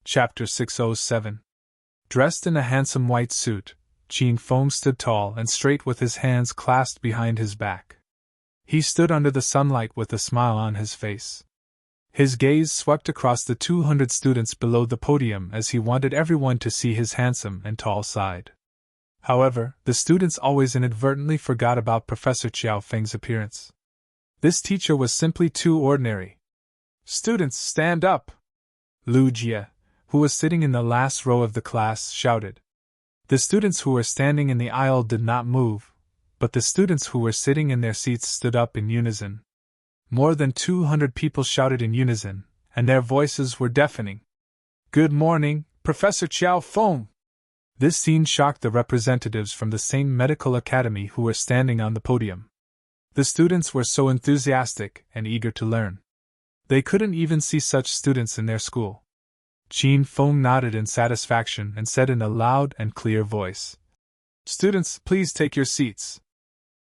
Chapter 607. Dressed in a handsome white suit, Qin Feng stood tall and straight with his hands clasped behind his back. He stood under the sunlight with a smile on his face. His gaze swept across the 200 students below the podium as he wanted everyone to see his handsome and tall side. However, the students always inadvertently forgot about Professor Qiao Feng's appearance. This teacher was simply too ordinary. "Students, stand up!" Lu Jie, who was sitting in the last row of the class, shouted. The students who were standing in the aisle did not move, but the students who were sitting in their seats stood up in unison. More than 200 people shouted in unison, and their voices were deafening. "Good morning, Professor Qiao Feng!" This scene shocked the representatives from the same medical academy who were standing on the podium. The students were so enthusiastic and eager to learn. They couldn't even see such students in their school. Qin Feng nodded in satisfaction and said in a loud and clear voice, "Students, please take your seats.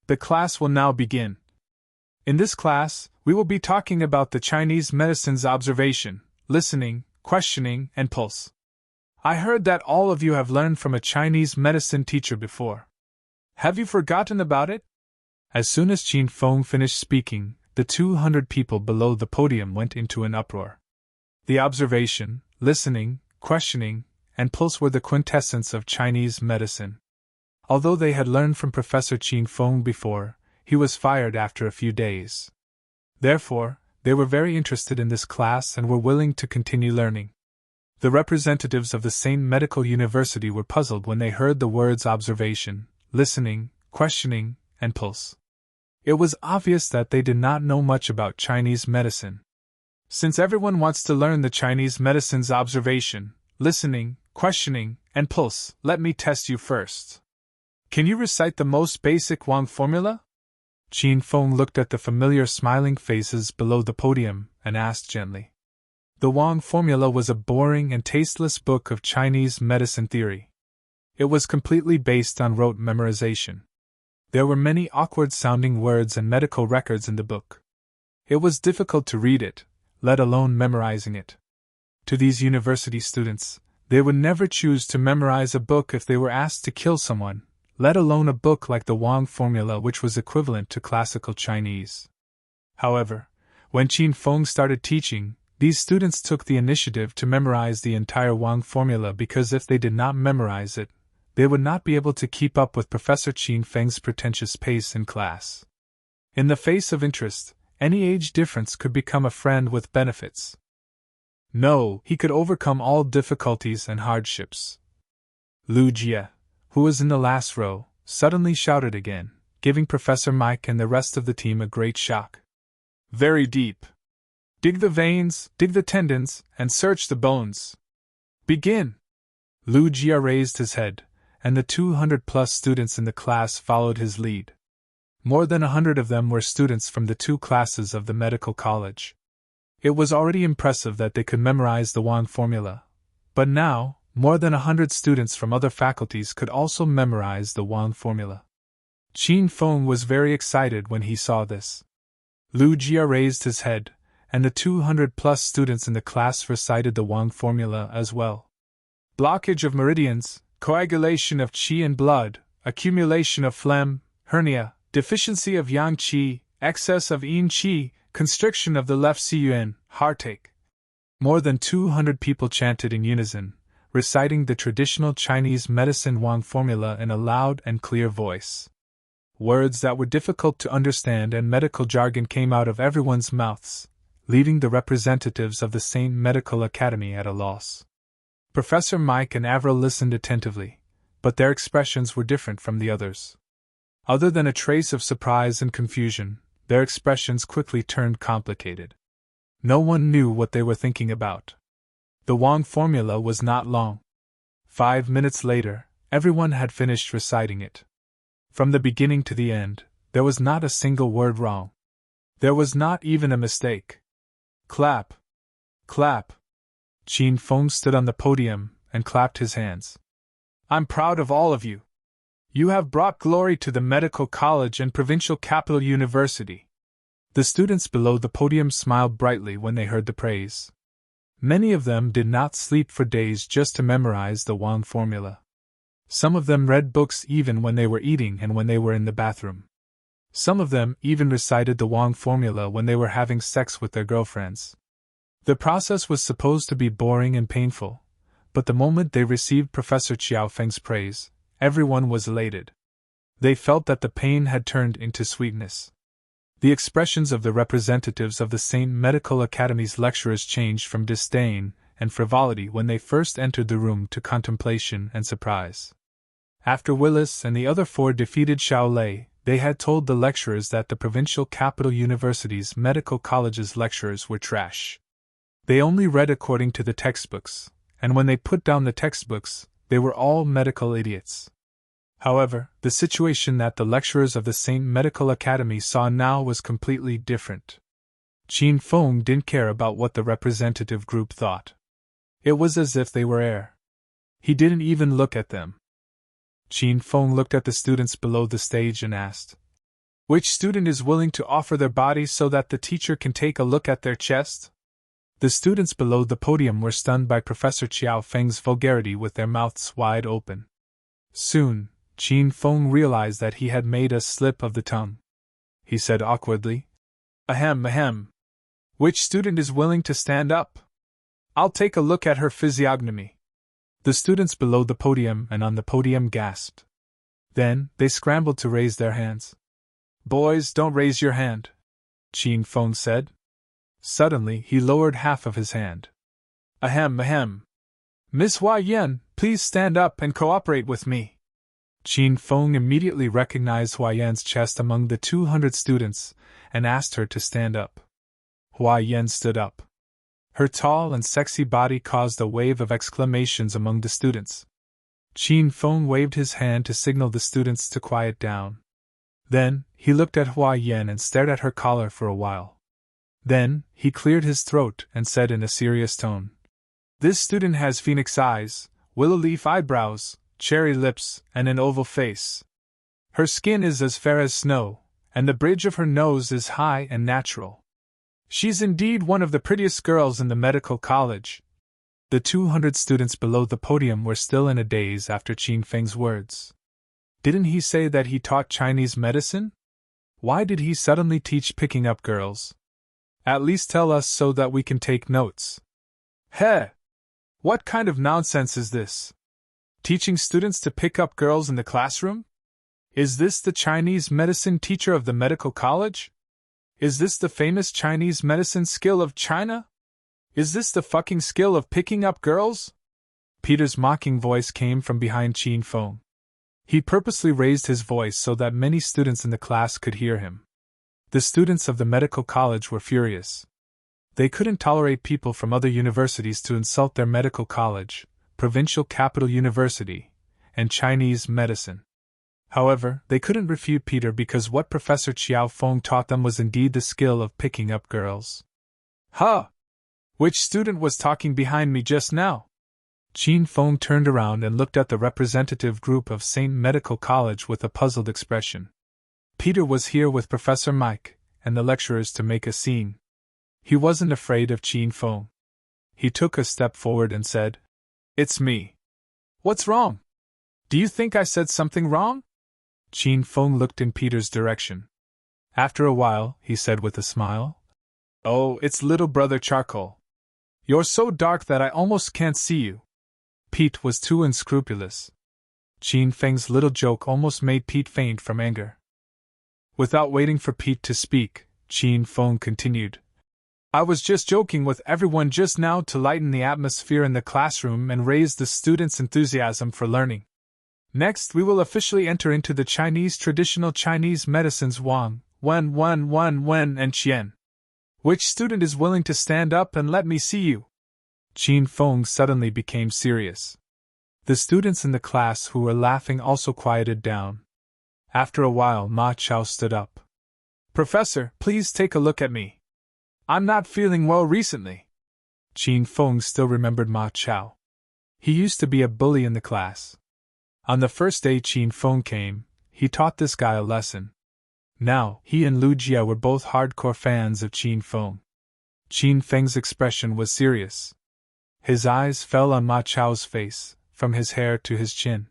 The class will now begin. In this class, we will be talking about the Chinese medicine's observation, listening, questioning, and pulse. I heard that all of you have learned from a Chinese medicine teacher before. Have you forgotten about it?" As soon as Qin Feng finished speaking, the 200 people below the podium went into an uproar. The observation, listening, questioning, and pulse were the quintessence of Chinese medicine. Although they had learned from Professor Qin Feng before, he was fired after a few days. Therefore, they were very interested in this class and were willing to continue learning. The representatives of the same medical university were puzzled when they heard the words observation, listening, questioning, and pulse. It was obvious that they did not know much about Chinese medicine. Since everyone wants to learn the Chinese medicine's observation, listening, questioning, and pulse, let me test you first. Can you recite the most basic Wang formula? Qin Feng looked at the familiar smiling faces below the podium and asked gently. The Wang formula was a boring and tasteless book of Chinese medicine theory. It was completely based on rote memorization. There were many awkward-sounding words and medical records in the book. It was difficult to read it, let alone memorizing it. To these university students, they would never choose to memorize a book if they were asked to kill someone, let alone a book like the Wang formula, which was equivalent to classical Chinese. However, when Qin Feng started teaching, these students took the initiative to memorize the entire Wang formula because if they did not memorize it, they would not be able to keep up with Professor Qin Feng's pretentious pace in class. In the face of interest, any age difference could become a friend with benefits. No, he could overcome all difficulties and hardships. Lu Jie, who was in the last row, suddenly shouted again, giving Professor Mike and the rest of the team a great shock. "Very deep. Dig the veins, dig the tendons, and search the bones. Begin!" Lu Jie raised his head, and the 200-plus students in the class followed his lead. More than 100 of them were students from the 2 classes of the medical college. It was already impressive that they could memorize the Wang formula, but now, more than 100 students from other faculties could also memorize the Wang formula. Qin Feng was very excited when he saw this. Lu Jie raised his head, and the 200-plus students in the class recited the Wang formula as well. Blockage of meridians, coagulation of qi in blood, accumulation of phlegm, hernia, deficiency of yang qi, excess of yin qi, constriction of the left siyuan, heartache. More than 200 people chanted in unison, reciting the traditional Chinese medicine Wang formula in a loud and clear voice. Words that were difficult to understand and medical jargon came out of everyone's mouths, leaving the representatives of the same medical academy at a loss. Professor Mike and Avril listened attentively, but their expressions were different from the others. Other than a trace of surprise and confusion, their expressions quickly turned complicated. No one knew what they were thinking about. The Wang formula was not long. 5 minutes later, everyone had finished reciting it. From the beginning to the end, there was not a single word wrong. There was not even a mistake. Clap! Clap! Qin Feng stood on the podium and clapped his hands. "I'm proud of all of you. You have brought glory to the medical college and provincial capital university." The students below the podium smiled brightly when they heard the praise. Many of them did not sleep for days just to memorize the Wang formula. Some of them read books even when they were eating and when they were in the bathroom. Some of them even recited the Wang formula when they were having sex with their girlfriends. The process was supposed to be boring and painful, but the moment they received Professor Qiao Feng's praise, everyone was elated. They felt that the pain had turned into sweetness. The expressions of the representatives of the St. Medical Academy's lecturers changed from disdain and frivolity when they first entered the room to contemplation and surprise. After Willis and the other four defeated Shaolei, they had told the lecturers that the provincial capital university's medical college's lecturers were trash. They only read according to the textbooks, and when they put down the textbooks, they were all medical idiots. However, the situation that the lecturers of the St. Medical Academy saw now was completely different. Qin Feng didn't care about what the representative group thought. It was as if they were air. He didn't even look at them. Qin Feng looked at the students below the stage and asked, "Which student is willing to offer their body so that the teacher can take a look at their chest?" The students below the podium were stunned by Professor Qiao Feng's vulgarity with their mouths wide open. Soon, Qin Feng realized that he had made a slip of the tongue. He said awkwardly, "Ahem, ahem. Which student is willing to stand up? I'll take a look at her physiognomy." The students below the podium and on the podium gasped. Then, they scrambled to raise their hands. "Boys, don't raise your hand," Qin Feng said. Suddenly, he lowered half of his hand. "Ahem, ahem. Miss Hua Yan, please stand up and cooperate with me." Qin Feng immediately recognized Hua Yan's chest among the 200 students and asked her to stand up. Hua Yan stood up. Her tall and sexy body caused a wave of exclamations among the students. Qin Feng waved his hand to signal the students to quiet down. Then, he looked at Hua Yan and stared at her collar for a while. Then, he cleared his throat and said in a serious tone, "This student has phoenix eyes, willow leaf eyebrows, cherry lips, and an oval face. Her skin is as fair as snow, and the bridge of her nose is high and natural. She's indeed one of the prettiest girls in the medical college." The 200 students below the podium were still in a daze after Qin Feng's words. Didn't he say that he taught Chinese medicine? Why did he suddenly teach picking up girls? At least tell us so that we can take notes. Heh! What kind of nonsense is this? Teaching students to pick up girls in the classroom? Is this the Chinese medicine teacher of the medical college? Is this the famous Chinese medicine skill of China? Is this the fucking skill of picking up girls? Peter's mocking voice came from behind Qin Feng. He purposely raised his voice so that many students in the class could hear him. The students of the medical college were furious. They couldn't tolerate people from other universities to insult their medical college, provincial capital university, and Chinese medicine. However, they couldn't refute Peter because what Professor Qiao Feng taught them was indeed the skill of picking up girls. Huh! Which student was talking behind me just now? Qin Feng turned around and looked at the representative group of St. Medical College with a puzzled expression. Peter was here with Professor Mike and the lecturers to make a scene. He wasn't afraid of Qin Feng. He took a step forward and said, "It's me. What's wrong? Do you think I said something wrong?" Qin Feng looked in Peter's direction. After a while, he said with a smile, "Oh, it's little brother Charcoal. You're so dark that I almost can't see you." Pete was too unscrupulous. Qin Feng's little joke almost made Pete faint from anger. Without waiting for Pete to speak, Qin Feng continued, "I was just joking with everyone just now to lighten the atmosphere in the classroom and raise the students' enthusiasm for learning. Next, we will officially enter into the traditional Chinese medicines Wang, Wen, and Qian. Which student is willing to stand up and let me see you?" Qin Feng suddenly became serious. The students in the class who were laughing also quieted down. After a while, Ma Chao stood up. "Professor, please take a look at me. I'm not feeling well recently." Qin Feng still remembered Ma Chao. He used to be a bully in the class. On the first day Qin Feng came, he taught this guy a lesson. Now, he and Lu Jia were both hardcore fans of Qin Feng. Qin Feng's expression was serious. His eyes fell on Ma Chao's face, from his hair to his chin.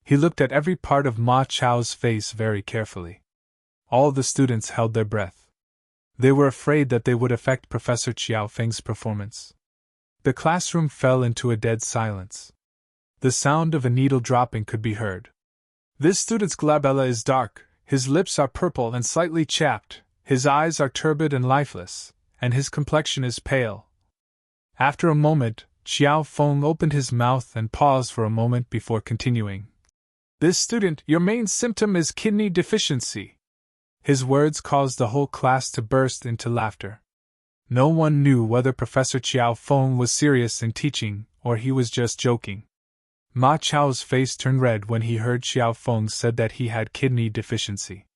He looked at every part of Ma Chao's face very carefully. All the students held their breath. They were afraid that they would affect Professor Chiao Feng's performance. The classroom fell into a dead silence. The sound of a needle dropping could be heard. This student's glabella is dark, his lips are purple and slightly chapped, his eyes are turbid and lifeless, and his complexion is pale. After a moment, Chiao Feng opened his mouth and paused for a moment before continuing. This student, your main symptom is kidney deficiency. His words caused the whole class to burst into laughter. No one knew whether Professor Chiao Feng was serious in teaching, or he was just joking. Ma Chao's face turned red when he heard Chiao Feng said that he had kidney deficiency.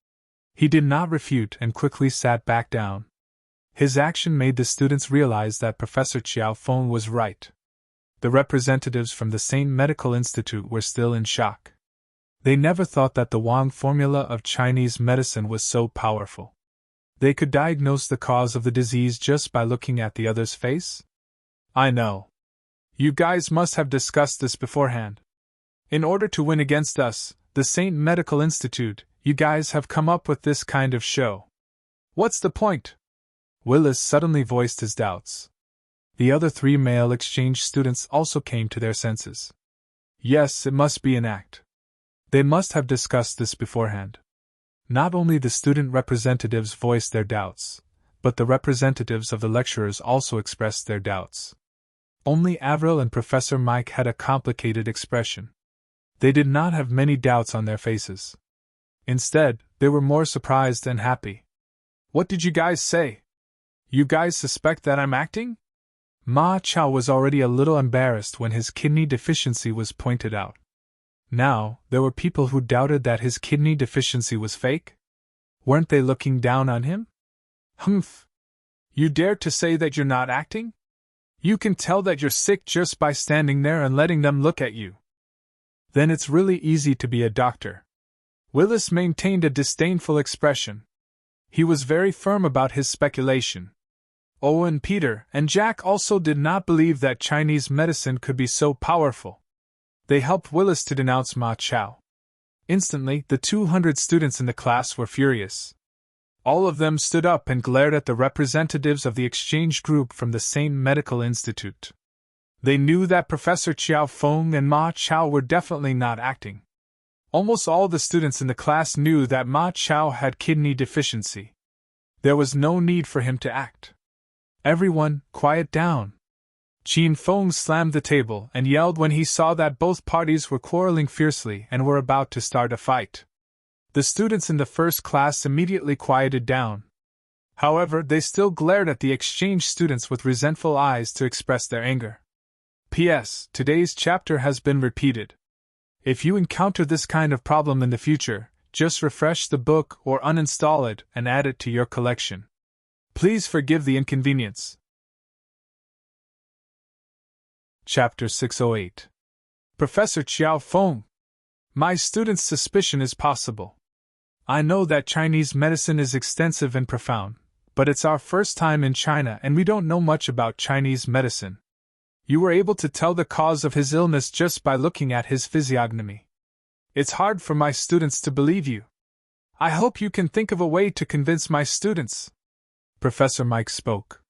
He did not refute and quickly sat back down. His action made the students realize that Professor Chiao Feng was right. The representatives from the Saint Medical Institute were still in shock. They never thought that the Wang formula of Chinese medicine was so powerful. They could diagnose the cause of the disease just by looking at the other's face? I know. You guys must have discussed this beforehand. In order to win against us, the Saint Medical Institute, you guys have come up with this kind of show. What's the point? Willis suddenly voiced his doubts. The other 3 male exchange students also came to their senses. Yes, it must be an act. They must have discussed this beforehand. Not only the student representatives voiced their doubts, but the representatives of the lecturers also expressed their doubts. Only Avril and Professor Mike had a complicated expression. They did not have many doubts on their faces. Instead, they were more surprised and happy. What did you guys say? You guys suspect that I'm acting? Ma Chao was already a little embarrassed when his kidney deficiency was pointed out. Now, there were people who doubted that his kidney deficiency was fake? Weren't they looking down on him? Humph! You dare to say that you're not acting? You can tell that you're sick just by standing there and letting them look at you. Then it's really easy to be a doctor. Willis maintained a disdainful expression. He was very firm about his speculation. Owen, Peter, and Jack also did not believe that Chinese medicine could be so powerful. They helped Willis to denounce Ma Chao. Instantly, the 200 students in the class were furious. All of them stood up and glared at the representatives of the exchange group from the Saint Medical Institute. They knew that Professor Chiao Feng and Ma Chao were definitely not acting. Almost all the students in the class knew that Ma Chao had kidney deficiency. There was no need for him to act. Everyone, quiet down. Qin Feng slammed the table and yelled when he saw that both parties were quarreling fiercely and were about to start a fight. The students in the first class immediately quieted down. However, they still glared at the exchange students with resentful eyes to express their anger. P.S. Today's chapter has been repeated. If you encounter this kind of problem in the future, just refresh the book or uninstall it and add it to your collection. Please forgive the inconvenience. Chapter 608. Professor Chiao Feng. My student's suspicion is possible. I know that Chinese medicine is extensive and profound, but it's our first time in China and we don't know much about Chinese medicine. You were able to tell the cause of his illness just by looking at his physiognomy. It's hard for my students to believe you. I hope you can think of a way to convince my students. Professor Mike spoke.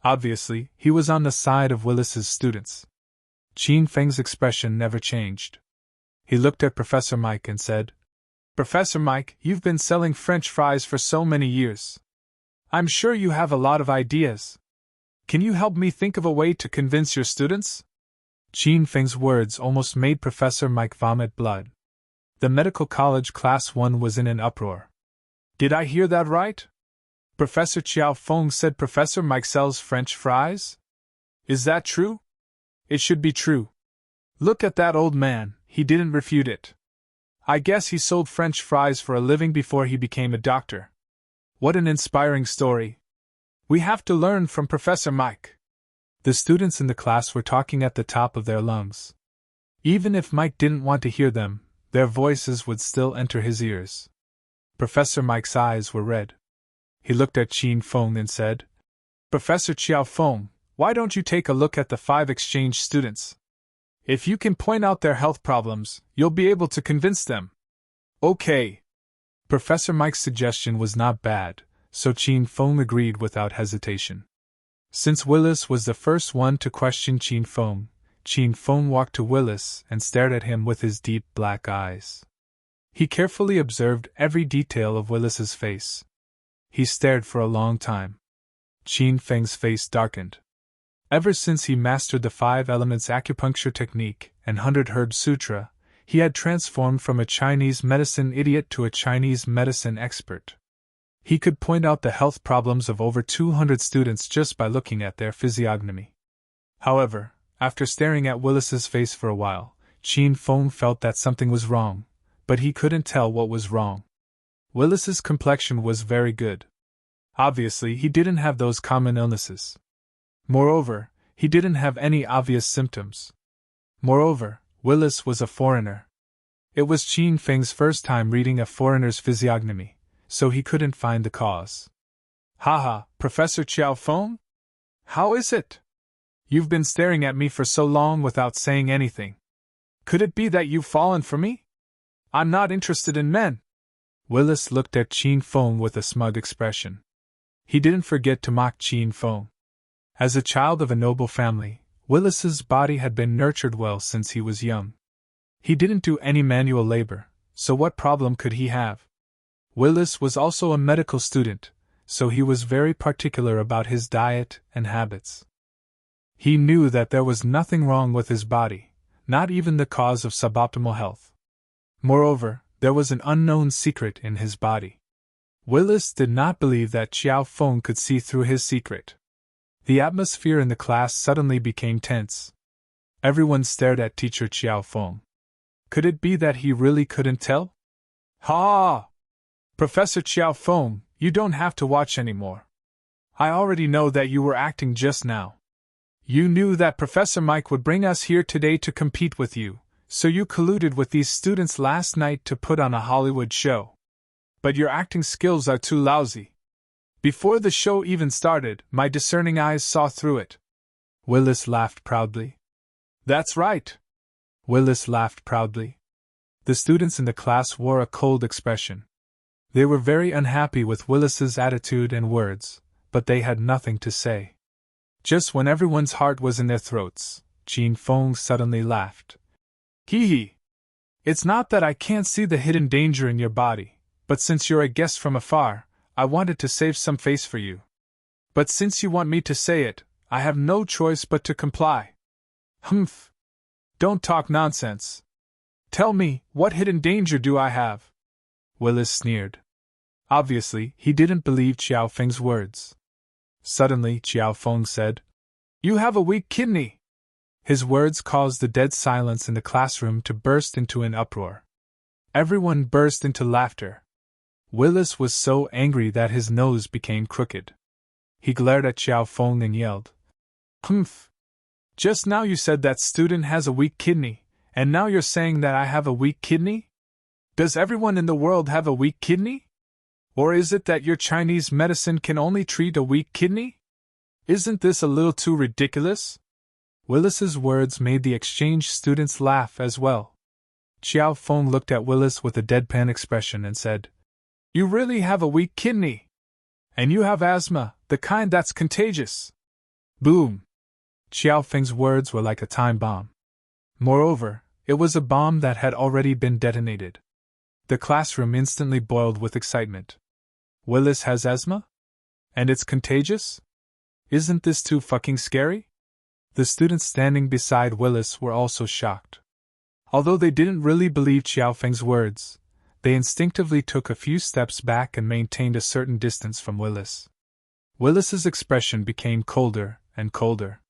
Obviously, he was on the side of Willis's students. Qin Feng's expression never changed. He looked at Professor Mike and said, Professor Mike, you've been selling French fries for so many years. I'm sure you have a lot of ideas. Can you help me think of a way to convince your students? Qin Feng's words almost made Professor Mike vomit blood. The medical college class 1 was in an uproar. Did I hear that right? Professor Chiao Feng said Professor Mike sells French fries? Is that true? It should be true. Look at that old man, he didn't refute it. I guess he sold French fries for a living before he became a doctor. What an inspiring story. We have to learn from Professor Mike. The students in the class were talking at the top of their lungs. Even if Mike didn't want to hear them, their voices would still enter his ears. Professor Mike's eyes were red. He looked at Qin Feng and said, Professor Chiao Feng, why don't you take a look at the 5 exchange students? If you can point out their health problems, you'll be able to convince them. Okay. Professor Mike's suggestion was not bad, so Chin Feng agreed without hesitation. Since Willis was the first one to question Chin Feng walked to Willis and stared at him with his deep black eyes. He carefully observed every detail of Willis's face. He stared for a long time. Chin Feng's face darkened. Ever since he mastered the 5 elements acupuncture technique and 100 herb sutra, he had transformed from a Chinese medicine idiot to a Chinese medicine expert. He could point out the health problems of over 200 students just by looking at their physiognomy. However, after staring at Willis's face for a while, Chin Feng felt that something was wrong, but he couldn't tell what was wrong. Willis's complexion was very good. Obviously, he didn't have those common illnesses. Moreover, he didn't have any obvious symptoms. Moreover, Willis was a foreigner. It was Chin Feng's first time reading a foreigner's physiognomy, so he couldn't find the cause. Haha, Professor Chiao Feng? How is it? You've been staring at me for so long without saying anything. Could it be that you've fallen for me? I'm not interested in men. Willis looked at Chin Feng with a smug expression. He didn't forget to mock Chin Feng. As a child of a noble family, Willis's body had been nurtured well since he was young. He didn't do any manual labor, so what problem could he have? Willis was also a medical student, so he was very particular about his diet and habits. He knew that there was nothing wrong with his body, not even the cause of suboptimal health. Moreover, there was an unknown secret in his body. Willis did not believe that Chiao Feng could see through his secret. The atmosphere in the class suddenly became tense. Everyone stared at teacher Chiao Feng. Could it be that he really couldn't tell? Ha! Professor Chiao Feng, you don't have to watch anymore. I already know that you were acting just now. You knew that Professor Mike would bring us here today to compete with you, so you colluded with these students last night to put on a Hollywood show. But your acting skills are too lousy. Before the show even started, my discerning eyes saw through it. Willis laughed proudly. That's right. Willis laughed proudly. The students in the class wore a cold expression. They were very unhappy with Willis's attitude and words, but they had nothing to say. Just when everyone's heart was in their throats, Chin Feng suddenly laughed. Hee hee. It's not that I can't see the hidden danger in your body, but since you're a guest from afar, I wanted to save some face for you. But since you want me to say it, I have no choice but to comply. Humph. Don't talk nonsense. Tell me, what hidden danger do I have? Willis sneered. Obviously, he didn't believe Chiao Feng's words. Suddenly, Chiao Feng said, You have a weak kidney. His words caused the dead silence in the classroom to burst into an uproar. Everyone burst into laughter. Willis was so angry that his nose became crooked. He glared at Chiao Feng and yelled, Humph! Just now you said that student has a weak kidney, and now you're saying that I have a weak kidney? Does everyone in the world have a weak kidney? Or is it that your Chinese medicine can only treat a weak kidney? Isn't this a little too ridiculous? Willis's words made the exchange students laugh as well. Chiao Feng looked at Willis with a deadpan expression and said, You really have a weak kidney. And you have asthma, the kind that's contagious. Boom! Chiao Feng's words were like a time bomb. Moreover, it was a bomb that had already been detonated. The classroom instantly boiled with excitement. Willis has asthma? And it's contagious? Isn't this too fucking scary? The students standing beside Willis were also shocked. Although they didn't really believe Chiao Feng's words, they instinctively took a few steps back and maintained a certain distance from Willis. Willis's expression became colder and colder.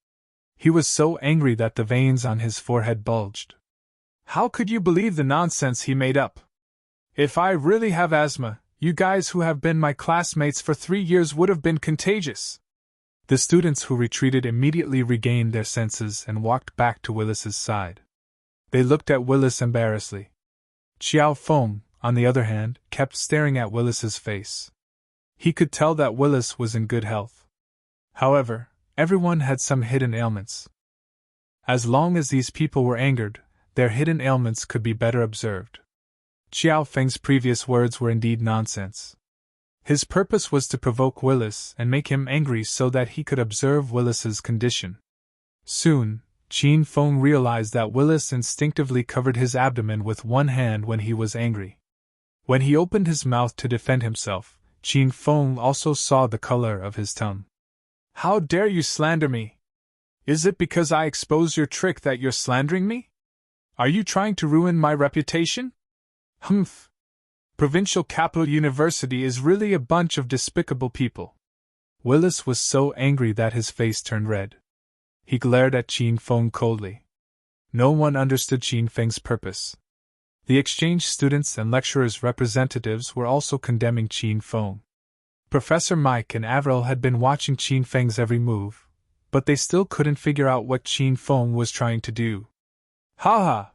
He was so angry that the veins on his forehead bulged. How could you believe the nonsense he made up? If I really have asthma, you guys who have been my classmates for 3 years would have been contagious. The students who retreated immediately regained their senses and walked back to Willis's side. They looked at Willis embarrassedly. Chiao Feng, on the other hand, kept staring at Willis's face. He could tell that Willis was in good health. However, Everyone had some hidden ailments. As long as these people were angered, their hidden ailments could be better observed. Xiao Feng's previous words were indeed nonsense. His purpose was to provoke Willis and make him angry so that he could observe Willis's condition. Soon, Qin Feng realized that Willis instinctively covered his abdomen with one hand when he was angry. When he opened his mouth to defend himself, Qin Feng also saw the color of his tongue. "How dare you slander me? Is it because I expose your trick that you're slandering me? Are you trying to ruin my reputation? Humph! Provincial Capital University is really a bunch of despicable people." Willis was so angry that his face turned red. He glared at Qin Feng coldly. No one understood Qin Feng's purpose. The exchange students and lecturers' representatives were also condemning Qin Feng. Professor Mike and Avril had been watching Qin Feng's every move, but they still couldn't figure out what Qin Feng was trying to do. "Ha ha!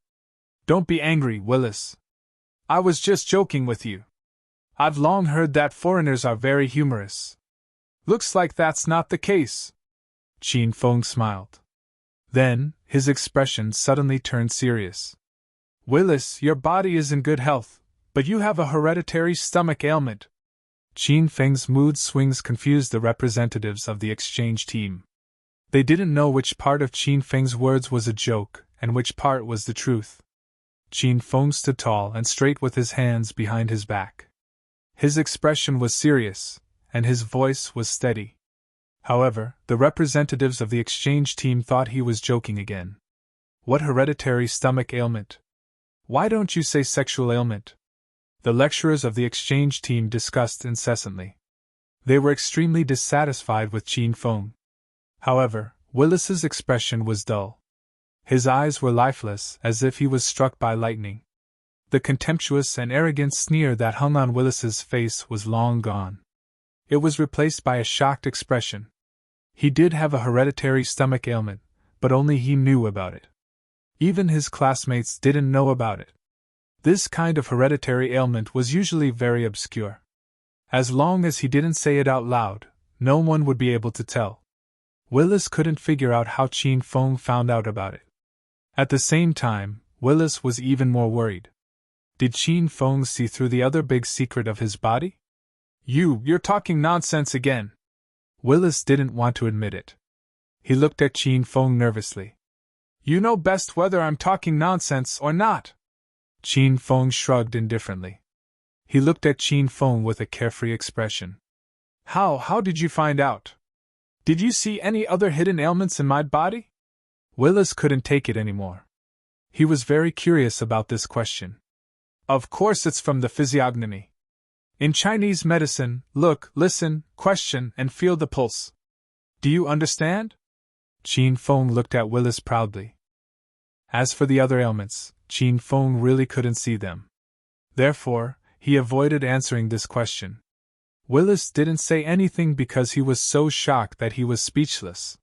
Don't be angry, Willis. I was just joking with you. I've long heard that foreigners are very humorous. Looks like that's not the case." Qin Feng smiled. Then, his expression suddenly turned serious. "Willis, your body is in good health, but you have a hereditary stomach ailment." Qin Feng's mood swings confused the representatives of the exchange team. They didn't know which part of Qin Feng's words was a joke and which part was the truth. Qin Feng stood tall and straight with his hands behind his back. His expression was serious, and his voice was steady. However, the representatives of the exchange team thought he was joking again. "What hereditary stomach ailment? Why don't you say sexual ailment?" The lecturers of the exchange team discussed incessantly. They were extremely dissatisfied with Qin Feng. However, Willis's expression was dull. His eyes were lifeless, as if he was struck by lightning. The contemptuous and arrogant sneer that hung on Willis's face was long gone. It was replaced by a shocked expression. He did have a hereditary stomach ailment, but only he knew about it. Even his classmates didn't know about it. This kind of hereditary ailment was usually very obscure. As long as he didn't say it out loud, no one would be able to tell. Willis couldn't figure out how Qin Feng found out about it. At the same time, Willis was even more worried. Did Qin Feng see through the other big secret of his body? You're talking nonsense again." Willis didn't want to admit it. He looked at Qin Feng nervously. "You know best whether I'm talking nonsense or not." Qin Feng shrugged indifferently. He looked at Qin Feng with a carefree expression. How did you find out? Did you see any other hidden ailments in my body?" Willis couldn't take it anymore. He was very curious about this question. "Of course it's from the physiognomy. In Chinese medicine, look, listen, question, and feel the pulse. Do you understand?" Qin Feng looked at Willis proudly. As for the other ailments, Qin Feng really couldn't see them. Therefore, he avoided answering this question. Willis didn't say anything because he was so shocked that he was speechless.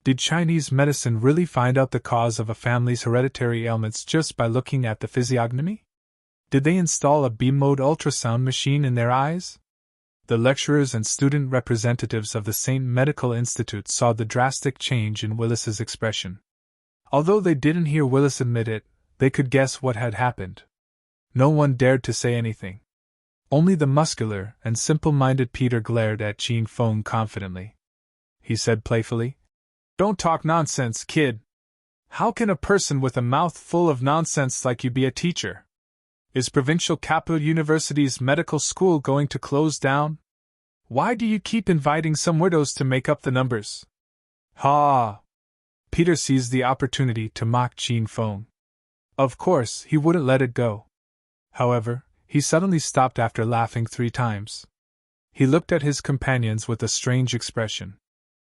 Did Chinese medicine really find out the cause of a family's hereditary ailments just by looking at the physiognomy? Did they install a beam-mode ultrasound machine in their eyes? The lecturers and student representatives of the St. Medical Institute saw the drastic change in Willis's expression. Although they didn't hear Willis admit it, they could guess what had happened. No one dared to say anything. Only the muscular and simple-minded Peter glared at Qin Feng confidently. He said playfully, "Don't talk nonsense, kid. How can a person with a mouth full of nonsense like you be a teacher? Is Provincial Capital University's medical school going to close down? Why do you keep inviting some weirdos to make up the numbers?" "Ha!" Peter seized the opportunity to mock Qin Feng. Of course, he wouldn't let it go. However, he suddenly stopped after laughing 3 times. He looked at his companions with a strange expression.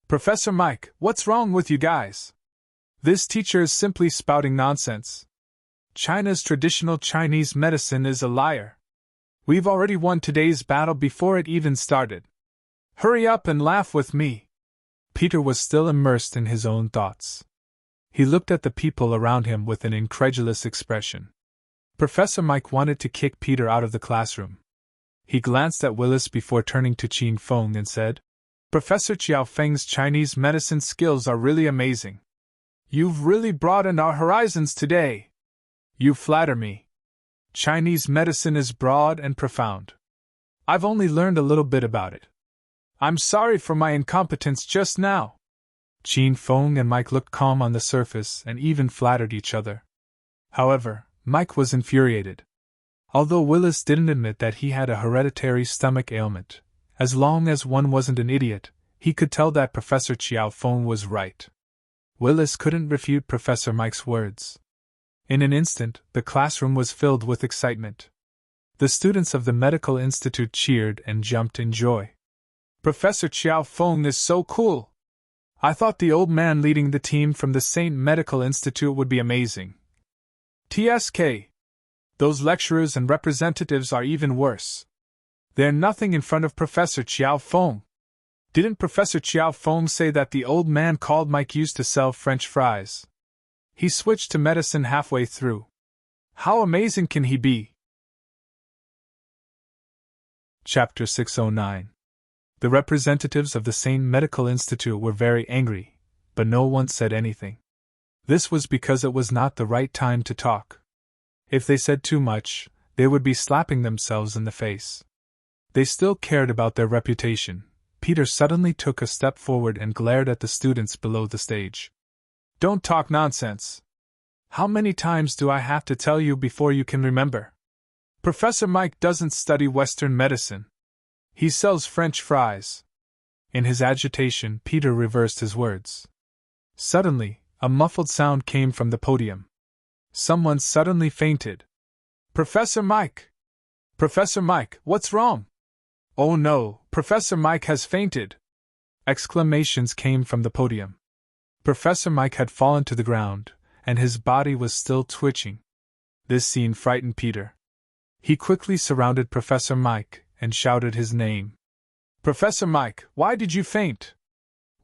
"Professor Mike, what's wrong with you guys? This teacher is simply spouting nonsense. China's traditional Chinese medicine is a liar. We've already won today's battle before it even started. Hurry up and laugh with me." Peter was still immersed in his own thoughts. He looked at the people around him with an incredulous expression. Professor Mike wanted to kick Peter out of the classroom. He glanced at Willis before turning to Qin Feng and said, Professor Chiao Feng's Chinese medicine skills are really amazing. You've really broadened our horizons today. You flatter me. Chinese medicine is broad and profound. I've only learned a little bit about it. I'm sorry for my incompetence just now. Qin Feng and Mike looked calm on the surface and even flattered each other. However, Mike was infuriated. Although Willis didn't admit that he had a hereditary stomach ailment, as long as one wasn't an idiot, he could tell that Professor Chiao Feng was right. Willis couldn't refute Professor Mike's words. In an instant, the classroom was filled with excitement. The students of the medical institute cheered and jumped in joy. Professor Chiao Feng is so cool! I thought the old man leading the team from the Saint Medical Institute would be amazing. TSK. Those lecturers and representatives are even worse. They're nothing in front of Professor Chiao Feng. Didn't Professor Chiao Feng say that the old man called Mike used to sell French fries? He switched to medicine halfway through. How amazing can he be? Chapter 609. The representatives of the Saint Medical Institute were very angry, but no one said anything. This was because it was not the right time to talk. If they said too much, they would be slapping themselves in the face. They still cared about their reputation. Peter suddenly took a step forward and glared at the students below the stage. Don't talk nonsense. How many times do I have to tell you before you can remember? Professor Mike doesn't study Western medicine. He sells French fries. In his agitation, Peter reversed his words. Suddenly, a muffled sound came from the podium. Someone suddenly fainted. Professor Mike! Professor Mike, what's wrong? Oh no, Professor Mike has fainted! Exclamations came from the podium. Professor Mike had fallen to the ground, and his body was still twitching. This scene frightened Peter. He quickly surrounded Professor Mike and shouted his name. Professor Mike, why did you faint?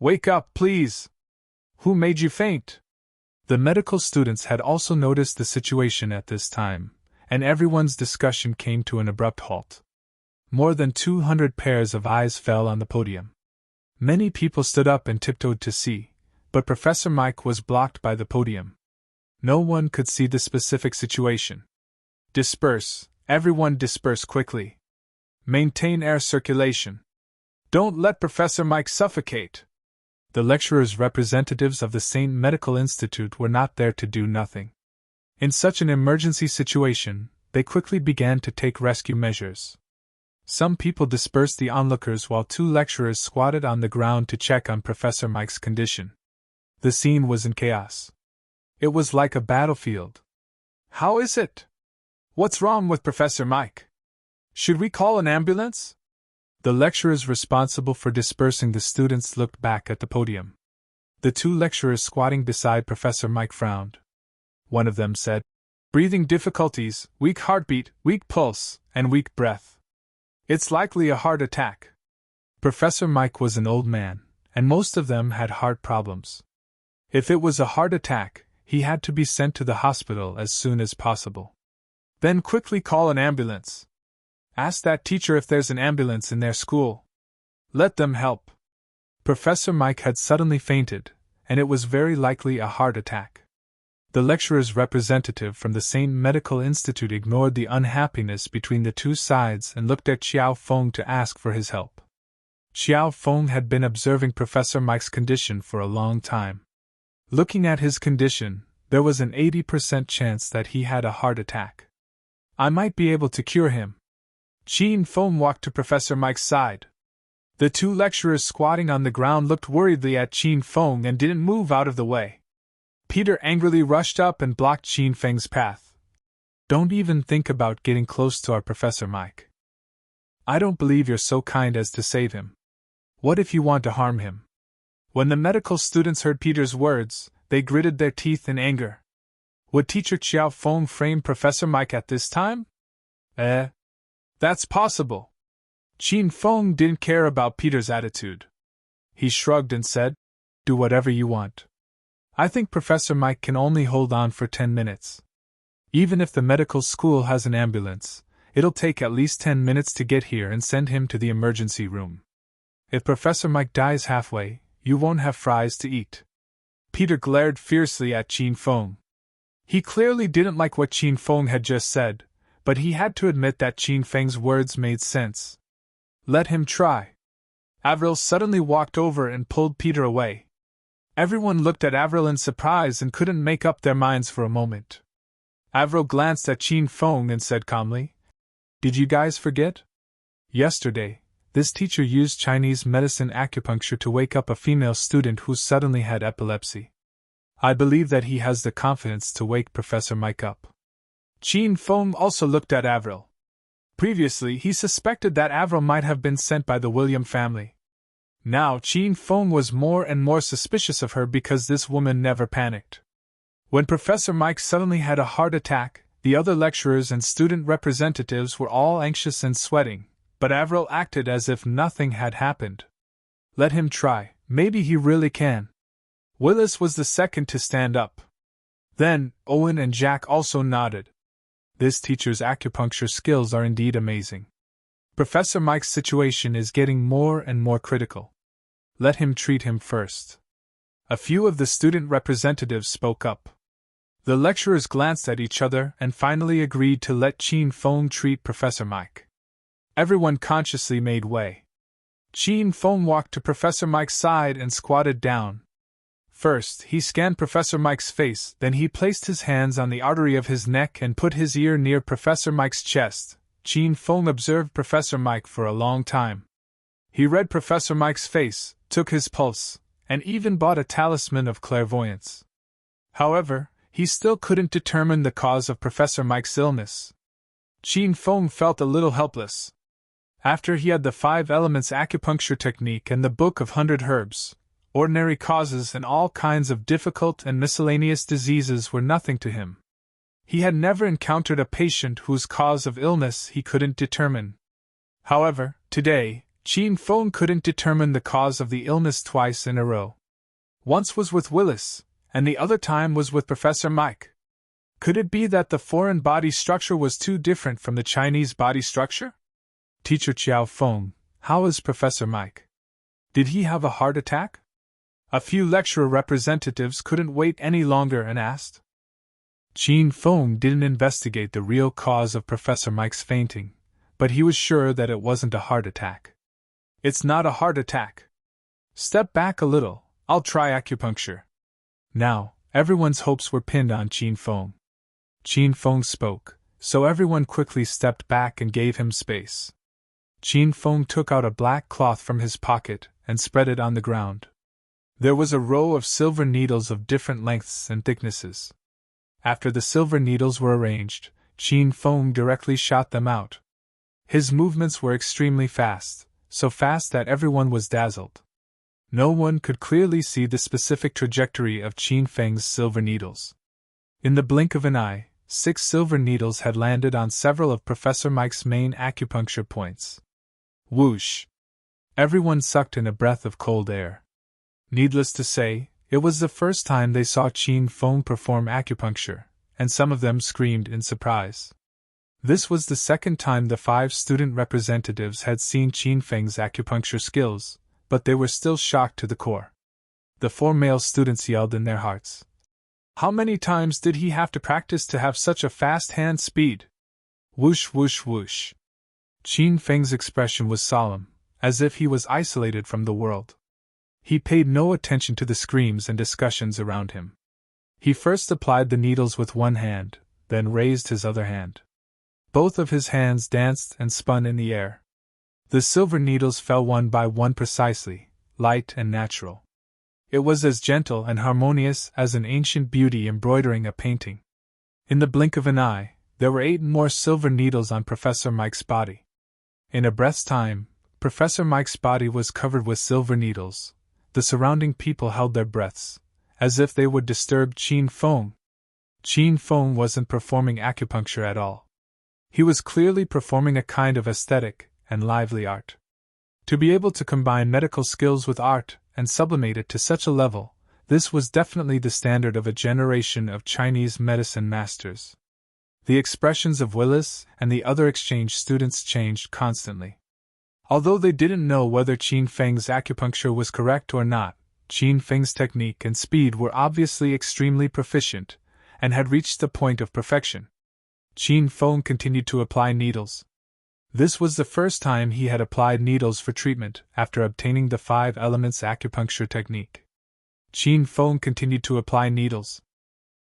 Wake up, please! Who made you faint? The medical students had also noticed the situation at this time, and everyone's discussion came to an abrupt halt. More than 200 pairs of eyes fell on the podium. Many people stood up and tiptoed to see, but Professor Mike was blocked by the podium. No one could see the specific situation. Disperse, everyone disperse quickly. Maintain air circulation. Don't let Professor Mike suffocate. The lecturers' representatives of the Saint Medical Institute were not there to do nothing. In such an emergency situation, they quickly began to take rescue measures. Some people dispersed the onlookers while two lecturers squatted on the ground to check on Professor Mike's condition. The scene was in chaos. It was like a battlefield. How is it? What's wrong with Professor Mike? Should we call an ambulance? The lecturers responsible for dispersing the students looked back at the podium. The two lecturers squatting beside Professor Mike frowned. One of them said, breathing difficulties, weak heartbeat, weak pulse, and weak breath. It's likely a heart attack. Professor Mike was an old man, and most of them had heart problems. If it was a heart attack, he had to be sent to the hospital as soon as possible. Then quickly call an ambulance. Ask that teacher if there's an ambulance in their school. Let them help. Professor Mike had suddenly fainted, and it was very likely a heart attack. The lecturer's representative from the Saint Medical Institute ignored the unhappiness between the two sides and looked at Chiao Feng to ask for his help. Chiao Feng had been observing Professor Mike's condition for a long time. Looking at his condition, there was an 80% chance that he had a heart attack. I might be able to cure him. Qin Feng walked to Professor Mike's side. The two lecturers squatting on the ground looked worriedly at Qin Feng and didn't move out of the way. Peter angrily rushed up and blocked Qin Feng's path. Don't even think about getting close to our Professor Mike. I don't believe you're so kind as to save him. What if you want to harm him? When the medical students heard Peter's words, they gritted their teeth in anger. Would Teacher Chiao Feng frame Professor Mike at this time? That's possible. Qin Feng didn't care about Peter's attitude. He shrugged and said, do whatever you want. I think Professor Mike can only hold on for 10 minutes. Even if the medical school has an ambulance, it'll take at least 10 minutes to get here and send him to the emergency room. If Professor Mike dies halfway, you won't have fries to eat. Peter glared fiercely at Qin Feng. He clearly didn't like what Qin Feng had just said, but he had to admit that Qin Feng's words made sense. Let him try. Avril suddenly walked over and pulled Peter away. Everyone looked at Avril in surprise and couldn't make up their minds for a moment. Avril glanced at Qin Feng and said calmly, "Did you guys forget? Yesterday, this teacher used Chinese medicine acupuncture to wake up a female student who suddenly had epilepsy. I believe that he has the confidence to wake Professor Mike up." Qin Feng also looked at Avril. Previously, he suspected that Avril might have been sent by the William family. Now, Qin Feng was more and more suspicious of her because this woman never panicked. When Professor Mike suddenly had a heart attack, the other lecturers and student representatives were all anxious and sweating, but Avril acted as if nothing had happened. Let him try, maybe he really can. Willis was the second to stand up. Then, Owen and Jack also nodded. This teacher's acupuncture skills are indeed amazing. Professor Mike's situation is getting more and more critical. Let him treat him first. A few of the student representatives spoke up. The lecturers glanced at each other and finally agreed to let Qin Feng treat Professor Mike. Everyone consciously made way. Qin Feng walked to Professor Mike's side and squatted down. First, he scanned Professor Mike's face, then he placed his hands on the artery of his neck and put his ear near Professor Mike's chest. Qin Feng observed Professor Mike for a long time. He read Professor Mike's face, took his pulse, and even bought a talisman of clairvoyance. However, he still couldn't determine the cause of Professor Mike's illness. Qin Feng felt a little helpless. After he had the 5 elements acupuncture technique and the Book of 100 Herbs, ordinary causes and all kinds of difficult and miscellaneous diseases were nothing to him. He had never encountered a patient whose cause of illness he couldn't determine. However, today, Qin Feng couldn't determine the cause of the illness twice in a row. Once was with Willis, and the other time was with Professor Mike. Could it be that the foreign body structure was too different from the Chinese body structure? Teacher Chiao Feng, how is Professor Mike? Did he have a heart attack? A few lecturer representatives couldn't wait any longer and asked. Qin Feng didn't investigate the real cause of Professor Mike's fainting, but he was sure that it wasn't a heart attack. It's not a heart attack. Step back a little, I'll try acupuncture. Now, everyone's hopes were pinned on Qin Feng. Qin Feng spoke, so everyone quickly stepped back and gave him space. Qin Feng took out a black cloth from his pocket and spread it on the ground. There was a row of silver needles of different lengths and thicknesses. After the silver needles were arranged, Qin Feng directly shot them out. His movements were extremely fast, so fast that everyone was dazzled. No one could clearly see the specific trajectory of Qin Feng's silver needles. In the blink of an eye, 6 silver needles had landed on several of Professor Mike's main acupuncture points. Whoosh! Everyone sucked in a breath of cold air. Needless to say, it was the first time they saw Qin Feng perform acupuncture, and some of them screamed in surprise. This was the second time the 5 student representatives had seen Qin Feng's acupuncture skills, but they were still shocked to the core. The 4 male students yelled in their hearts. How many times did he have to practice to have such a fast hand speed? Whoosh whoosh whoosh. Qin Feng's expression was solemn, as if he was isolated from the world. He paid no attention to the screams and discussions around him. He first applied the needles with one hand, then raised his other hand. Both of his hands danced and spun in the air. The silver needles fell one by one precisely, light and natural. It was as gentle and harmonious as an ancient beauty embroidering a painting. In the blink of an eye, there were 8 more silver needles on Professor Mike's body. In a breath's time, Professor Mike's body was covered with silver needles. The surrounding people held their breaths, as if they would disturb Qin Feng. Qin Feng wasn't performing acupuncture at all. He was clearly performing a kind of aesthetic and lively art. To be able to combine medical skills with art and sublimate it to such a level, this was definitely the standard of a generation of Chinese medicine masters. The expressions of Willis and the other exchange students changed constantly. Although they didn't know whether Qin Feng's acupuncture was correct or not, Qin Feng's technique and speed were obviously extremely proficient, and had reached the point of perfection. Qin Feng continued to apply needles. This was the first time he had applied needles for treatment after obtaining the 5 elements acupuncture technique. Qin Feng continued to apply needles.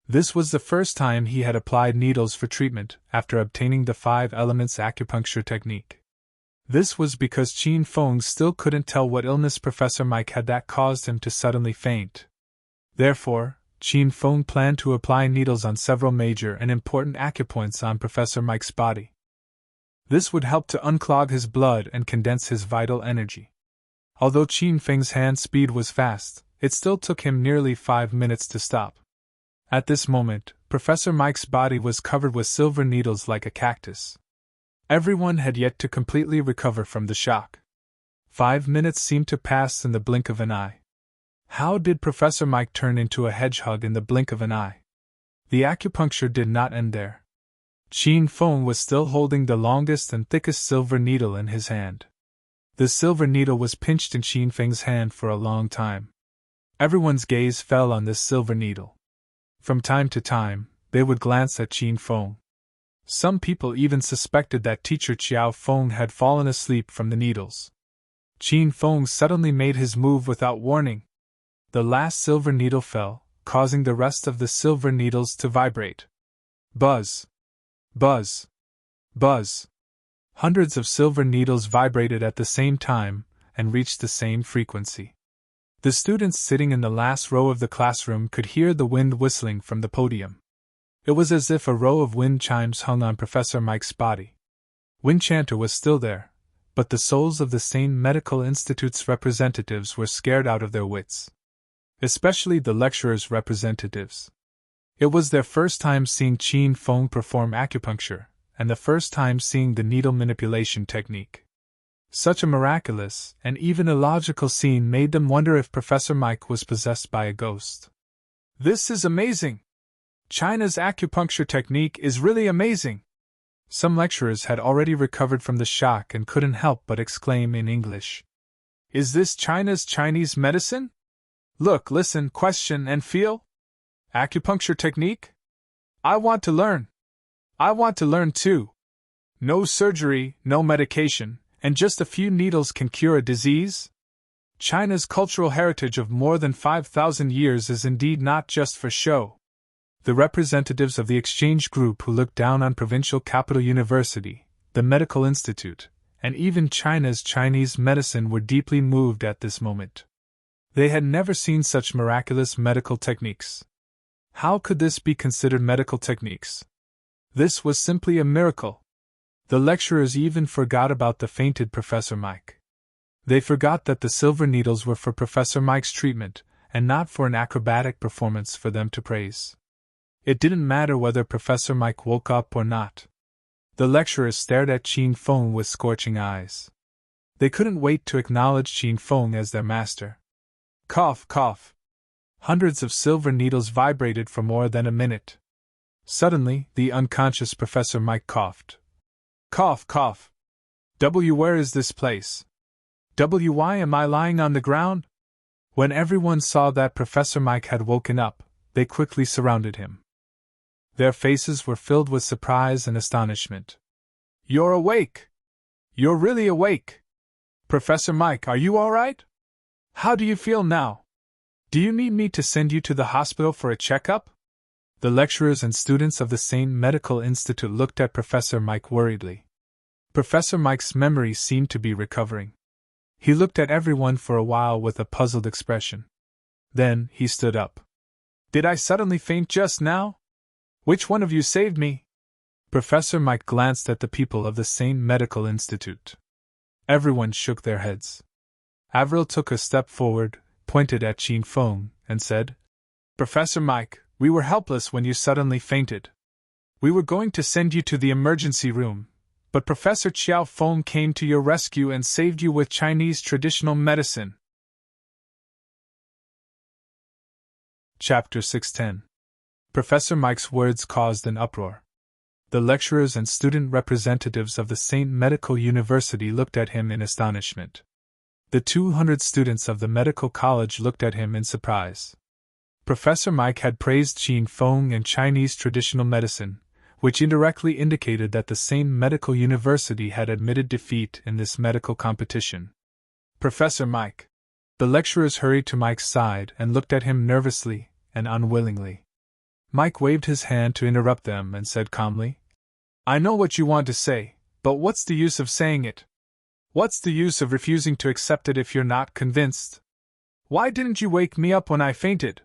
This was the first time he had applied needles for treatment after obtaining the 5 elements acupuncture technique. This was because Qin Feng still couldn't tell what illness Professor Mike had that caused him to suddenly faint. Therefore, Qin Feng planned to apply needles on several major and important acupoints on Professor Mike's body. This would help to unclog his blood and condense his vital energy. Although Qin Feng's hand speed was fast, it still took him nearly 5 minutes to stop. At this moment, Professor Mike's body was covered with silver needles like a cactus. Everyone had yet to completely recover from the shock. 5 minutes seemed to pass in the blink of an eye. How did Professor Mike turn into a hedgehog in the blink of an eye? The acupuncture did not end there. Qin Feng was still holding the longest and thickest silver needle in his hand. The silver needle was pinched in Qin Feng's hand for a long time. Everyone's gaze fell on this silver needle. From time to time, they would glance at Qin Feng. Some people even suspected that teacher Qiao Feng had fallen asleep from the needles. Qin Feng suddenly made his move without warning. The last silver needle fell, causing the rest of the silver needles to vibrate. Buzz! Buzz! Buzz! Hundreds of silver needles vibrated at the same time and reached the same frequency. The students sitting in the last row of the classroom could hear the wind whistling from the podium. It was as if a row of wind chimes hung on Professor Mike's body. Winchanter was still there, but the souls of the sane medical institute's representatives were scared out of their wits. Especially the lecturers' representatives. It was their first time seeing Qin Feng perform acupuncture, and the first time seeing the needle manipulation technique. Such a miraculous and even illogical scene made them wonder if Professor Mike was possessed by a ghost. "This is amazing! China's acupuncture technique is really amazing!" Some lecturers had already recovered from the shock and couldn't help but exclaim in English. "Is this China's Chinese medicine? Look, listen, question, and feel? Acupuncture technique? I want to learn. I want to learn too. No surgery, no medication, and just a few needles can cure a disease? China's cultural heritage of more than 5,000 years is indeed not just for show." The representatives of the exchange group who looked down on Provincial Capital University, the Medical Institute, and even China's Chinese medicine were deeply moved at this moment. They had never seen such miraculous medical techniques. How could this be considered medical techniques? This was simply a miracle. The lecturers even forgot about the fainted Professor Mike. They forgot that the silver needles were for Professor Mike's treatment, and not for an acrobatic performance for them to praise. It didn't matter whether Professor Mike woke up or not. The lecturers stared at Qin Feng with scorching eyes. They couldn't wait to acknowledge Qin Feng as their master. Cough, cough. Hundreds of silver needles vibrated for more than a minute. Suddenly, the unconscious Professor Mike coughed. Cough, cough. Where is this place? Why am I lying on the ground? When everyone saw that Professor Mike had woken up, they quickly surrounded him. Their faces were filled with surprise and astonishment. "You're awake! You're really awake! Professor Mike, are you all right? How do you feel now? Do you need me to send you to the hospital for a checkup?" The lecturers and students of the same medical institute looked at Professor Mike worriedly. Professor Mike's memory seemed to be recovering. He looked at everyone for a while with a puzzled expression. Then he stood up. "Did I suddenly faint just now? Which one of you saved me?" Professor Mike glanced at the people of the same medical institute. Everyone shook their heads. Avril took a step forward, pointed at Qin Feng, and said, "Professor Mike, we were helpless when you suddenly fainted. We were going to send you to the emergency room, but Professor Qiao Feng came to your rescue and saved you with Chinese traditional medicine." Chapter 610. Professor Mike's words caused an uproar. The lecturers and student representatives of the St. Medical University looked at him in astonishment. The 200 students of the medical college looked at him in surprise. Professor Mike had praised Qin Feng and Chinese traditional medicine, which indirectly indicated that the St. Medical University had admitted defeat in this medical competition. Professor Mike. The lecturers hurried to Mike's side and looked at him nervously and unwillingly. Mike waved his hand to interrupt them and said calmly, "I know what you want to say, but what's the use of saying it? What's the use of refusing to accept it if you're not convinced? Why didn't you wake me up when I fainted?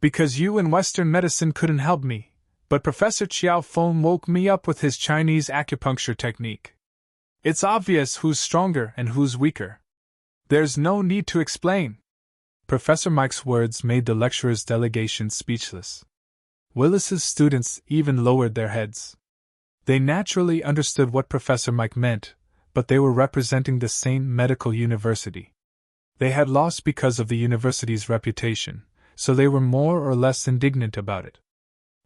Because you in Western medicine couldn't help me, but Professor Chiao Feng woke me up with his Chinese acupuncture technique. It's obvious who's stronger and who's weaker. There's no need to explain." Professor Mike's words made the lecturers' delegation speechless. Willis's students even lowered their heads. They naturally understood what Professor Mike meant, but they were representing the St. Medical University. They had lost because of the university's reputation, so they were more or less indignant about it.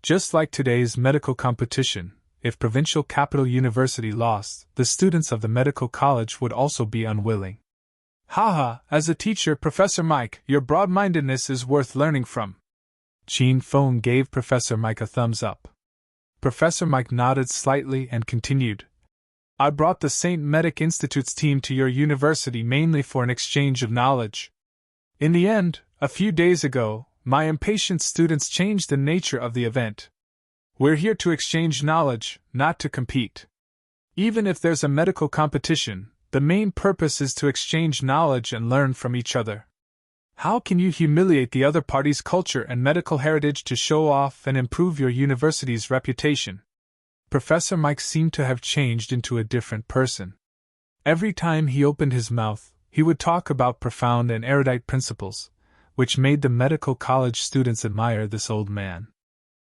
Just like today's medical competition, if Provincial Capital University lost, the students of the medical college would also be unwilling. Haha, as a teacher, Professor Mike, your broad-mindedness is worth learning from. Qin Feng gave Professor Mike a thumbs up. Professor Mike nodded slightly and continued, "I brought the St. Medic Institute's team to your university mainly for an exchange of knowledge. In the end, a few days ago, my impatient students changed the nature of the event. We're here to exchange knowledge, not to compete. Even if there's a medical competition, the main purpose is to exchange knowledge and learn from each other. How can you humiliate the other party's culture and medical heritage to show off and improve your university's reputation?" Professor Mike seemed to have changed into a different person. Every time he opened his mouth, he would talk about profound and erudite principles, which made the medical college students admire this old man.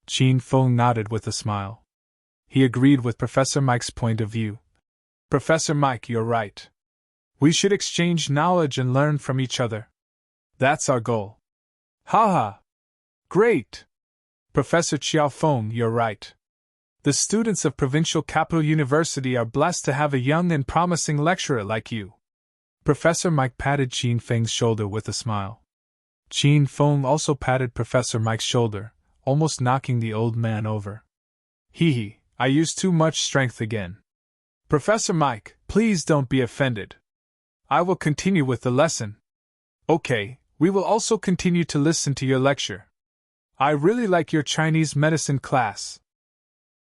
Qin Feng nodded with a smile. He agreed with Professor Mike's point of view. "Professor Mike, you're right. We should exchange knowledge and learn from each other. That's our goal." "Haha! Great! Professor Chiao Feng, you're right. The students of Provincial Capital University are blessed to have a young and promising lecturer like you." Professor Mike patted Qin Feng's shoulder with a smile. Qin Feng also patted Professor Mike's shoulder, almost knocking the old man over. "Hee, I used too much strength again. Professor Mike, please don't be offended. I will continue with the lesson." "Okay, we will also continue to listen to your lecture. I really like your Chinese medicine class."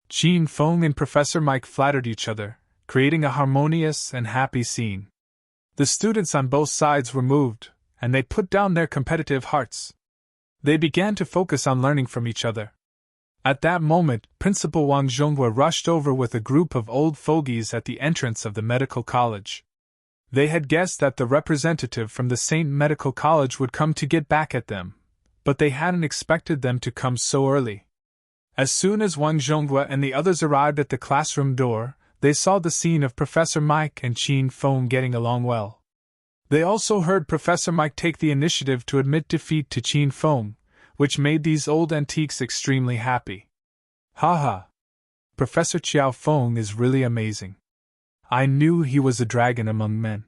Qin Feng and Professor Mike flattered each other, creating a harmonious and happy scene. The students on both sides were moved, and they put down their competitive hearts. They began to focus on learning from each other. At that moment, Principal Wang Zhonghua rushed over with a group of old fogies at the entrance of the medical college. They had guessed that the representative from the St. Medical College would come to get back at them, but they hadn't expected them to come so early. As soon as Wang Zhonghua and the others arrived at the classroom door, they saw the scene of Professor Mike and Qin Feng getting along well. They also heard Professor Mike take the initiative to admit defeat to Qin Feng, which made these old antiques extremely happy. "Haha! Professor Chiao Feng is really amazing. I knew he was a dragon among men.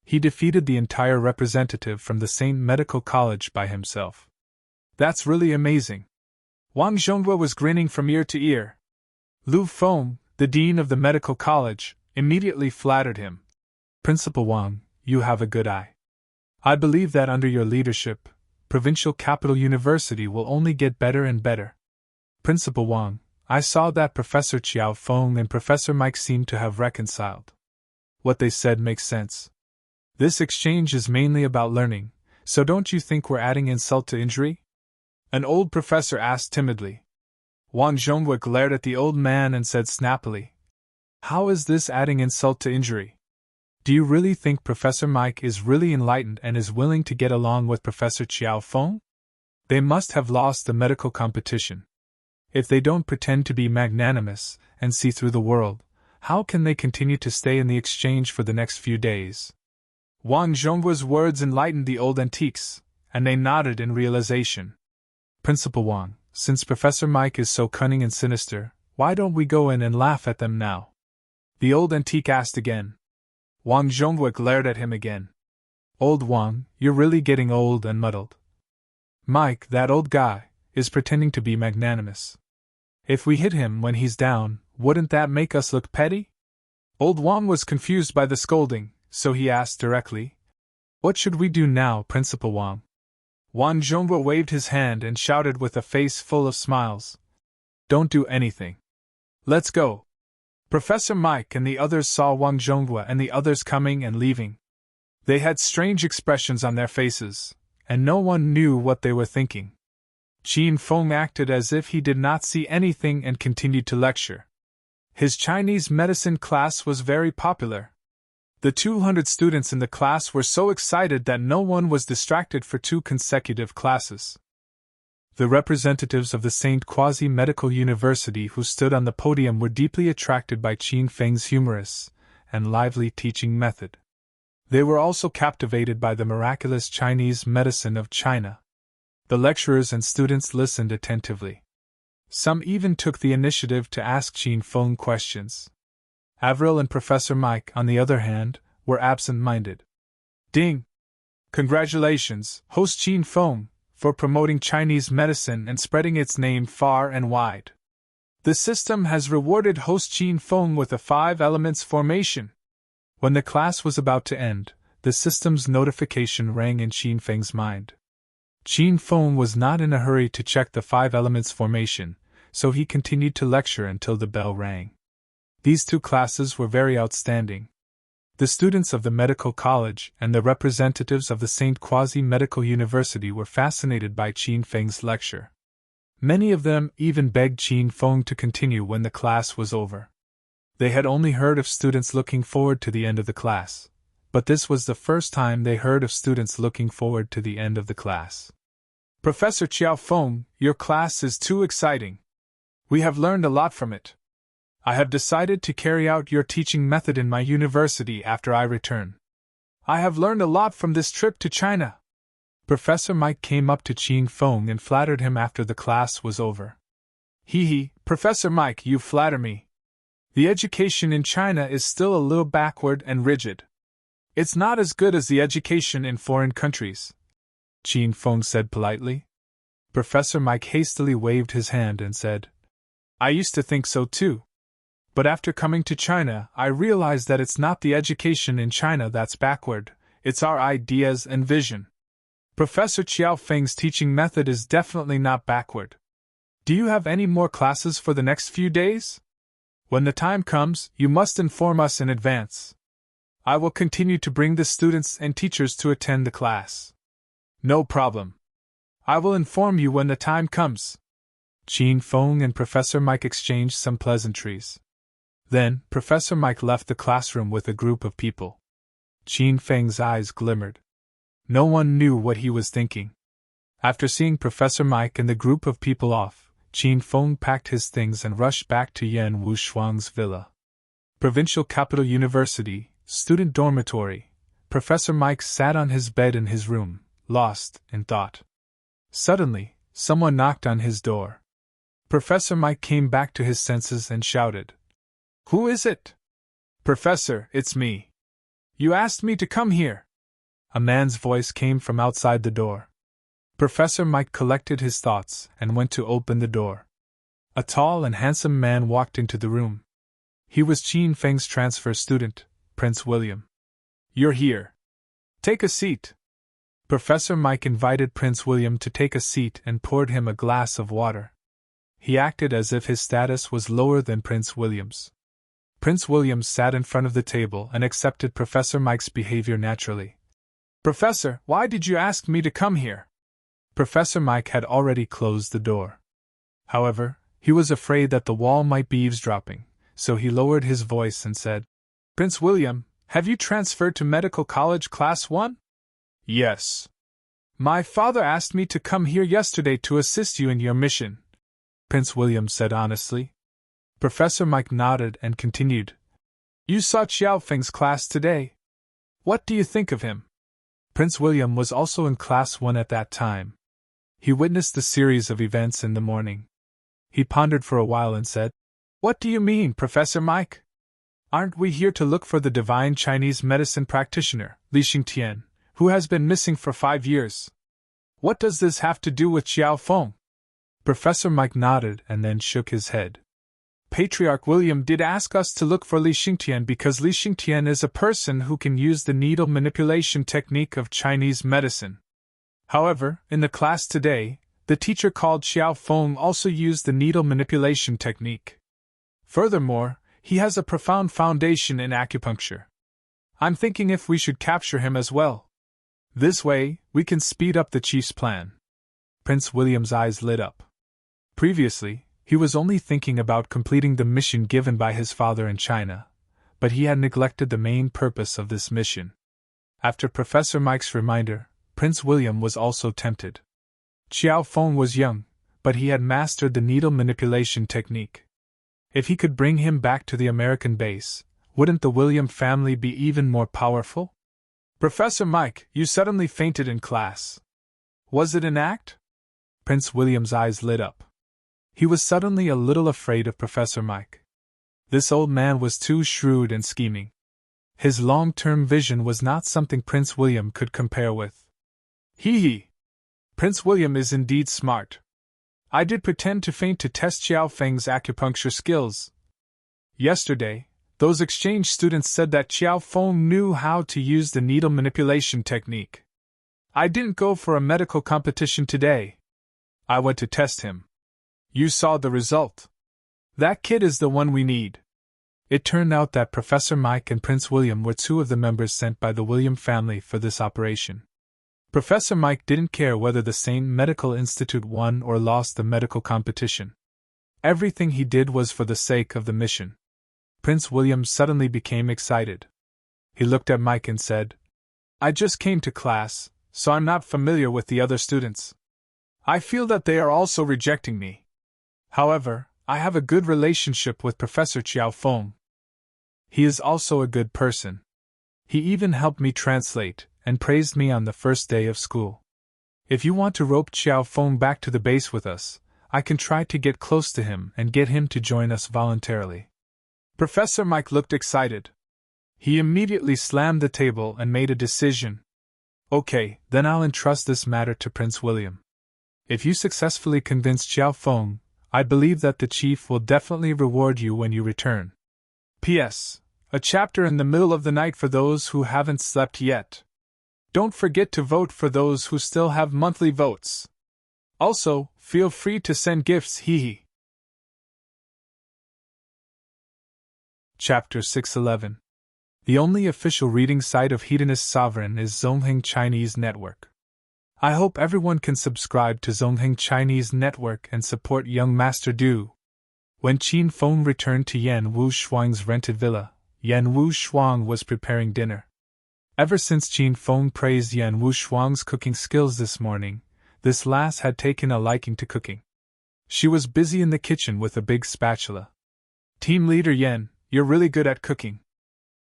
He defeated the entire representative from the St. Medical College by himself. That's really amazing." Wang Zhonghua was grinning from ear to ear. Lu Feng, the dean of the medical college, immediately flattered him. "Principal Wang, you have a good eye. I believe that under your leadership, Provincial Capital University will only get better and better." "Principal Wang, I saw that Professor Chiao Feng and Professor Mike seemed to have reconciled. What they said makes sense. This exchange is mainly about learning, so don't you think we're adding insult to injury?" an old professor asked timidly. Wang Zhonghua glared at the old man and said snappily, "How is this adding insult to injury? Do you really think Professor Mike is really enlightened and is willing to get along with Professor Chiao Feng? They must have lost the medical competition. If they don't pretend to be magnanimous and see through the world, how can they continue to stay in the exchange for the next few days?" Wang Zhonghua's words enlightened the old antiques, and they nodded in realization. "Principal Wang, since Professor Mike is so cunning and sinister, Why don't we go in and laugh at them now? The old antique asked again. Wang Zhonghua glared at him again. Old Wang, you're really getting old and muddled. Mike, that old guy, is pretending to be magnanimous. If we hit him when he's down, wouldn't that make us look petty? Old Wang was confused by the scolding, so he asked directly, What should we do now, Principal Wang? Wang Zhonghua waved his hand and shouted with a face full of smiles. Don't do anything. Let's go. Professor Mike and the others saw Wang Zhonghua and the others coming and leaving. They had strange expressions on their faces, and no one knew what they were thinking. Qin Feng acted as if he did not see anything and continued to lecture. His Chinese medicine class was very popular. The 200 students in the class were so excited that no one was distracted for 2 consecutive classes. The representatives of the St. Quasi Medical University who stood on the podium were deeply attracted by Qin Feng's humorous and lively teaching method. They were also captivated by the miraculous Chinese medicine of China. The lecturers and students listened attentively. Some even took the initiative to ask Qin Feng questions. Avril and Professor Mike, on the other hand, were absent-minded. Ding! Congratulations, host Qin Feng, for promoting Chinese medicine and spreading its name far and wide. The system has rewarded host Qin Feng with a 5 elements formation. When the class was about to end, the system's notification rang in Qin Feng's mind. Qin Feng was not in a hurry to check the 5 elements formation, so he continued to lecture until the bell rang. These 2 classes were very outstanding. The students of the medical college and the representatives of the St. Quasi Medical University were fascinated by Qin Feng's lecture. Many of them even begged Qin Feng to continue when the class was over. They had only heard of students looking forward to the end of the class, but this was the first time they heard of students looking forward to the end of the class. Professor Qiao Feng, your class is too exciting. We have learned a lot from it. I have decided to carry out your teaching method in my university after I return. I have learned a lot from this trip to China. Professor Mike came up to Qin Feng and flattered him after the class was over. Hee, Professor Mike, you flatter me. The education in China is still a little backward and rigid. It's not as good as the education in foreign countries, Qin Feng said politely. Professor Mike hastily waved his hand and said, I used to think so too. But after coming to China, I realized that it's not the education in China that's backward, it's our ideas and vision. Professor Qiao Feng's teaching method is definitely not backward. Do you have any more classes for the next few days? When the time comes, you must inform us in advance. I will continue to bring the students and teachers to attend the class. No problem. I will inform you when the time comes. Qin Feng and Professor Mike exchanged some pleasantries. Then, Professor Mike left the classroom with a group of people. Qin Feng's eyes glimmered. No one knew what he was thinking. After seeing Professor Mike and the group of people off, Qin Feng packed his things and rushed back to Yan Wu Shuang's villa. Provincial Capital University, student dormitory. Professor Mike sat on his bed in his room, lost in thought. Suddenly, someone knocked on his door. Professor Mike came back to his senses and shouted, Who is it? Professor, it's me. You asked me to come here. A man's voice came from outside the door. Professor Mike collected his thoughts and went to open the door. A tall and handsome man walked into the room. He was Qin Feng's transfer student, Prince William. You're here. Take a seat. Professor Mike invited Prince William to take a seat and poured him a glass of water. He acted as if his status was lower than Prince William's. Prince William sat in front of the table and accepted Professor Mike's behavior naturally. Professor, why did you ask me to come here? Professor Mike had already closed the door. However, he was afraid that the wall might be eavesdropping, so he lowered his voice and said, Prince William, have you transferred to Medical College Class 1? Yes. My father asked me to come here yesterday to assist you in your mission, Prince William said honestly. Professor Mike nodded and continued. You saw Qiao Feng's class today. What do you think of him? Prince William was also in Class 1 at that time. He witnessed the series of events in the morning. He pondered for a while and said, What do you mean, Professor Mike? Aren't we here to look for the divine Chinese medicine practitioner, Li Xingtian, who has been missing for 5 years? What does this have to do with Xiao Feng? Professor Mike nodded and then shook his head. Patriarch William did ask us to look for Li Xingtian because Li Xingtian is a person who can use the needle manipulation technique of Chinese medicine. However, in the class today, the teacher called Xiao Feng also used the needle manipulation technique. Furthermore, he has a profound foundation in acupuncture. I'm thinking if we should capture him as well. This way, we can speed up the chief's plan. Prince William's eyes lit up. Previously, he was only thinking about completing the mission given by his father in China, but he had neglected the main purpose of this mission. After Professor Mike's reminder, Prince William was also tempted. Xiao Feng was young, but he had mastered the needle manipulation technique. If he could bring him back to the American base, wouldn't the William family be even more powerful? Professor Mike, you suddenly fainted in class. Was it an act? Prince William's eyes lit up. He was suddenly a little afraid of Professor Mike. This old man was too shrewd and scheming. His long-term vision was not something Prince William could compare with. Hee. Prince William is indeed smart. I did pretend to faint to test Xiao Feng's acupuncture skills. Yesterday, those exchange students said that Xiao Feng knew how to use the needle manipulation technique. I didn't go for a medical competition today. I went to test him. You saw the result. That kid is the one we need. It turned out that Professor Mike and Prince William were 2 of the members sent by the William family for this operation. Professor Mike didn't care whether the same medical institute won or lost the medical competition. Everything he did was for the sake of the mission. Prince William suddenly became excited. He looked at Mike and said, I just came to class, so I'm not familiar with the other students. I feel that they are also rejecting me. However, I have a good relationship with Professor Xiao Feng. He is also a good person. He even helped me translate, and praised me on the first day of school. If you want to rope Xiao Feng back to the base with us, I can try to get close to him and get him to join us voluntarily. Professor Mike looked excited. He immediately slammed the table and made a decision. Okay, then I'll entrust this matter to Prince William. If you successfully convince Xiao Feng, I believe that the chief will definitely reward you when you return. P.S. A chapter in the middle of the night for those who haven't slept yet. Don't forget to vote for those who still have monthly votes. Also, feel free to send gifts, hee. Chapter 611. The only official reading site of Hedonist Sovereign is Zongheng Chinese Network. I hope everyone can subscribe to Zongheng Chinese Network and support young Master Du. When Qin Feng returned to Yan Wu Shuang's rented villa, Yan Wu Shuang was preparing dinner. Ever since Qin Feng praised Yan Wu Shuang's cooking skills this morning, this lass had taken a liking to cooking. She was busy in the kitchen with a big spatula. Team leader Yan, you're really good at cooking.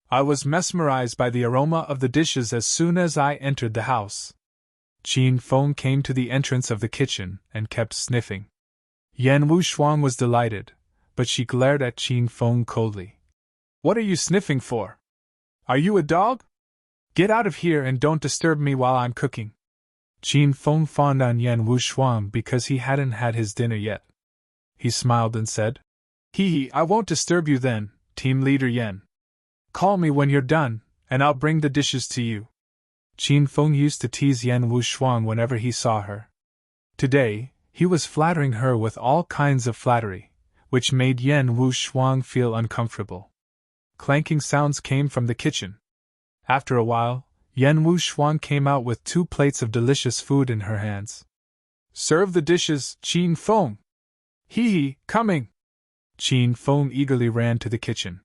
I was mesmerized by the aroma of the dishes as soon as I entered the house. Qin Feng came to the entrance of the kitchen and kept sniffing. Yan Wu Shuang was delighted, but she glared at Qin Feng coldly. What are you sniffing for? Are you a dog? Get out of here and don't disturb me while I'm cooking. Qin Feng fawned on Yan Wu Shuang because he hadn't had his dinner yet. He smiled and said, Hee, I won't disturb you then, team leader Yan. Call me when you're done, and I'll bring the dishes to you. Qin Feng used to tease Yan Wu Shuang whenever he saw her. Today, he was flattering her with all kinds of flattery, which made Yan Wu Shuang feel uncomfortable. Clanking sounds came from the kitchen. After a while, Yan Wu Shuang came out with 2 plates of delicious food in her hands. Serve the dishes, Qin Feng. Hee, coming. Qin Feng eagerly ran to the kitchen.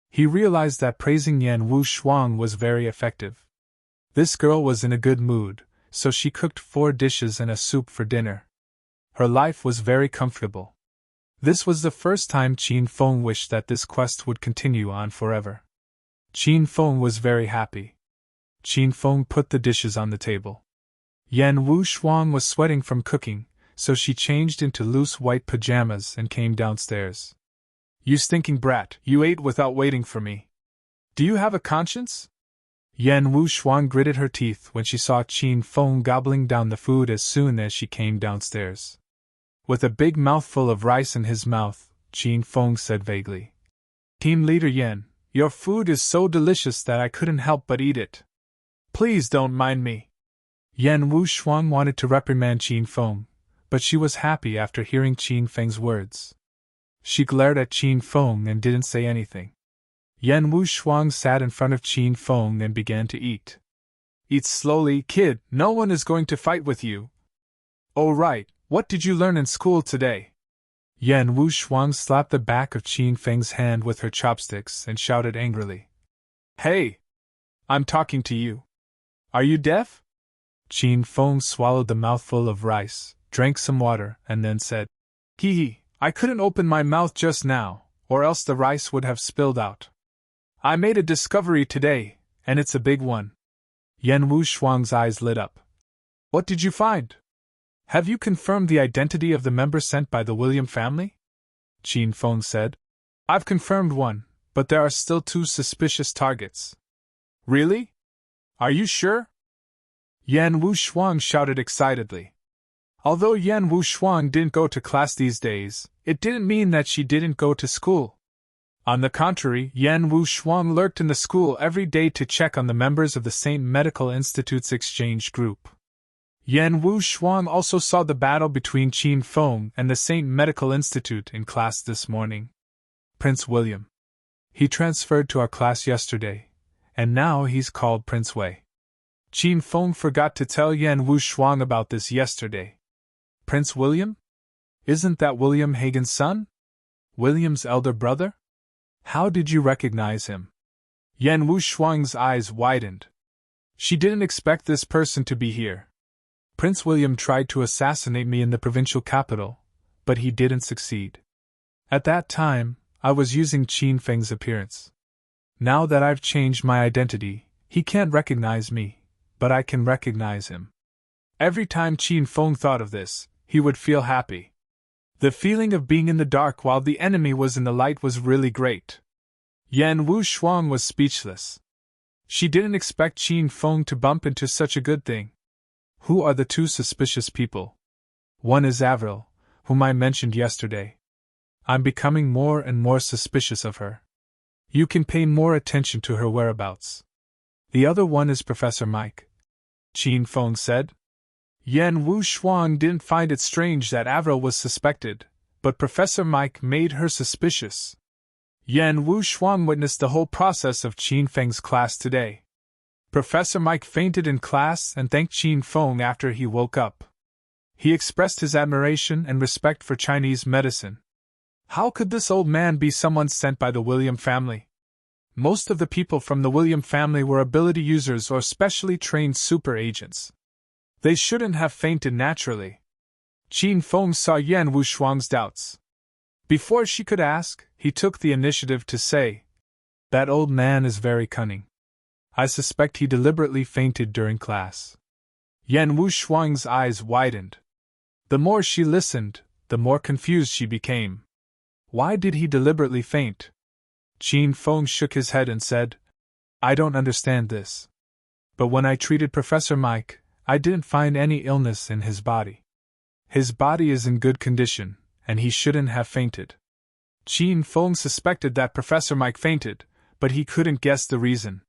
He realized that praising Yan Wu Shuang was very effective. This girl was in a good mood, so she cooked 4 dishes and a soup for dinner. Her life was very comfortable. This was the first time Qin Feng wished that this quest would continue on forever. Qin Feng was very happy. Qin Feng put the dishes on the table. Yan Wu Shuang was sweating from cooking, so she changed into loose white pajamas and came downstairs. You stinking brat, you ate without waiting for me. Do you have a conscience? Yan Wuxuang gritted her teeth when she saw Qin Feng gobbling down the food as soon as she came downstairs. With a big mouthful of rice in his mouth, Qin Feng said vaguely, Team Leader Yan, your food is so delicious that I couldn't help but eat it. Please don't mind me. Yan Wuxuang wanted to reprimand Qin Feng, but she was happy after hearing Qin Feng's words. She glared at Qin Feng and didn't say anything. Yan Wuxuang sat in front of Qin Feng and began to eat. Eat slowly, kid, no one is going to fight with you. Oh right, what did you learn in school today? Yan Wuxuang slapped the back of Qin Feng's hand with her chopsticks and shouted angrily. Hey! I'm talking to you. Are you deaf? Qin Feng swallowed the mouthful of rice, drank some water, and then said, Hee hee, I couldn't open my mouth just now, or else the rice would have spilled out. I made a discovery today, and it's a big one. Yan Wuxuang's eyes lit up. What did you find? Have you confirmed the identity of the member sent by the William family? Qin Feng said. I've confirmed one, but there are still 2 suspicious targets. Really? Are you sure? Yan Wuxuang shouted excitedly. Although Yan Wuxuang didn't go to class these days, it didn't mean that she didn't go to school. On the contrary, Yan Wuxuang lurked in the school every day to check on the members of the St. Medical Institute's exchange group. Yan Wuxuang also saw the battle between Qin Feng and the St. Medical Institute in class this morning. Prince William. He transferred to our class yesterday, and now he's called Prince Wei. Qin Feng forgot to tell Yan Wuxuang about this yesterday. Prince William? Isn't that William Hagen's son? William's elder brother? How did you recognize him? Yan Wuxuang's eyes widened. She didn't expect this person to be here. Prince William tried to assassinate me in the provincial capital, but he didn't succeed. At that time, I was using Qin Feng's appearance. Now that I've changed my identity, he can't recognize me, but I can recognize him. Every time Qin Feng thought of this, he would feel happy. The feeling of being in the dark while the enemy was in the light was really great. Yan Wuxuang was speechless. She didn't expect Qin Feng to bump into such a good thing. Who are the 2 suspicious people? One is Avril, whom I mentioned yesterday. I'm becoming more and more suspicious of her. You can pay more attention to her whereabouts. The other one is Professor Mike. Qin Feng said. Yan Wuxuang didn't find it strange that Avril was suspected, but Professor Mike made her suspicious. Yan Wuxuang witnessed the whole process of Qin Feng's class today. Professor Mike fainted in class and thanked Qin Feng after he woke up. He expressed his admiration and respect for Chinese medicine. How could this old man be someone sent by the William family? Most of the people from the William family were ability users or specially trained super agents. They shouldn't have fainted naturally. Qin Feng saw Yan Wuxuang's doubts. Before she could ask, he took the initiative to say, That old man is very cunning. I suspect he deliberately fainted during class. Yan Wuxuang's eyes widened. The more she listened, the more confused she became. Why did he deliberately faint? Qin Feng shook his head and said, I don't understand this. But when I treated Professor Mike, I didn't find any illness in his body. His body is in good condition, and he shouldn't have fainted. Qin Feng suspected that Professor Mike fainted, but he couldn't guess the reason.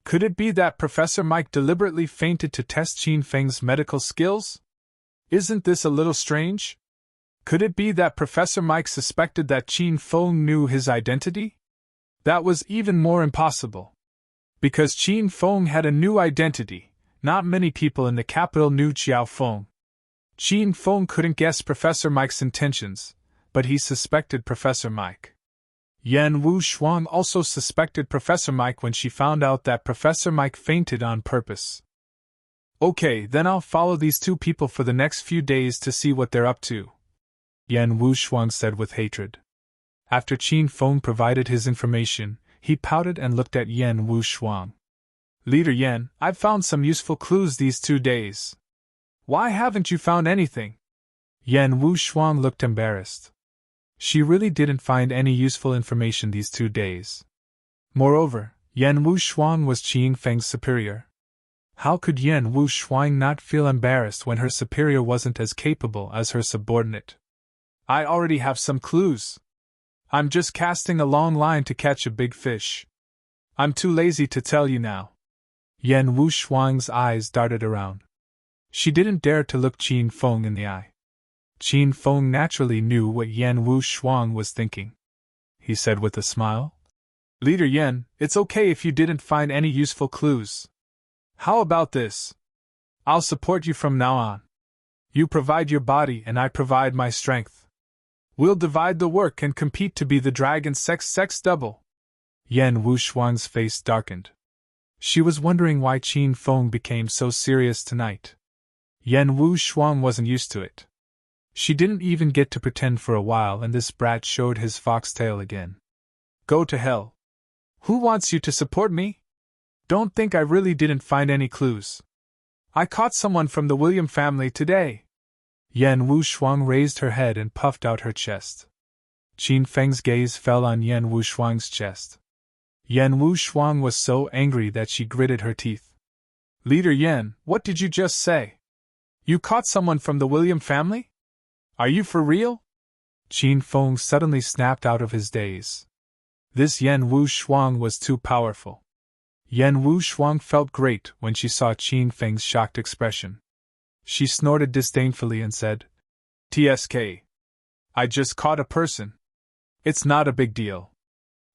Could it be that Professor Mike deliberately fainted to test Qin Feng's medical skills? Isn't this a little strange? Could it be that Professor Mike suspected that Qin Feng knew his identity? That was even more impossible. Because Qin Feng had a new identity, not many people in the capital knew Qiao Feng. Qin Feng couldn't guess Professor Mike's intentions, but he suspected Professor Mike. Yan Wuxuang also suspected Professor Mike when she found out that Professor Mike fainted on purpose. Okay, then I'll follow these 2 people for the next few days to see what they're up to, Yan Wuxuang said with hatred. After Qin Feng provided his information, he pouted and looked at Yan Wuxuang. Leader Yan, I've found some useful clues these 2 days. Why haven't you found anything? Yan Wuxuang looked embarrassed. She really didn't find any useful information these 2 days. Moreover, Yan Wu Shuang was Qing Feng's superior. How could Yan Wu Shuang not feel embarrassed when her superior wasn't as capable as her subordinate? I already have some clues. I'm just casting a long line to catch a big fish. I'm too lazy to tell you now. Yan Wu Shuang's eyes darted around. She didn't dare to look Qin Feng in the eye. Qin Feng naturally knew what Yan Wu Shuang was thinking. He said with a smile, Leader Yan, it's okay if you didn't find any useful clues. How about this? I'll support you from now on. You provide your body and I provide my strength. We'll divide the work and compete to be the dragon sex double. Yan Wu Shuang's face darkened. She was wondering why Qin Feng became so serious tonight. Yan Wu Shuang wasn't used to it. She didn't even get to pretend for a while and this brat showed his foxtail again. Go to hell. Who wants you to support me? Don't think I really didn't find any clues. I caught someone from the William family today. Yan Wu Shuang raised her head and puffed out her chest. Qin Feng's gaze fell on Yan Wu Shuang's chest. Yan Wu Shuang was so angry that she gritted her teeth. Leader Yan, what did you just say? You caught someone from the William family? Are you for real? Qin Feng suddenly snapped out of his daze. This Yan Wu Shuang was too powerful. Yan Wu Shuang felt great when she saw Qin Feng's shocked expression. She snorted disdainfully and said, TSK. I just caught a person. It's not a big deal.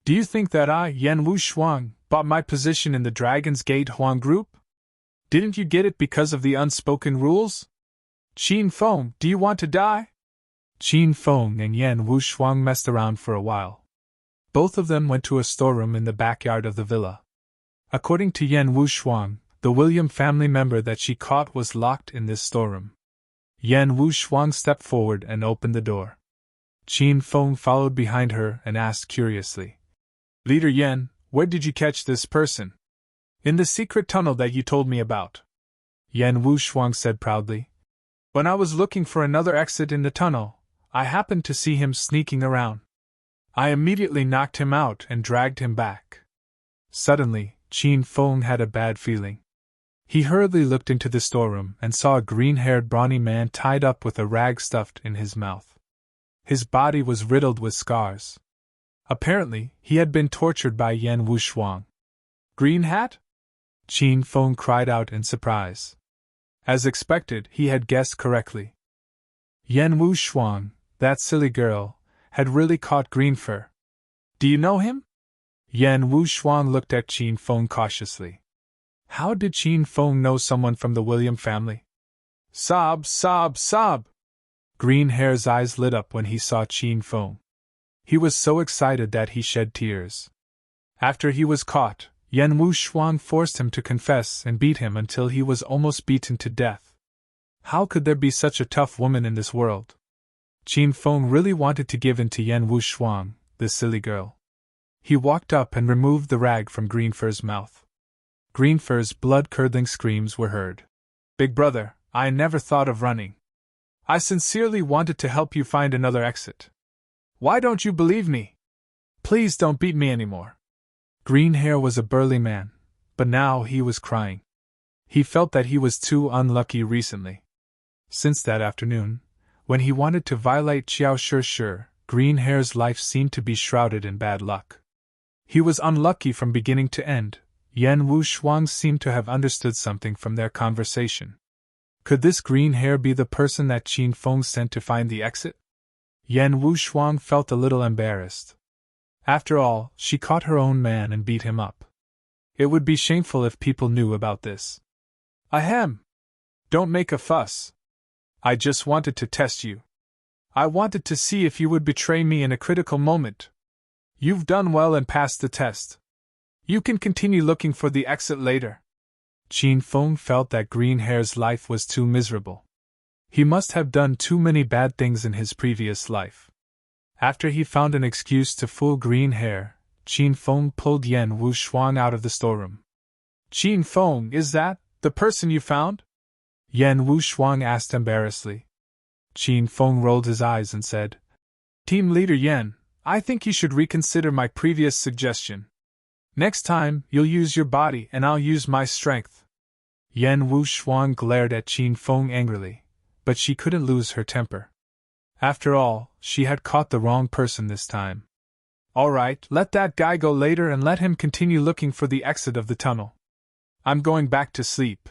Do you think that I, Yan Wu Shuang, bought my position in the Dragon's Gate Huang group? Didn't you get it because of the unspoken rules? Qin Feng, do you want to die? Qin Feng and Yan Wu Shuang messed around for a while. Both of them went to a storeroom in the backyard of the villa. According to Yan Wu Shuang, the William family member that she caught was locked in this storeroom. Yan Wu Shuang stepped forward and opened the door. Qin Feng followed behind her and asked curiously, Leader Yan, where did you catch this person? In the secret tunnel that you told me about. Yan Wu Shuang said proudly. When I was looking for another exit in the tunnel, I happened to see him sneaking around. I immediately knocked him out and dragged him back. Suddenly, Qin Feng had a bad feeling. He hurriedly looked into the storeroom and saw a green-haired brawny man tied up with a rag stuffed in his mouth. His body was riddled with scars. Apparently, he had been tortured by Yan Wu Shuang. Green hat? Qin Feng cried out in surprise. As expected, he had guessed correctly. Yan Wu Shuang, that silly girl, had really caught Greenfur. Do you know him? Yan Wu Shuang looked at Qin Feng cautiously. How did Qin Feng know someone from the William family? Sob, sob, sob! Greenhair's eyes lit up when he saw Qin Feng. He was so excited that he shed tears. After he was caught, Yan Wu Shuang forced him to confess and beat him until he was almost beaten to death. How could there be such a tough woman in this world? Qin Feng really wanted to give in to Yan Wu Shuang, this silly girl. He walked up and removed the rag from Greenfur's mouth. Greenfur's blood-curdling screams were heard. Big brother, I never thought of running. I sincerely wanted to help you find another exit. Why don't you believe me? Please don't beat me anymore. Greenhair was a burly man, but now he was crying. He felt that he was too unlucky recently. Since that afternoon, when he wanted to violate Xiao Shi, Greenhair's life seemed to be shrouded in bad luck. He was unlucky from beginning to end. Yan Wu Shuang seemed to have understood something from their conversation. Could this Greenhair be the person that Qin Feng sent to find the exit? Yan Wu Shuang felt a little embarrassed. After all, she caught her own man and beat him up. It would be shameful if people knew about this. Ahem! Don't make a fuss. I just wanted to test you. I wanted to see if you would betray me in a critical moment. You've done well and passed the test. You can continue looking for the exit later. Qin Feng felt that Greenhair's life was too miserable. He must have done too many bad things in his previous life. After he found an excuse to fool Greenhair, Qin Feng pulled Yan Wu Shuang out of the storeroom. Qin Feng, is that the person you found? Yan Wu Shuang asked embarrassedly. Qin Feng rolled his eyes and said, Team Leader Yan, I think you should reconsider my previous suggestion. Next time, you'll use your body and I'll use my strength. Yan Wuxuan glared at Qin Feng angrily, but she couldn't lose her temper. After all, she had caught the wrong person this time. Alright, let that guy go later and let him continue looking for the exit of the tunnel. I'm going back to sleep.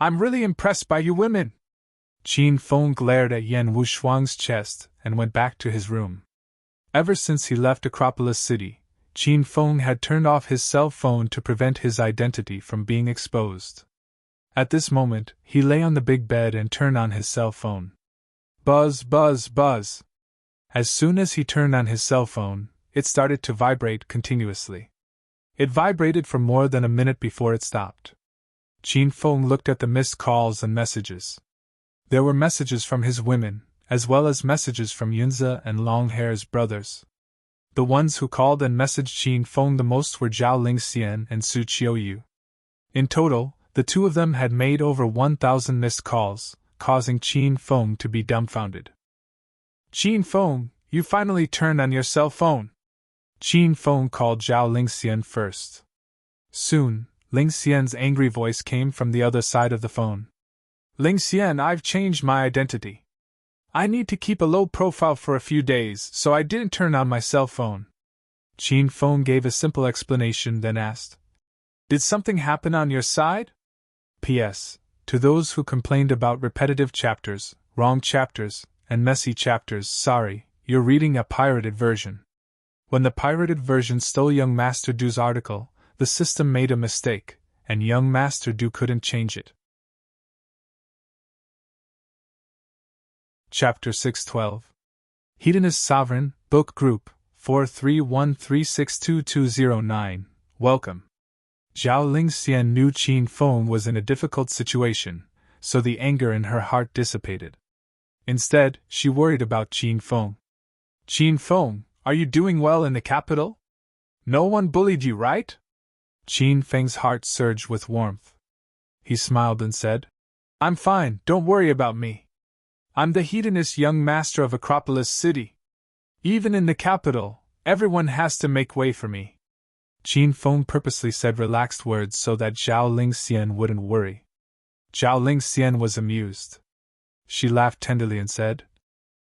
I'm really impressed by you women. Qin Feng glared at Yan Wuxuang's chest and went back to his room. Ever since he left Acropolis City, Qin Feng had turned off his cell phone to prevent his identity from being exposed. At this moment, he lay on the big bed and turned on his cell phone. Buzz, buzz, buzz. As soon as he turned on his cell phone, it started to vibrate continuously. It vibrated for more than a minute before it stopped. Qin Feng looked at the missed calls and messages. There were messages from his women, as well as messages from Yunze and Longhair's brothers. The ones who called and messaged Qin Feng the most were Zhao Lingxian and Su Qiuyu. In total, the two of them had made over 1,000 missed calls, causing Qin Feng to be dumbfounded. Qin Feng, you finally turned on your cell phone. Qin Feng called Zhao Lingxian first. Soon, Lingxian's angry voice came from the other side of the phone. Lingxian, I've changed my identity. I need to keep a low profile for a few days, so I didn't turn on my cell phone. Qin Feng gave a simple explanation, then asked, Did something happen on your side? P.S. To those who complained about repetitive chapters, wrong chapters, and messy chapters, sorry, you're reading a pirated version. When the pirated version stole Young Master Du's article, the system made a mistake, and Young Master Du couldn't change it. Chapter 612. Hedonist Sovereign, Book Group, 431362209, Welcome. Zhao Lingxian knew Qin Feng was in a difficult situation, so the anger in her heart dissipated. Instead, she worried about Qin Feng. Qin Feng, are you doing well in the capital? No one bullied you, right? Qin Feng's heart surged with warmth. He smiled and said, I'm fine, don't worry about me. I'm the hedonist young master of Acropolis City. Even in the capital, everyone has to make way for me. Qin Feng purposely said relaxed words so that Zhao Lingxian wouldn't worry. Zhao Lingxian was amused. She laughed tenderly and said,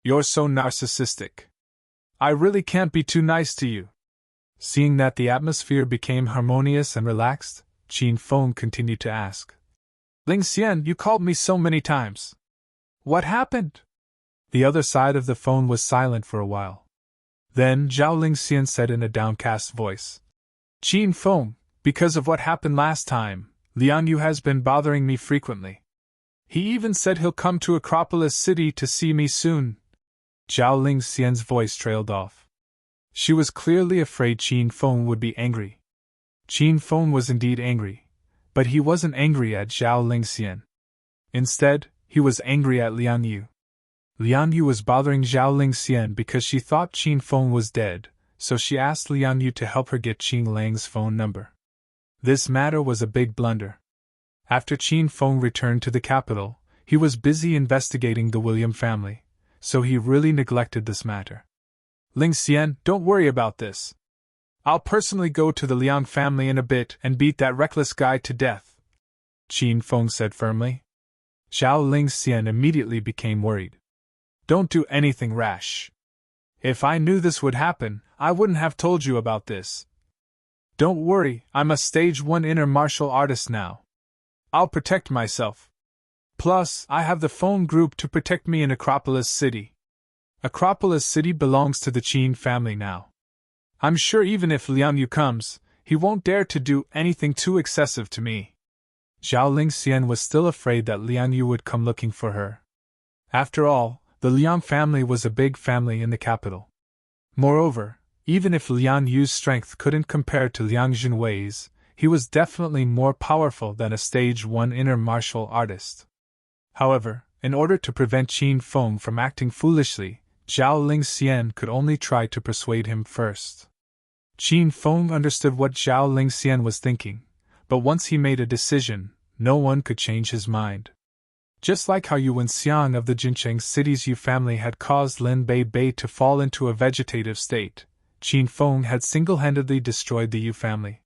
You're so narcissistic. I really can't be too nice to you. Seeing that the atmosphere became harmonious and relaxed, Qin Feng continued to ask, Lingxian, you called me so many times. What happened? The other side of the phone was silent for a while. Then Zhao Lingxian said in a downcast voice, Qin Feng, because of what happened last time, Liang Yu has been bothering me frequently. He even said he'll come to Acropolis City to see me soon. Zhao Lingxian's voice trailed off. She was clearly afraid Qin Feng would be angry. Qin Feng was indeed angry, but he wasn't angry at Zhao Lingxian. Instead, he was angry at Liang Yu. Liang Yu was bothering Zhao Lingxian because she thought Qin Feng was dead, so she asked Liang Yu to help her get Qing Lang's phone number. This matter was a big blunder. After Qin Feng returned to the capital, he was busy investigating the William family, so he really neglected this matter. Lingxian, don't worry about this. I'll personally go to the Liang family in a bit and beat that reckless guy to death, Qin Feng said firmly. Zhao Lingxian immediately became worried. Don't do anything rash. If I knew this would happen, I wouldn't have told you about this. Don't worry, I'm a stage 1 inner martial artist now. I'll protect myself. Plus, I have the phone group to protect me in Acropolis City. Acropolis City belongs to the Qin family now. I'm sure even if Liang Yu comes, he won't dare to do anything too excessive to me. Zhao Lingxian was still afraid that Liang Yu would come looking for her. After all, the Liang family was a big family in the capital. Moreover, even if Liang Yu's strength couldn't compare to Liang Junwei's, he was definitely more powerful than a stage 1 inner martial artist. However, in order to prevent Qin Feng from acting foolishly, Zhao Lingxian could only try to persuade him first. Qin Feng understood what Zhao Lingxian was thinking, but once he made a decision, no one could change his mind. Just like how Yuan Xiang of the Jincheng City's Yu family had caused Lin Bei to fall into a vegetative state, Qin Feng had single-handedly destroyed the Yu family.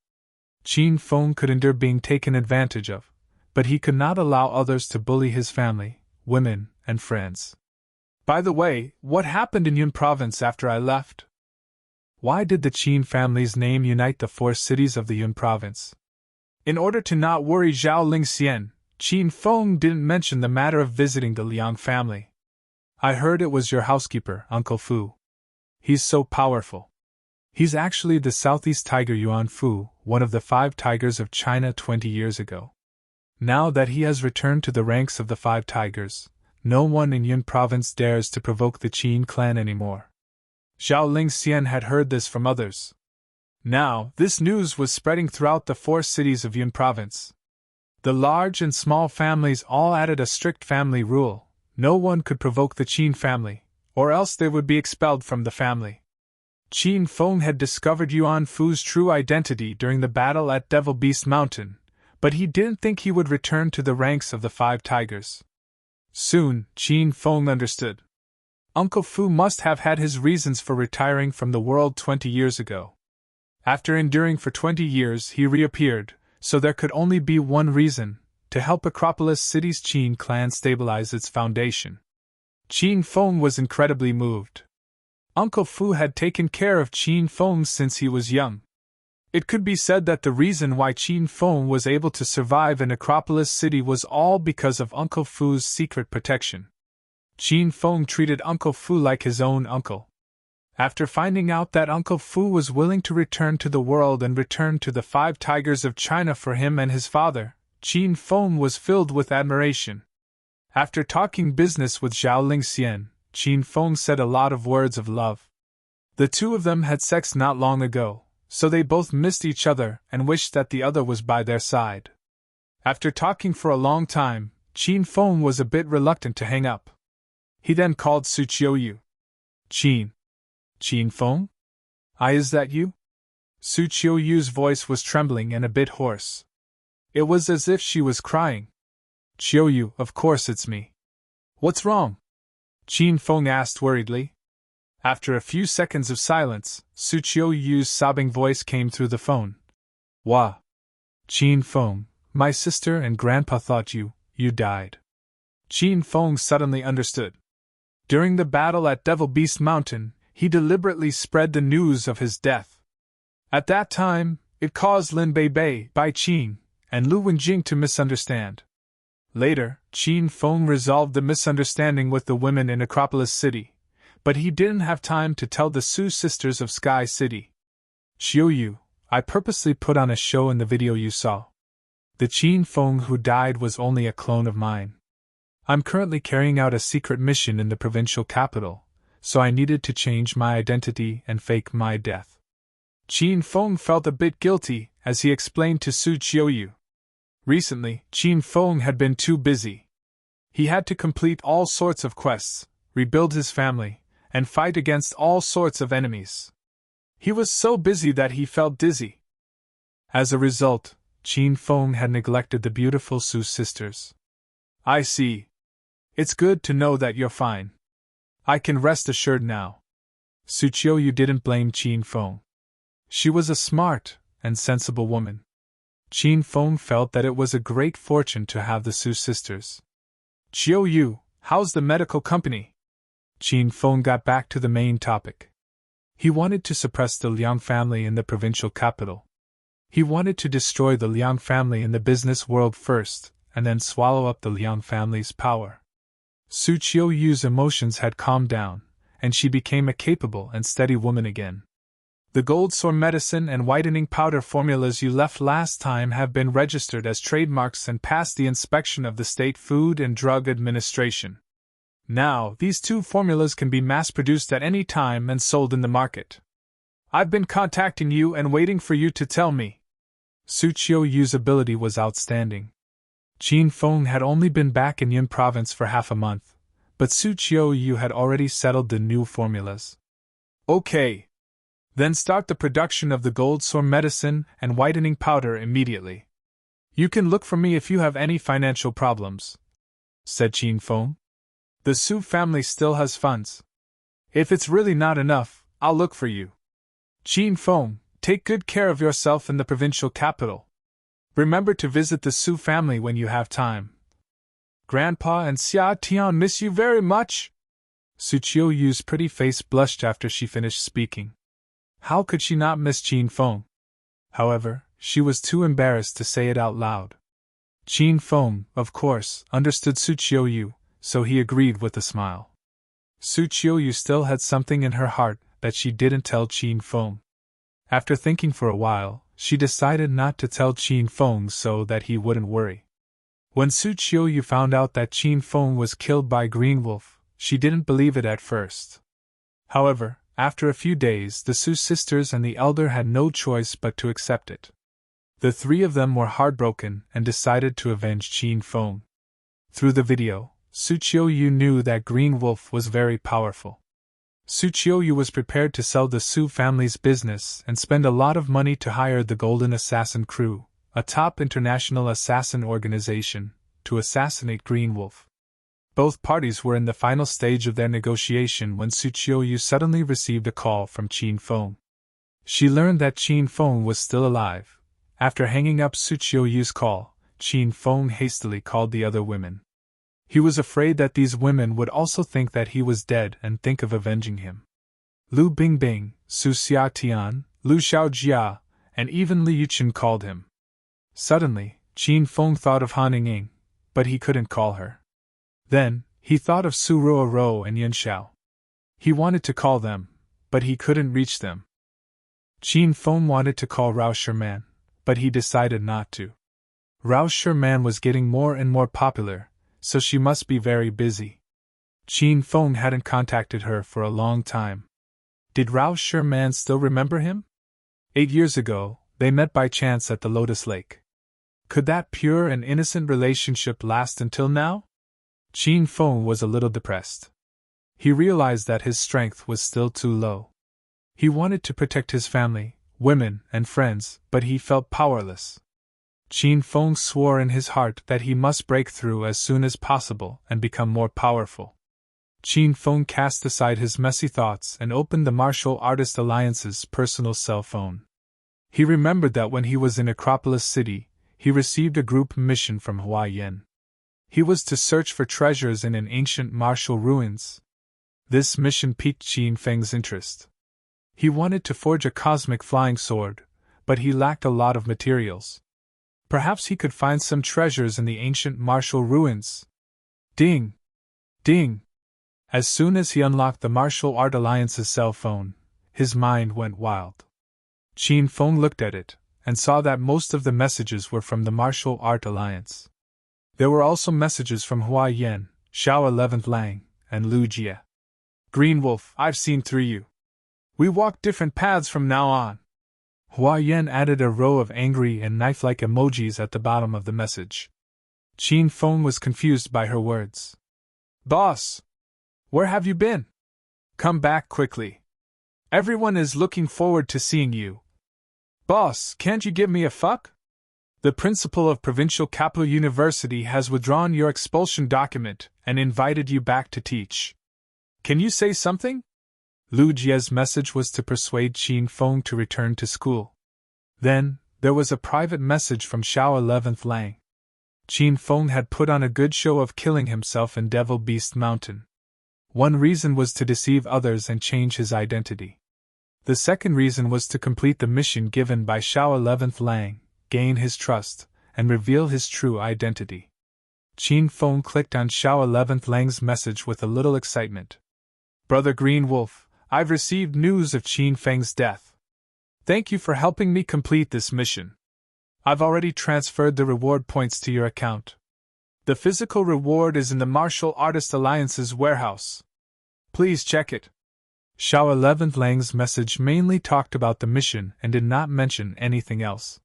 Qin Feng could endure being taken advantage of, but he could not allow others to bully his family, women, and friends. By the way, what happened in Yun province after I left? Why did the Qin family's name unite the 4 cities of the Yun province? In order to not worry Zhao Lingxian, Qin Feng didn't mention the matter of visiting the Liang family. I heard it was your housekeeper, Uncle Fu. He's so powerful. He's actually the Southeast Tiger Yuan Fu, one of the 5 tigers of China 20 years ago. Now that he has returned to the ranks of the 5 tigers, no one in Yun province dares to provoke the Qin clan anymore. Zhao Lingxian had heard this from others. Now, this news was spreading throughout the 4 cities of Yun province. The large and small families all added a strict family rule: no one could provoke the Qin family, or else they would be expelled from the family. Qin Feng had discovered Yuan Fu's true identity during the battle at Devil Beast Mountain, but he didn't think he would return to the ranks of the 5 tigers. Soon, Qin Feng understood. Uncle Fu must have had his reasons for retiring from the world 20 years ago. After enduring for 20 years, he reappeared, so there could only be one reason: to help Acropolis City's Qin clan stabilize its foundation. Qin Feng was incredibly moved. Uncle Fu had taken care of Qin Feng since he was young. It could be said that the reason why Qin Feng was able to survive in Acropolis City was all because of Uncle Fu's secret protection. Qin Feng treated Uncle Fu like his own uncle. After finding out that Uncle Fu was willing to return to the world and return to the 5 tigers of China for him and his father, Qin Feng was filled with admiration. After talking business with Zhao Lingxian, Qin Feng said a lot of words of love. The 2 of them had sex not long ago, so they both missed each other and wished that the other was by their side. After talking for a long time, Qin Feng was a bit reluctant to hang up. He then called Su Qiuyu. Qin Feng? Is that you? Su Qiuyu's voice was trembling and a bit hoarse. It was as if she was crying. Qiuyu, of course it's me. What's wrong? Qin Feng asked worriedly. After a few seconds of silence, Su Qiuyu's sobbing voice came through the phone. Wah. Qin Feng, my sister and grandpa thought you died. Qin Feng suddenly understood. During the battle at Devil Beast Mountain, he deliberately spread the news of his death. At that time, it caused Lin Bei, Bai Qin, and Lu Wenjing to misunderstand. Later, Qin Feng resolved the misunderstanding with the women in Acropolis City, but he didn't have time to tell the Su sisters of Sky City. Qiuyu, I purposely put on a show in the video you saw. The Qin Feng who died was only a clone of mine. I'm currently carrying out a secret mission in the provincial capital, so I needed to change my identity and fake my death. Qin Feng felt a bit guilty as he explained to Su Qiuyu. Recently, Qin Feng had been too busy. He had to complete all sorts of quests, rebuild his family, and fight against all sorts of enemies. He was so busy that he felt dizzy. As a result, Qin Feng had neglected the beautiful Su sisters. I see. It's good to know that you're fine. I can rest assured now. Su Qiuyu didn't blame Qin Feng. She was a smart and sensible woman. Qin Feng felt that it was a great fortune to have the Su sisters. Qiuyu, how's the medical company? Qin Feng got back to the main topic. He wanted to suppress the Liang family in the provincial capital. He wanted to destroy the Liang family in the business world first, and then swallow up the Liang family's power. Su Qiuyu's emotions had calmed down, and she became a capable and steady woman again. The gold sore medicine and whitening powder formulas you left last time have been registered as trademarks and passed the inspection of the State Food and Drug Administration. Now, these 2 formulas can be mass-produced at any time and sold in the market. I've been contacting you and waiting for you to tell me. Su Qiuyu's ability was outstanding. Qin Feng had only been back in Yun province for half a month, but Su Qiuyu had already settled the new formulas. Okay. Then start the production of the gold sore medicine and whitening powder immediately. You can look for me if you have any financial problems. said Qin Feng. The Su family still has funds. If it's really not enough, I'll look for you. Qin Feng, take good care of yourself in the provincial capital. Remember to visit the Su family when you have time. Grandpa and Xia Tian miss you very much. Su Qiuyu's pretty face blushed after she finished speaking. How could she not miss Qin Feng? However, she was too embarrassed to say it out loud. Qin Feng, of course, understood Su Qiuyu, so he agreed with a smile. Su Qiuyu still had something in her heart that she didn't tell Qin Feng. After thinking for a while, she decided not to tell Qin Feng so that he wouldn't worry. When Su Qiuyu found out that Qin Feng was killed by Green Wolf, she didn't believe it at first. However, after a few days, the Su sisters and the elder had no choice but to accept it. The three of them were heartbroken and decided to avenge Qin Feng. Through the video, Su Qiuyu knew that Green Wolf was very powerful. Su Qiuyu was prepared to sell the Su family's business and spend a lot of money to hire the Golden Assassin Crew, a top international assassin organization, to assassinate Green Wolf. Both parties were in the final stage of their negotiation when Su Qiuyu suddenly received a call from Qin Feng. She learned that Qin Feng was still alive. After hanging up Su Qiuyu's call, Qin Feng hastily called the other women. He was afraid that these women would also think that he was dead and think of avenging him. Lu Bingbing, Su Xiatian, Lu Xiaojia, and even Li Yuchen called him. Suddenly, Qin Feng thought of Han Ying, but he couldn't call her. Then, he thought of Su Ruoro and Yin Xiao. He wanted to call them, but he couldn't reach them. Qin Feng wanted to call Rao Sherman, but he decided not to. Rao Sherman was getting more and more popular, so she must be very busy. Qin Feng hadn't contacted her for a long time. Did Rao Sherman still remember him? 8 years ago, they met by chance at the Lotus Lake. Could that pure and innocent relationship last until now? Qin Feng was a little depressed. He realized that his strength was still too low. He wanted to protect his family, women, and friends, but he felt powerless. Qin Feng swore in his heart that he must break through as soon as possible and become more powerful. Qin Feng cast aside his messy thoughts and opened the Martial Artist Alliance's personal cell phone. He remembered that when he was in Acropolis City, he received a group mission from Hua Yin. He was to search for treasures in an ancient martial ruins. This mission piqued Qin Feng's interest. He wanted to forge a cosmic flying sword, but he lacked a lot of materials. Perhaps he could find some treasures in the ancient martial ruins. Ding! Ding! As soon as he unlocked the Martial Art Alliance's cell phone, his mind went wild. Qin Feng looked at it, and saw that most of the messages were from the Martial Art Alliance. There were also messages from Hua Yin, Xiao 11th Lang, and Lu Jie. Green Wolf, I've seen through you. We walk different paths from now on. Hua Yin added a row of angry and knife-like emojis at the bottom of the message. Qin Feng was confused by her words. Boss! Where have you been? Come back quickly. Everyone is looking forward to seeing you. Boss, can't you give me a fuck? The principal of Provincial Capital University has withdrawn your expulsion document and invited you back to teach. Can you say something? Lu Jie's message was to persuade Qin Feng to return to school. Then, there was a private message from Xiao 11th Lang. Qin Feng had put on a good show of killing himself in Devil Beast Mountain. One reason was to deceive others and change his identity. The second reason was to complete the mission given by Xiao 11th Lang, gain his trust, and reveal his true identity. Qin Feng clicked on Xiao 11th Lang's message with a little excitement. Brother Green Wolf, I've received news of Qin Feng's death. Thank you for helping me complete this mission. I've already transferred the reward points to your account. The physical reward is in the Martial Artist Alliance's warehouse. Please check it. Xiao 11th Lang's message mainly talked about the mission and did not mention anything else.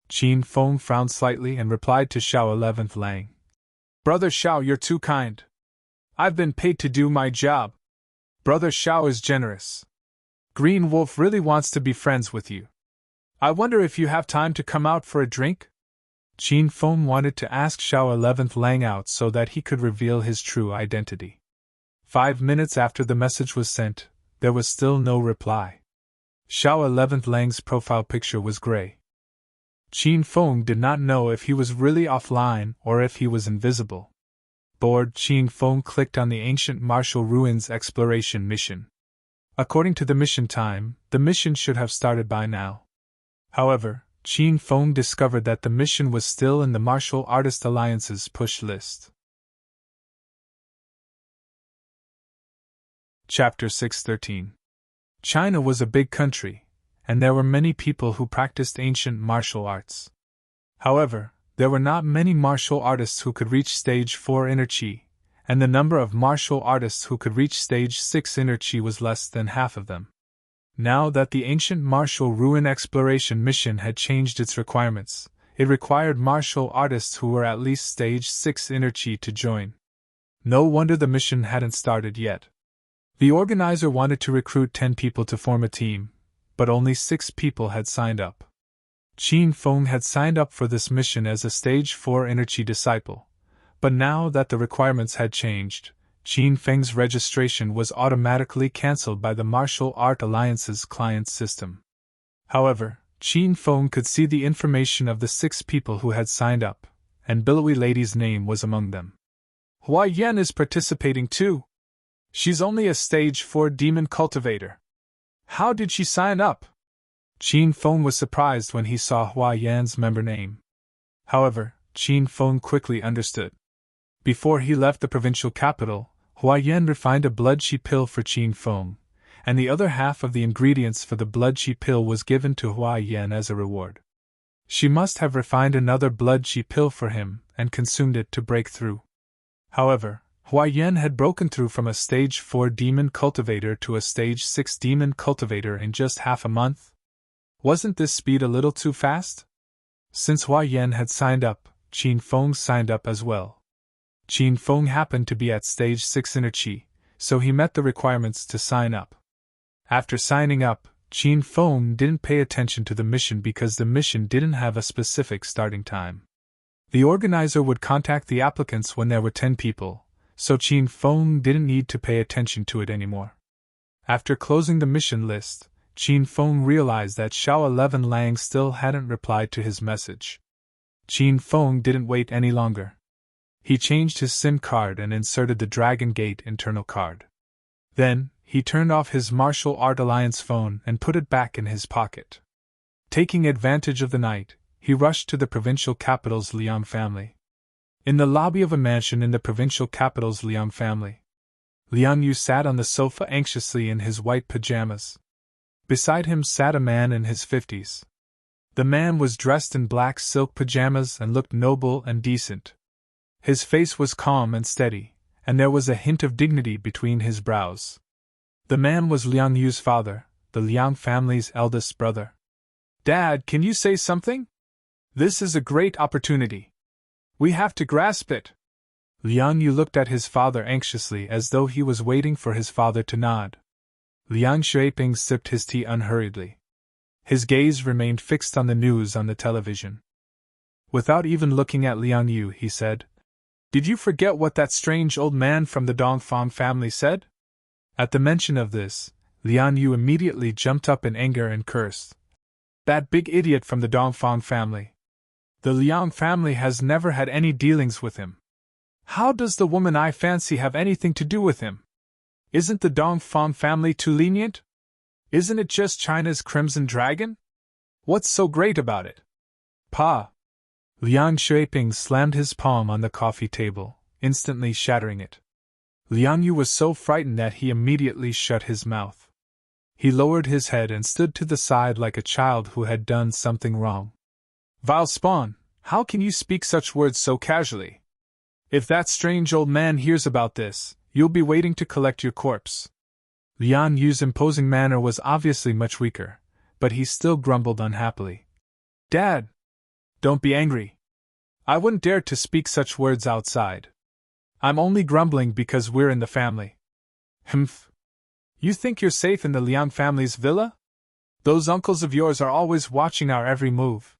Qin Feng frowned slightly and replied to Xiao 11th Lang. Brother Xiao, you're too kind. I've been paid to do my job. Brother Xiao is generous. Green Wolf really wants to be friends with you. I wonder if you have time to come out for a drink? Qin Feng wanted to ask Xiao 11th Lang out so that he could reveal his true identity. 5 minutes after the message was sent, there was still no reply. Xiao 11th Lang's profile picture was gray. Qin Feng did not know if he was really offline or if he was invisible. Bored, Qin Feng clicked on the ancient martial ruins exploration mission. According to the mission time, the mission should have started by now. However, Qin Feng discovered that the mission was still in the Martial Artist Alliance's push list. Chapter 613. China was a big country, and there were many people who practiced ancient martial arts. However, there were not many martial artists who could reach stage 4 inner qi, and the number of martial artists who could reach stage 6 inner qi was less than half of them. Now that the ancient martial ruin exploration mission had changed its requirements, it required martial artists who were at least stage 6 inner qi to join. No wonder the mission hadn't started yet. The organizer wanted to recruit 10 people to form a team, but only 6 people had signed up. Qin Feng had signed up for this mission as a stage 4 inner qi disciple, but now that the requirements had changed, Qin Feng's registration was automatically cancelled by the Martial Art Alliance's client system. However, Qin Feng could see the information of the 6 people who had signed up, and Billowy Lady's name was among them. Hua Yan is participating too. She's only a stage 4 demon cultivator. How did she sign up? Qin Feng was surprised when he saw Hua Yan's member name. However, Qin Feng quickly understood. Before he left the provincial capital, Hua Yan refined a blood qi pill for Qin Feng, and the other half of the ingredients for the blood qi pill was given to Hua Yan as a reward. She must have refined another blood qi pill for him and consumed it to break through. However, Hua Yan had broken through from a stage 4 demon cultivator to a stage 6 demon cultivator in just half a month. Wasn't this speed a little too fast? Since Hua Yan had signed up, Qin Feng signed up as well. Qin Feng happened to be at stage 6 inner qi, so he met the requirements to sign up. After signing up, Qin Feng didn't pay attention to the mission because the mission didn't have a specific starting time. The organizer would contact the applicants when there were 10 people, so Qin Feng didn't need to pay attention to it anymore. After closing the mission list, Qin Feng realized that Xiao 11 Lang still hadn't replied to his message. Qin Feng didn't wait any longer. He changed his SIM card and inserted the Dragon Gate internal card. Then, he turned off his Martial Art Alliance phone and put it back in his pocket. Taking advantage of the night, he rushed to the provincial capital's Liang family. In the lobby of a mansion in the provincial capital's Liang family, Liang Yu sat on the sofa anxiously in his white pajamas. Beside him sat a man in his 50s. The man was dressed in black silk pajamas and looked noble and decent. His face was calm and steady, and there was a hint of dignity between his brows. The man was Liang Yu's father, the Liang family's eldest brother. "Dad, can you say something? This is a great opportunity. We have to grasp it." Liang Yu looked at his father anxiously as though he was waiting for his father to nod. Liang Xueping sipped his tea unhurriedly. His gaze remained fixed on the news on the television. Without even looking at Liang Yu, he said, "Did you forget what that strange old man from the Dongfang family said?" At the mention of this, Liang Yu immediately jumped up in anger and cursed. "That big idiot from the Dongfang family. The Liang family has never had any dealings with him. How does the woman I fancy have anything to do with him? Isn't the Dongfang family too lenient? Isn't it just China's Crimson Dragon? What's so great about it? Pa!" Liang Xueping slammed his palm on the coffee table, instantly shattering it. Liang Yu was so frightened that he immediately shut his mouth. He lowered his head and stood to the side like a child who had done something wrong. "Vile spawn, how can you speak such words so casually? If that strange old man hears about this, you'll be waiting to collect your corpse." Liang Yu's imposing manner was obviously much weaker, but he still grumbled unhappily. "Dad! Don't be angry. I wouldn't dare to speak such words outside. I'm only grumbling because we're in the family." "Humph. You think you're safe in the Liang family's villa? Those uncles of yours are always watching our every move.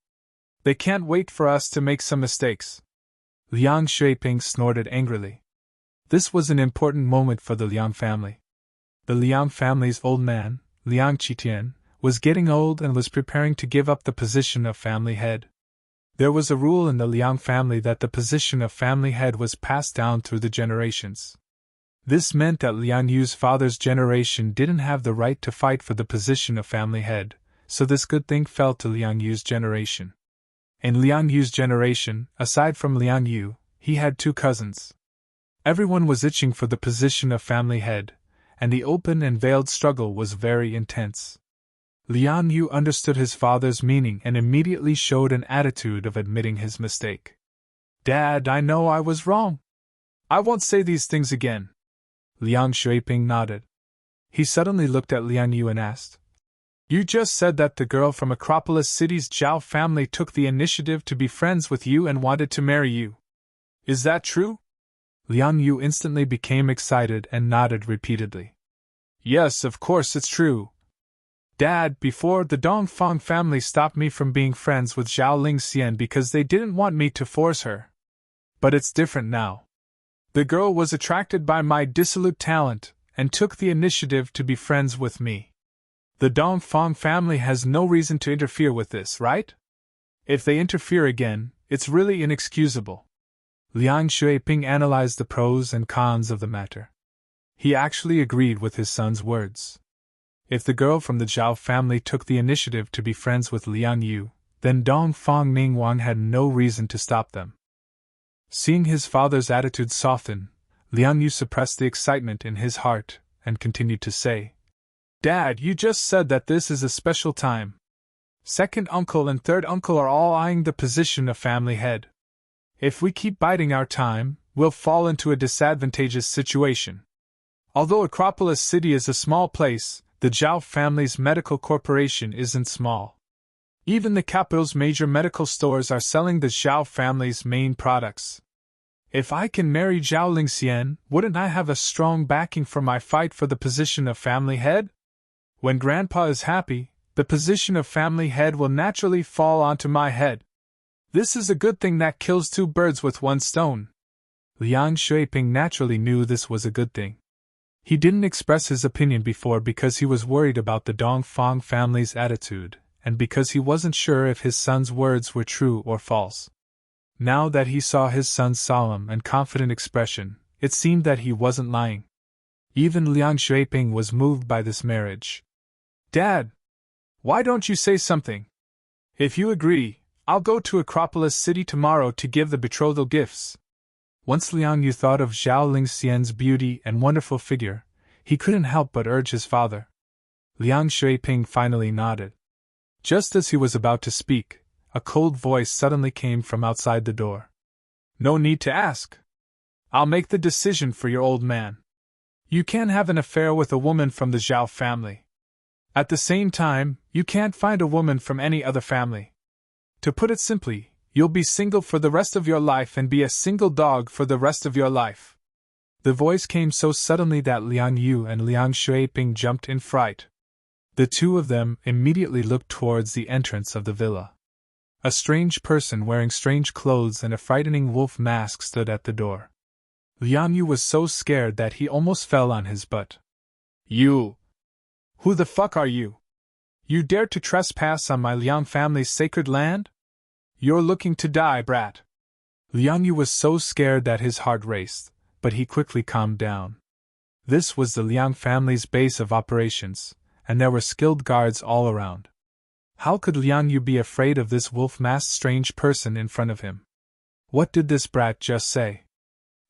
They can't wait for us to make some mistakes. Liang Shuiping snorted angrily. This was an important moment for the Liang family. The Liang family's old man, Liang Qitian, was getting old and was preparing to give up the position of family head. There was a rule in the Liang family that the position of family head was passed down through the generations. This meant that Liang Yu's father's generation didn't have the right to fight for the position of family head, so this good thing fell to Liang Yu's generation. In Liang Yu's generation, aside from Liang Yu, he had 2 cousins. Everyone was itching for the position of family head, and the open and veiled struggle was very intense. Liang Yu understood his father's meaning and immediately showed an attitude of admitting his mistake. Dad, I know I was wrong. I won't say these things again. Liang Shuiping nodded. He suddenly looked at Liang Yu and asked, You just said that the girl from Acropolis City's Zhao family took the initiative to be friends with you and wanted to marry you. Is that true? Liang Yu instantly became excited and nodded repeatedly. Yes, of course it's true. Dad, before the Dongfang family stopped me from being friends with Zhao Lingxian because they didn't want me to force her. But it's different now. The girl was attracted by my dissolute talent and took the initiative to be friends with me. The Dongfang family has no reason to interfere with this, right? If they interfere again, it's really inexcusable. Liang Shuiping analyzed the pros and cons of the matter. He actually agreed with his son's words. If the girl from the Zhao family took the initiative to be friends with Liang Yu, then Dongfang Ningguang had no reason to stop them. Seeing his father's attitude soften, Liang Yu suppressed the excitement in his heart and continued to say, Dad, you just said that this is a special time. Second uncle and third uncle are all eyeing the position of family head. If we keep biding our time, we'll fall into a disadvantageous situation. Although Acropolis City is a small place, the Zhao family's medical corporation isn't small. Even the capital's major medical stores are selling the Zhao family's main products. If I can marry Zhao Lingxian, wouldn't I have a strong backing for my fight for the position of family head? When Grandpa is happy, the position of family head will naturally fall onto my head. This is a good thing that kills 2 birds with 1 stone. Liang Shuiping naturally knew this was a good thing. He didn't express his opinion before because he was worried about the Dongfang family's attitude, and because he wasn't sure if his son's words were true or false. Now that he saw his son's solemn and confident expression, it seemed that he wasn't lying. Even Liang Shuiping was moved by this marriage. Dad! Why don't you say something? If you agree, I'll go to Acropolis City tomorrow to give the betrothal gifts. Once Liang Yu thought of Zhao Lingxian's beauty and wonderful figure, he couldn't help but urge his father. Liang Shuiping finally nodded. Just as he was about to speak, a cold voice suddenly came from outside the door. No need to ask. I'll make the decision for your old man. You can't have an affair with a woman from the Zhao family. At the same time, you can't find a woman from any other family. To put it simply, you'll be single for the rest of your life and be a single dog for the rest of your life. The voice came so suddenly that Liang Yu and Liang Shuiping jumped in fright. The 2 of them immediately looked towards the entrance of the villa. A strange person wearing strange clothes and a frightening wolf mask stood at the door. Liang Yu was so scared that he almost fell on his butt. You! Who the fuck are you? You dared to trespass on my Liang family's sacred land? You're looking to die, brat. Liang Yu was so scared that his heart raced, but he quickly calmed down. This was the Liang family's base of operations, and there were skilled guards all around. How could Liang Yu be afraid of this wolf-masked strange person in front of him? What did this brat just say?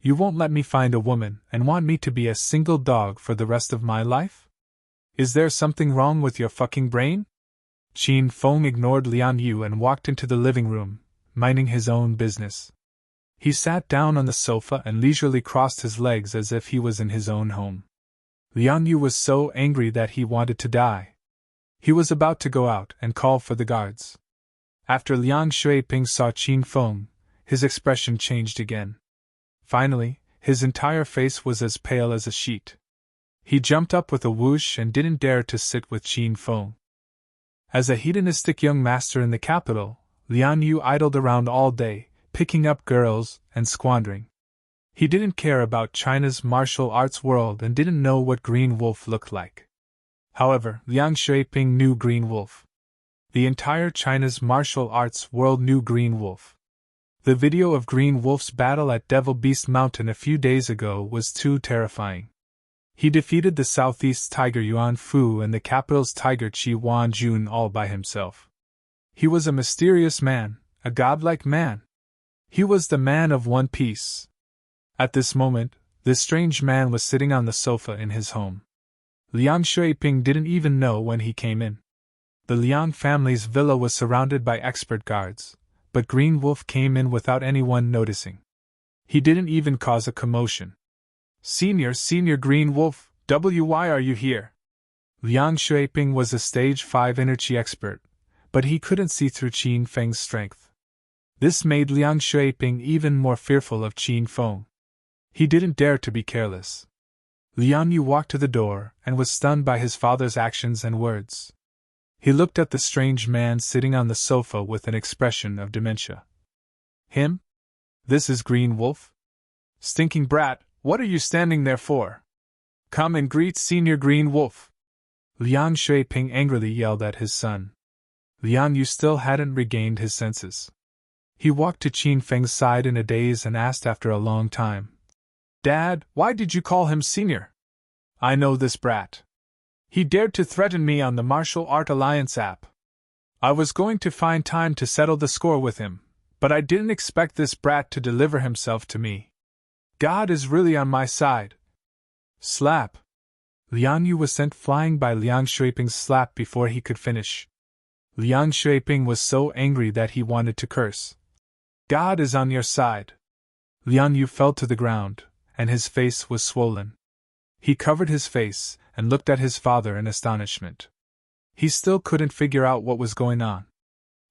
You won't let me find a woman and want me to be a single dog for the rest of my life? Is there something wrong with your fucking brain? Qin Feng ignored Liang Yu and walked into the living room, minding his own business. He sat down on the sofa and leisurely crossed his legs as if he was in his own home. Liang Yu was so angry that he wanted to die. He was about to go out and call for the guards. After Liang Shuiping saw Qin Feng, his expression changed again. Finally, his entire face was as pale as a sheet. He jumped up with a whoosh and didn't dare to sit with Qin Feng. As a hedonistic young master in the capital, Liang Yu idled around all day, picking up girls and squandering. He didn't care about China's martial arts world and didn't know what Green Wolf looked like. However, Liang Shuiping knew Green Wolf. The entire China's martial arts world knew Green Wolf. The video of Green Wolf's battle at Devil Beast Mountain a few days ago was too terrifying. He defeated the Southeast's Tiger Yuan Fu and the capital's Tiger Qi Wan Jun all by himself. He was a mysterious man, a godlike man. He was the man of One Piece. At this moment, this strange man was sitting on the sofa in his home. Liang Shuiping didn't even know when he came in. The Liang family's villa was surrounded by expert guards, but Green Wolf came in without anyone noticing. He didn't even cause a commotion. Senior Green Wolf, why are you here? Liang Shuiping was a stage 5 energy expert, but he couldn't see through Qin Feng's strength. This made Liang Shuiping even more fearful of Qin Feng. He didn't dare to be careless. Liang Yu walked to the door and was stunned by his father's actions and words. He looked at the strange man sitting on the sofa with an expression of dementia. Him? This is Green Wolf? Stinking brat, what are you standing there for? Come and greet Senior Green Wolf. Liang Shuiping angrily yelled at his son. Liang Yu still hadn't regained his senses. He walked to Qin Feng's side in a daze and asked after a long time, Dad, why did you call him Senior? I know this brat. He dared to threaten me on the Martial Art Alliance app. I was going to find time to settle the score with him, but I didn't expect this brat to deliver himself to me. God is really on my side. Slap. Liang Yu was sent flying by Liang Shuiping's slap before he could finish. Liang Shuiping was so angry that he wanted to curse. God is on your side. Liang Yu fell to the ground, and his face was swollen. He covered his face and looked at his father in astonishment. He still couldn't figure out what was going on.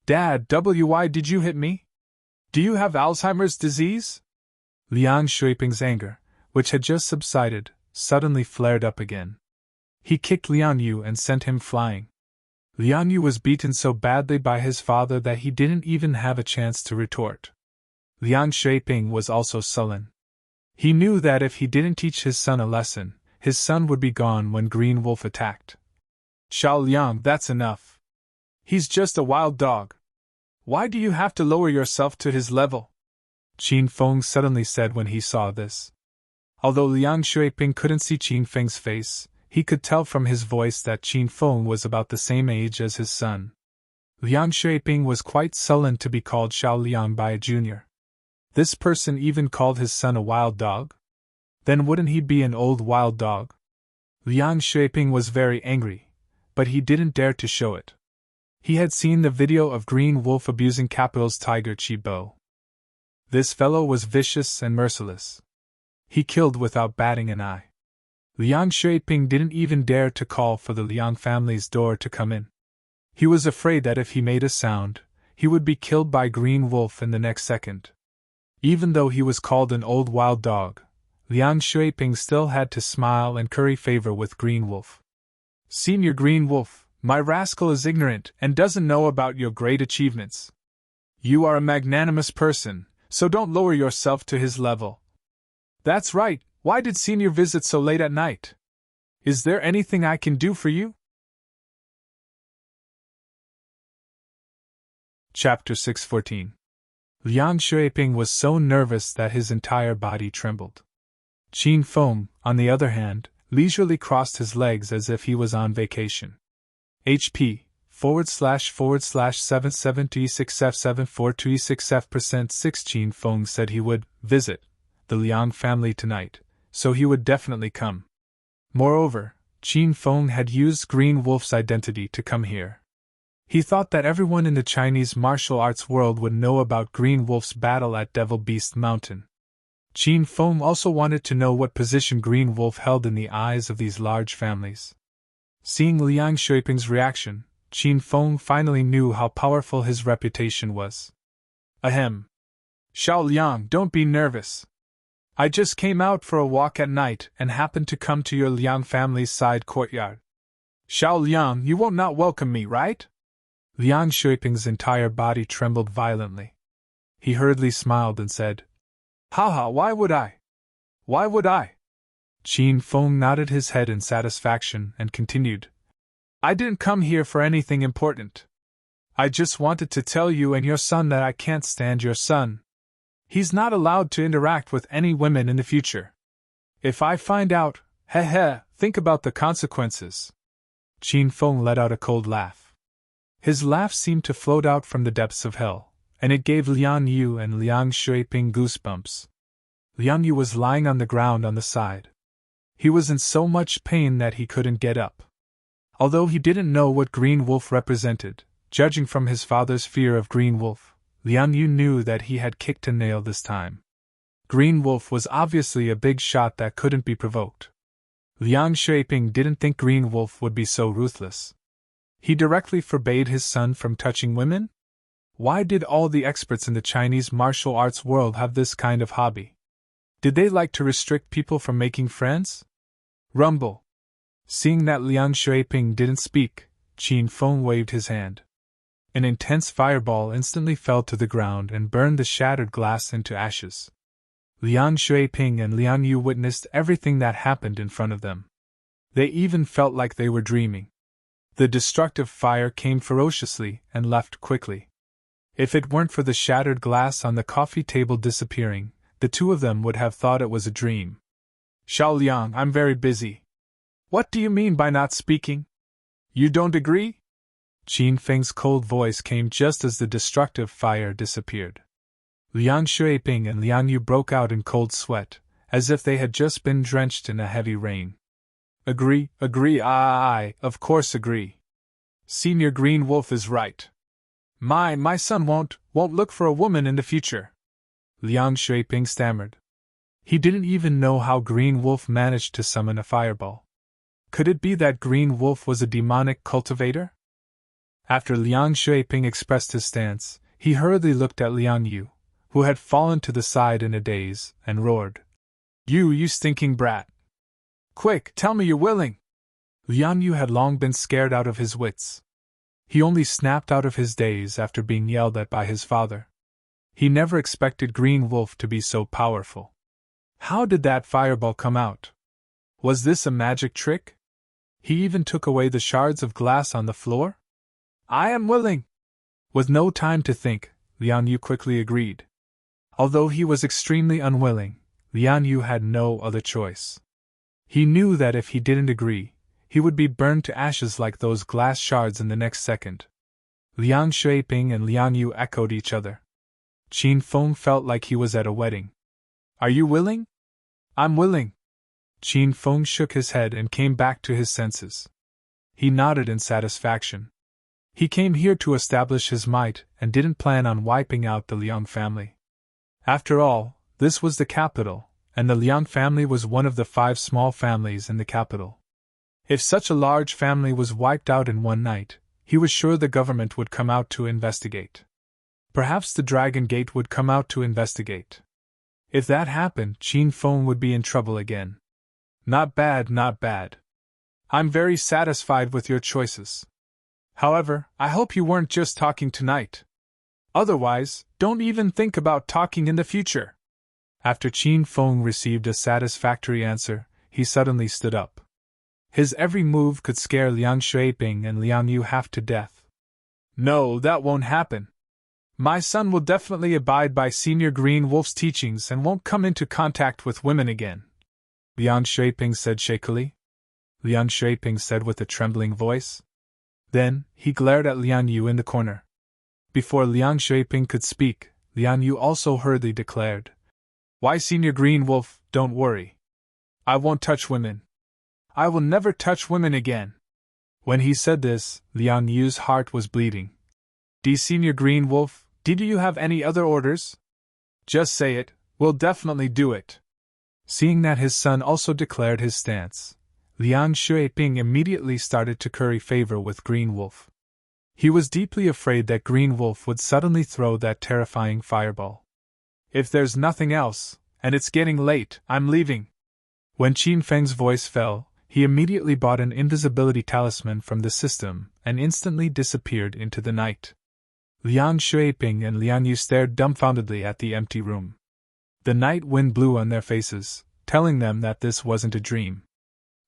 Dad, why did you hit me? Do you have Alzheimer's disease? Liang Shuiping's anger, which had just subsided, suddenly flared up again. He kicked Liang Yu and sent him flying. Liang Yu was beaten so badly by his father that he didn't even have a chance to retort. Liang Shuiping was also sullen. He knew that if he didn't teach his son a lesson, his son would be gone when Green Wolf attacked. Xiao Liang, that's enough. He's just a wild dog. Why do you have to lower yourself to his level? Qin Feng suddenly said when he saw this. Although Liang Shuiping couldn't see Qin Feng's face, he could tell from his voice that Qin Feng was about the same age as his son. Liang Shuiping was quite sullen to be called Xiao Liang by a junior. This person even called his son a wild dog? Then wouldn't he be an old wild dog? Liang Shuiping was very angry, but he didn't dare to show it. He had seen the video of Green Wolf abusing Capital's Tiger Qi Bo. This fellow was vicious and merciless. He killed without batting an eye. Liang Shuiping didn't even dare to call for the Liang family's door to come in. He was afraid that if he made a sound, he would be killed by Green Wolf in the next second. Even though he was called an old wild dog, Liang Shuiping still had to smile and curry favor with Green Wolf. Senior Green Wolf, my rascal is ignorant and doesn't know about your great achievements. You are a magnanimous person, so don't lower yourself to his level. That's right, why did Senior visit so late at night? Is there anything I can do for you? Chapter 614. Liang Shuiping was so nervous that his entire body trembled. Qin Feng, on the other hand, leisurely crossed his legs as if he was on vacation. HP //7736F742E6F% 6 Qin Feng said he would visit the Liang family tonight, so he would definitely come. Moreover, Qin Feng had used Green Wolf's identity to come here. He thought that everyone in the Chinese martial arts world would know about Green Wolf's battle at Devil Beast Mountain. Qin Feng also wanted to know what position Green Wolf held in the eyes of these large families. Seeing Liang Shuiping's reaction, Qin Feng finally knew how powerful his reputation was. Ahem. Xiao Liang, don't be nervous. I just came out for a walk at night and happened to come to your Liang family's side courtyard. Xiao Liang, you won't not welcome me, right? Liang Shuiping's entire body trembled violently. He hurriedly smiled and said, "Haha, why would I? Why would I?" Qin Feng nodded his head in satisfaction and continued, "I didn't come here for anything important. I just wanted to tell you and your son that I can't stand your son. He's not allowed to interact with any women in the future. If I find out, think about the consequences." Qin Feng let out a cold laugh. His laugh seemed to float out from the depths of hell, and it gave Liang Yu and Liang Shuiping goosebumps. Liang Yu was lying on the ground on the side. He was in so much pain that he couldn't get up. Although he didn't know what Green Wolf represented, judging from his father's fear of Green Wolf, Liang Yu knew that he had kicked a nail this time. Green Wolf was obviously a big shot that couldn't be provoked. Liang Shuiping didn't think Green Wolf would be so ruthless. He directly forbade his son from touching women? Why did all the experts in the Chinese martial arts world have this kind of hobby? Did they like to restrict people from making friends? Rumble. Seeing that Liang Shuiping didn't speak, Qin Feng waved his hand. An intense fireball instantly fell to the ground and burned the shattered glass into ashes. Liang Shuiping and Liang Yu witnessed everything that happened in front of them. They even felt like they were dreaming. The destructive fire came ferociously and left quickly. If it weren't for the shattered glass on the coffee table disappearing, the two of them would have thought it was a dream. "Xiao Liang, I'm very busy." "What do you mean by not speaking? You don't agree?" Qin Feng's cold voice came just as the destructive fire disappeared. Liang Shuiping and Liang Yu broke out in cold sweat, as if they had just been drenched in a heavy rain. Agree, I of course agree. Senior Green Wolf is right. My son won't look for a woman in the future," Liang Shuiping stammered. He didn't even know how Green Wolf managed to summon a fireball. Could it be that Green Wolf was a demonic cultivator? After Liang Shuiping expressed his stance, he hurriedly looked at Liang Yu, who had fallen to the side in a daze, and roared, You stinking brat! Quick, tell me you're willing!" Liang Yu had long been scared out of his wits. He only snapped out of his daze after being yelled at by his father. He never expected Green Wolf to be so powerful. How did that fireball come out? Was this a magic trick? He even took away the shards of glass on the floor? "I am willing!" With no time to think, Liang Yu quickly agreed. Although he was extremely unwilling, Liang Yu had no other choice. He knew that if he didn't agree, he would be burned to ashes like those glass shards in the next second. Liang Shuiping and Liang Yu echoed each other. Qin Feng felt like he was at a wedding. "Are you willing?" "I'm willing." Qin Feng shook his head and came back to his senses. He nodded in satisfaction. He came here to establish his might and didn't plan on wiping out the Liang family. After all, this was the capital, and the Liang family was one of the 5 small families in the capital. If such a large family was wiped out in one night, he was sure the government would come out to investigate. Perhaps the Dragon Gate would come out to investigate. If that happened, Qin Feng would be in trouble again. Not bad, not bad. I'm very satisfied with your choices. However, I hope you weren't just talking tonight. Otherwise, don't even think about talking in the future. After Qin Feng received a satisfactory answer, he suddenly stood up. His every move could scare Liang Shuiping and Liang Yu half to death. "No, that won't happen. My son will definitely abide by Senior Green Wolf's teachings and won't come into contact with women again," Liang Shuiping said shakily. Liang Shuiping said with a trembling voice. Then, he glared at Liang Yu in the corner. Before Liang Shuiping could speak, Liang Yu also hurriedly declared, "Why, Senior Green Wolf, don't worry. I won't touch women. I will never touch women again." When he said this, Liang Yu's heart was bleeding. Senior Green Wolf, did you have any other orders? Just say it, we'll definitely do it." Seeing that his son also declared his stance, Liang Shuiping immediately started to curry favor with Green Wolf. He was deeply afraid that Green Wolf would suddenly throw that terrifying fireball. "If there's nothing else, and it's getting late, I'm leaving." When Qin Feng's voice fell, he immediately bought an invisibility talisman from the system and instantly disappeared into the night. Liang Shuiping and Liang Yu stared dumbfoundedly at the empty room. The night wind blew on their faces, telling them that this wasn't a dream.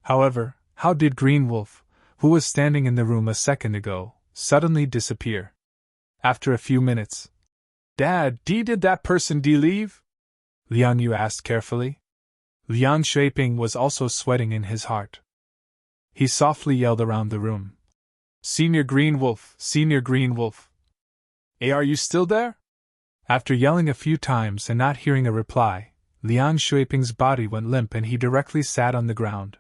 However, how did Green Wolf, who was standing in the room a second ago, suddenly disappear? After a few minutes, "Dad, did that person leave?" Liang Yu asked carefully. Liang Shuiping was also sweating in his heart. He softly yelled around the room. "Senior Green Wolf, Senior Green Wolf. Hey, are you still there?" After yelling a few times and not hearing a reply, Liang Shuiping's body went limp and he directly sat on the ground.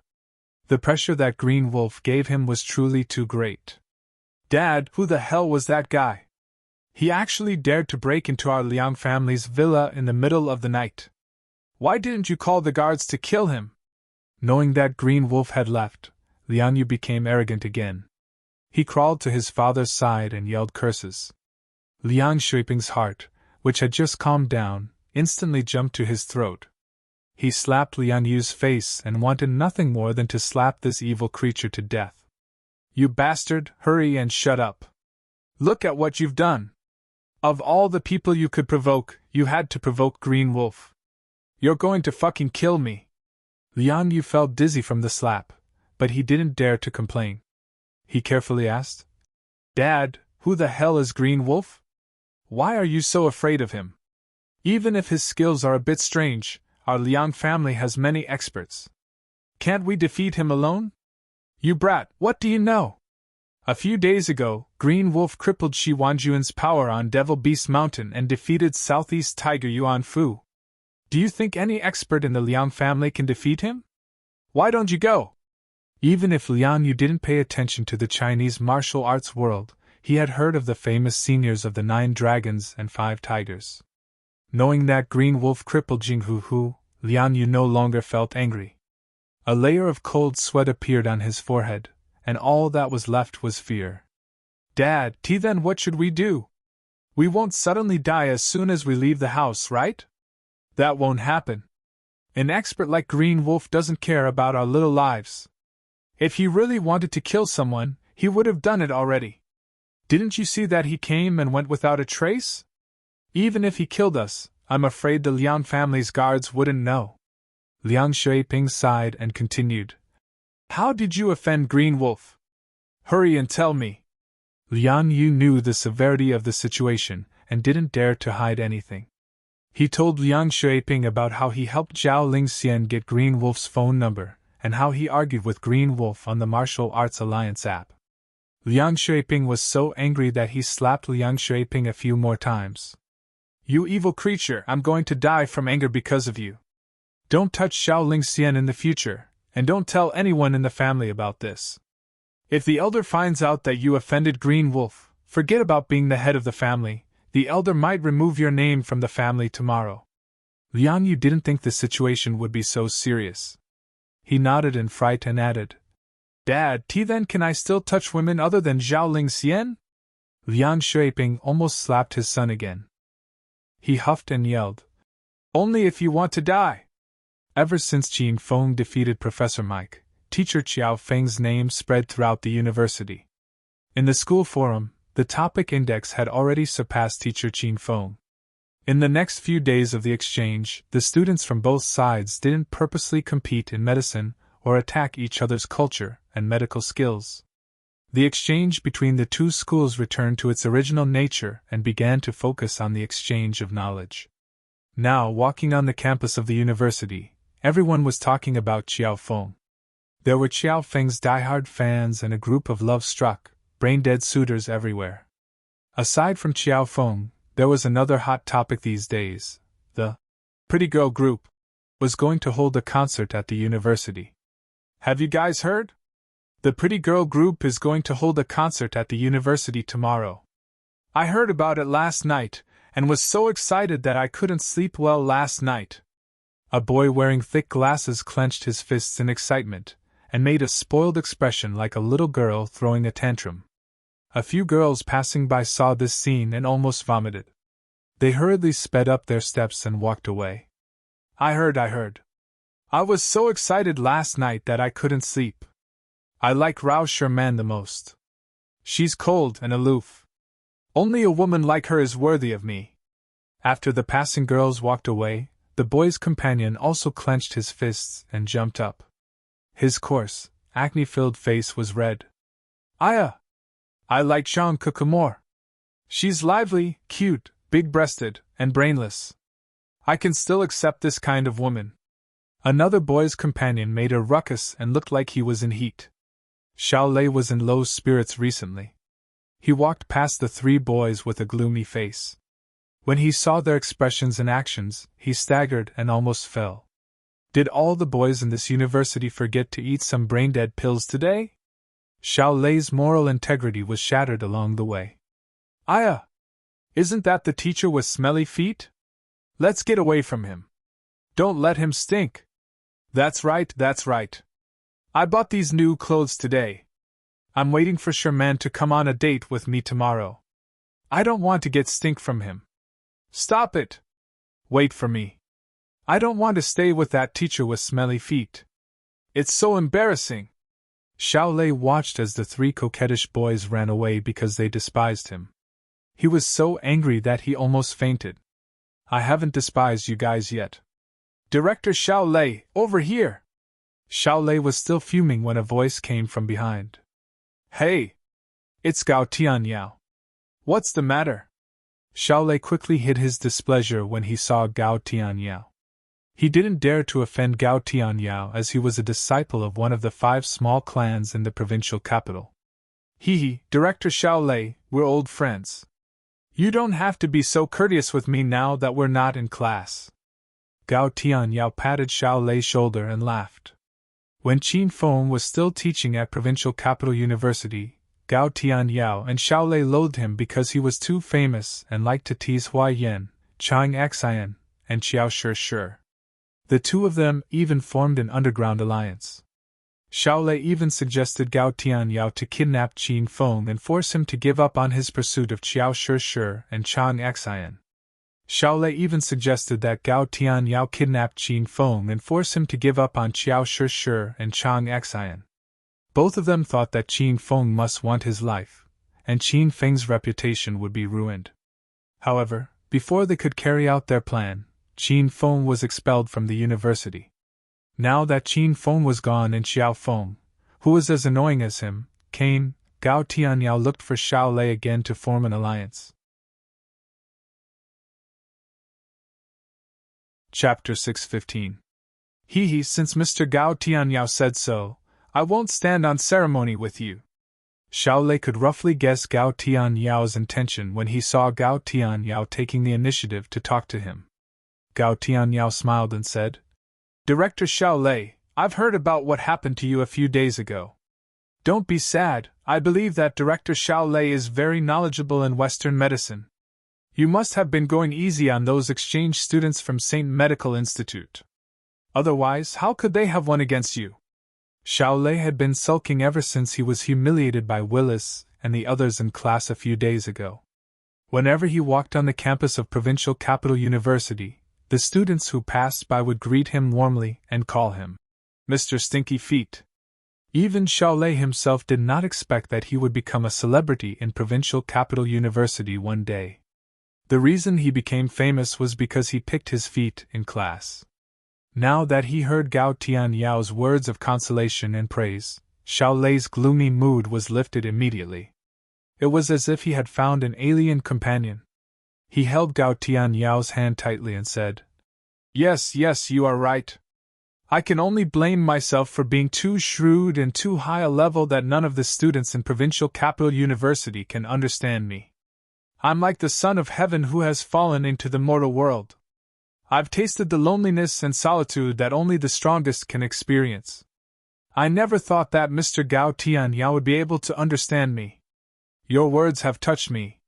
The pressure that Green Wolf gave him was truly too great. "Dad, who the hell was that guy? He actually dared to break into our Liang family's villa in the middle of the night. Why didn't you call the guards to kill him?" Knowing that Green Wolf had left, Liang Yu became arrogant again. He crawled to his father's side and yelled curses. Liang Shuiping's heart, which had just calmed down, instantly jumped to his throat. He slapped Liang Yu's face and wanted nothing more than to slap this evil creature to death. "You bastard, hurry and shut up. Look at what you've done. Of all the people you could provoke, you had to provoke Green Wolf. You're going to fucking kill me." Liang Yu felt dizzy from the slap, but he didn't dare to complain. He carefully asked, "Dad, who the hell is Green Wolf? Why are you so afraid of him? Even if his skills are a bit strange, our Liang family has many experts. Can't we defeat him alone? You brat, what do you know? A few days ago, Green Wolf crippled Shi Wanjuan's power on Devil Beast Mountain and defeated Southeast Tiger Yuan Fu. Do you think any expert in the Liang family can defeat him? Why don't you go?" Even if Liang Yu didn't pay attention to the Chinese martial arts world, he had heard of the famous seniors of the 9 Dragons and 5 Tigers. Knowing that Green Wolf crippled Jinghu Hu, Liang Yu no longer felt angry. A layer of cold sweat appeared on his forehead, and all that was left was fear. "Dad, then what should we do? We won't suddenly die as soon as we leave the house, right? That won't happen. An expert like Green Wolf doesn't care about our little lives. If he really wanted to kill someone, he would have done it already. Didn't you see that he came and went without a trace? Even if he killed us, I'm afraid the Liang family's guards wouldn't know." Liang Shuiping sighed and continued, "How did you offend Green Wolf? Hurry and tell me." Liang Yu knew the severity of the situation and didn't dare to hide anything. He told Liang Shuiping about how he helped Zhao Lingxian get Green Wolf's phone number, and how he argued with Green Wolf on the Martial Arts Alliance app. Liang Shuiping was so angry that he slapped Liang Shuiping a few more times. "You evil creature, I'm going to die from anger because of you. Don't touch Zhao Lingxian in the future, and don't tell anyone in the family about this. If the elder finds out that you offended Green Wolf, forget about being the head of the family. The elder might remove your name from the family tomorrow." Liang Yu didn't think the situation would be so serious. He nodded in fright and added, "Dad, then can I still touch women other than Zhao Lingxian?" Liang Shuiping almost slapped his son again. He huffed and yelled, "Only if you want to die." Ever since Qin Feng defeated Professor Mike, teacher Qiao Feng's name spread throughout the university. In the school forum, the topic index had already surpassed teacher Qin Feng. In the next few days of the exchange, the students from both sides didn't purposely compete in medicine or attack each other's culture and medical skills. The exchange between the two schools returned to its original nature and began to focus on the exchange of knowledge. Now, walking on the campus of the university, everyone was talking about Qiao Feng. There were Qiao Feng's diehard fans and a group of love-struck, brain-dead suitors everywhere. Aside from Qiao Feng, there was another hot topic these days. The Pretty Girl Group was going to hold a concert at the university. Have you guys heard? The Pretty Girl Group is going to hold a concert at the university tomorrow. I heard about it last night, and was so excited that I couldn't sleep well last night. A boy wearing thick glasses clenched his fists in excitement, and made a spoiled expression like a little girl throwing a tantrum. A few girls passing by saw this scene and almost vomited. They hurriedly sped up their steps and walked away. I heard. I was so excited last night that I couldn't sleep. I like Rao Sherman the most. She's cold and aloof. Only a woman like her is worthy of me. After the passing girls walked away, the boy's companion also clenched his fists and jumped up. His coarse, acne-filled face was red. I like Jean Cucumore. She's lively, cute, big-breasted, and brainless. I can still accept this kind of woman. Another boy's companion made a ruckus and looked like he was in heat. Xiao Lei was in low spirits recently. He walked past the three boys with a gloomy face. When he saw their expressions and actions, he staggered and almost fell. Did all the boys in this university forget to eat some brain-dead pills today? Xiao Lei's moral integrity was shattered along the way. Isn't that the teacher with smelly feet? Let's get away from him. Don't let him stink. That's right. I bought these new clothes today. I'm waiting for Sherman to come on a date with me tomorrow. I don't want to get stink from him. Stop it! Wait for me. I don't want to stay with that teacher with smelly feet. It's so embarrassing. Xiao Lei watched as the three coquettish boys ran away because they despised him. He was so angry that he almost fainted. I haven't despised you guys yet. Director Xiao Lei, over here! Xiao Lei was still fuming when a voice came from behind. Hey! It's Gao Tianyao. What's the matter? Xiao Lei quickly hid his displeasure when he saw Gao Tianyao. He didn't dare to offend Gao Tianyao as he was a disciple of one of the 5 small clans in the provincial capital. Director Xiao Lei, we're old friends. You don't have to be so courteous with me now that we're not in class. Gao Tianyao patted Xiao Lei's shoulder and laughed. When Qin Feng was still teaching at Provincial Capital University, Gao Tianyao and Xiao Lei loathed him because he was too famous and liked to tease Hua Yan, Chang Xian, and Xiao Shi. The two of them even formed an underground alliance. Xiao Lei even suggested Gao Tianyao to kidnap Qin Feng and force him to give up on his pursuit of Xiao Shi and Chang Xian. Xiao Lei even suggested that Gao Tianyao kidnap Qin Feng and force him to give up on Xiao Shi and Chang Xian. Both of them thought that Qin Feng must want his life, and Qin Feng's reputation would be ruined. However, before they could carry out their plan, Qin Feng was expelled from the university. Now that Qin Feng was gone and Xiao Feng, who was as annoying as him, came, Gao Tianyao looked for Xiao Lei again to form an alliance. Chapter 615. Since Mr. Gao Tianyao said so, I won't stand on ceremony with you. Xiao Lei could roughly guess Gao Tianyao's intention when he saw Gao Tianyao taking the initiative to talk to him. Gao Tianyao smiled and said, Director Xiao Lei, I've heard about what happened to you a few days ago. Don't be sad, I believe that Director Xiao Lei is very knowledgeable in Western medicine. You must have been going easy on those exchange students from St. Medical Institute. Otherwise, how could they have won against you? Xiao Lei had been sulking ever since he was humiliated by Willis and the others in class a few days ago. Whenever he walked on the campus of Provincial Capital University, the students who passed by would greet him warmly and call him Mr. Stinky Feet. Even Xiao Lei himself did not expect that he would become a celebrity in Provincial Capital University one day. The reason he became famous was because he picked his feet in class. Now that he heard Gao Tianyao's words of consolation and praise, Xiao Lei's gloomy mood was lifted immediately. It was as if he had found an alien companion. He held Gao Tianyao's hand tightly and said, Yes, you are right. I can only blame myself for being too shrewd and too high a level that none of the students in Provincial Capital University can understand me. I'm like the son of heaven who has fallen into the mortal world. I've tasted the loneliness and solitude that only the strongest can experience. I never thought that Mr. Gao Tianyao would be able to understand me. Your words have touched me.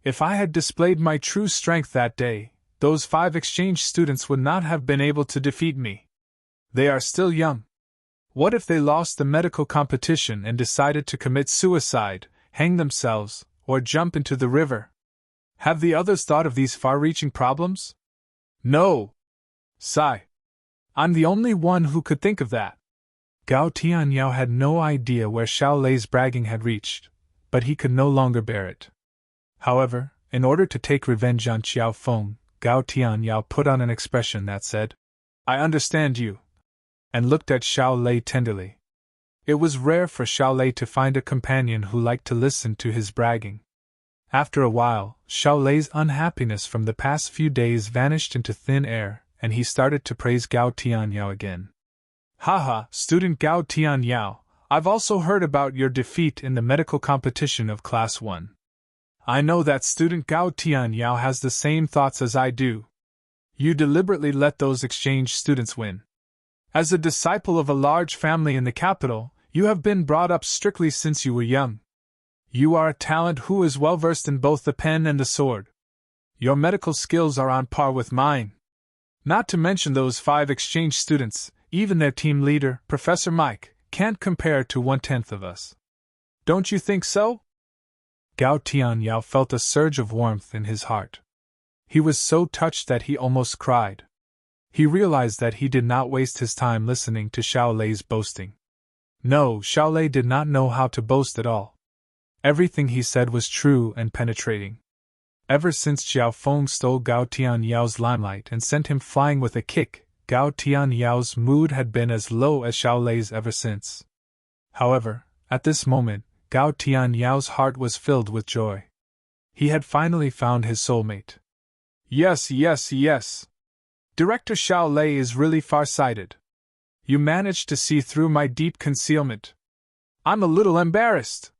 If I had displayed my true strength that day, those 5 exchange students would not have been able to defeat me. They are still young. What if they lost the medical competition and decided to commit suicide, hang themselves, or jump into the river? Have the others thought of these far-reaching problems? No. Sigh. I'm the only one who could think of that. Gao Tianyao had no idea where Xiao Lei's bragging had reached, but he could no longer bear it. However, in order to take revenge on Xiao Feng, Gao Tianyao put on an expression that said, "I understand you," and looked at Xiao Lei tenderly. It was rare for Xiao Lei to find a companion who liked to listen to his bragging. After a while, Xiao Lei's unhappiness from the past few days vanished into thin air, and he started to praise Gao Tianyao again. "Haha, student Gao Tianyao, I've also heard about your defeat in the medical competition of Class 1. I know that student Gao Tianyao has the same thoughts as I do. You deliberately let those exchange students win. As a disciple of a large family in the capital, you have been brought up strictly since you were young. You are a talent who is well versed in both the pen and the sword. Your medical skills are on par with mine. Not to mention those 5 exchange students, even their team leader, Professor Mike, can't compare to 1/10 of us. Don't you think so?" Gao Tianyao felt a surge of warmth in his heart. He was so touched that he almost cried. He realized that he did not waste his time listening to Xiao Lei's boasting. No, Xiao Lei did not know how to boast at all. Everything he said was true and penetrating. Ever since Xiao Feng stole Gao Tianyao's limelight and sent him flying with a kick, Gao Tianyao's mood had been as low as Xiao Lei's ever since. However, at this moment, Gao Tianyao's heart was filled with joy. He had finally found his soulmate. Yes. Director Xiao Lei is really far-sighted. You managed to see through my deep concealment. I'm a little embarrassed.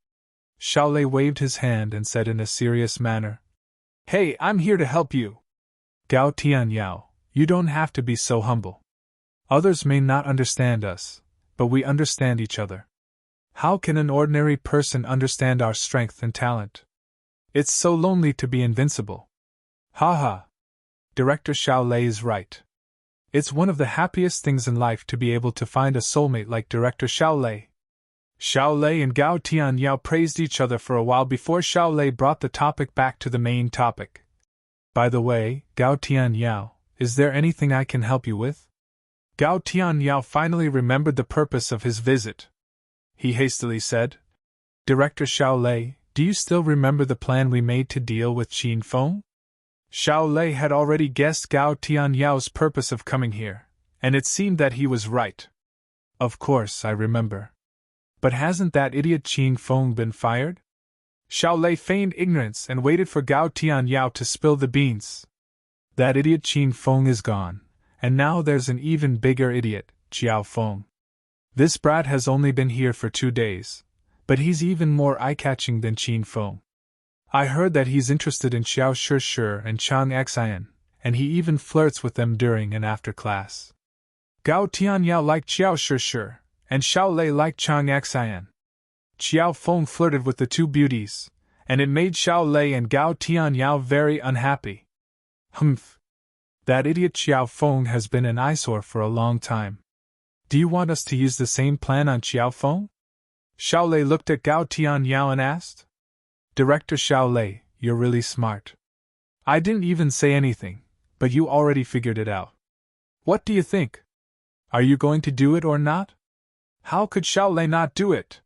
Xiao Lei waved his hand and said in a serious manner, "Hey, I'm here to help you. Gao Tianyao, you don't have to be so humble. Others may not understand us, but we understand each other. How can an ordinary person understand our strength and talent? It's so lonely to be invincible." Haha. Director Xiao Lei is right. It's one of the happiest things in life to be able to find a soulmate like Director Xiao Lei. Xiao Lei and Gao Tianyao praised each other for a while before Xiao Lei brought the topic back to the main topic. By the way, Gao Tianyao, is there anything I can help you with? Gao Tianyao finally remembered the purpose of his visit. He hastily said, "Director Xiao Lei, do you still remember the plan we made to deal with Qin Feng?" Xiao Lei had already guessed Gao Tianyao's purpose of coming here, and it seemed that he was right. "Of course, I remember. But hasn't that idiot Qin Feng been fired?" Xiao Lei feigned ignorance and waited for Gao Tianyao to spill the beans. "That idiot Qin Feng is gone, and now there's an even bigger idiot, Xiao Feng. This brat has only been here for 2 days, but he's even more eye-catching than Qin Feng. I heard that he's interested in Xiao Shi and Chang Xian, and he even flirts with them during and after class." Gao Tianyao liked Xiao Shi, and Xiao Lei liked Chang Xian. Xiao Feng flirted with the 2 beauties, and it made Xiao Lei and Gao Tianyao very unhappy. Humph. That idiot Xiao Feng has been an eyesore for a long time. Do you want us to use the same plan on Xiao Feng? Xiao Lei looked at Gao Tianyao and asked. Director Xiao Lei, you're really smart. I didn't even say anything, but you already figured it out. What do you think? Are you going to do it or not? How could Xiao Lei not do it?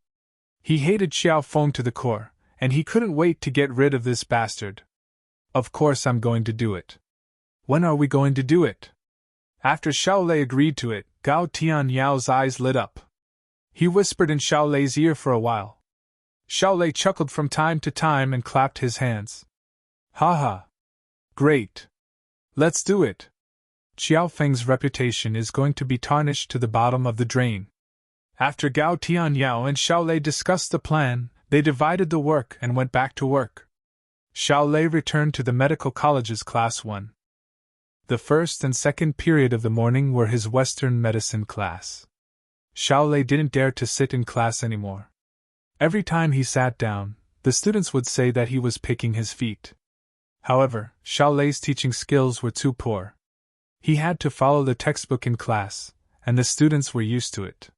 He hated Xiao Feng to the core, and he couldn't wait to get rid of this bastard. Of course I'm going to do it. When are we going to do it? After Xiao Lei agreed to it, Gao Tianyao's eyes lit up. He whispered in Xiao Lei's ear for a while. Xiao Lei chuckled from time to time and clapped his hands. Haha. Great. Let's do it. Xiao Feng's reputation is going to be tarnished to the bottom of the drain. After Gao Tianyao and Xiao Lei discussed the plan, they divided the work and went back to work. Xiao Lei returned to the medical college's class 1. The first and second period of the morning were his Western medicine class. Xiao Lei didn't dare to sit in class anymore. Every time he sat down, the students would say that he was picking his feet. However, Xiao Lei's teaching skills were too poor. He had to follow the textbook in class, and the students were used to it.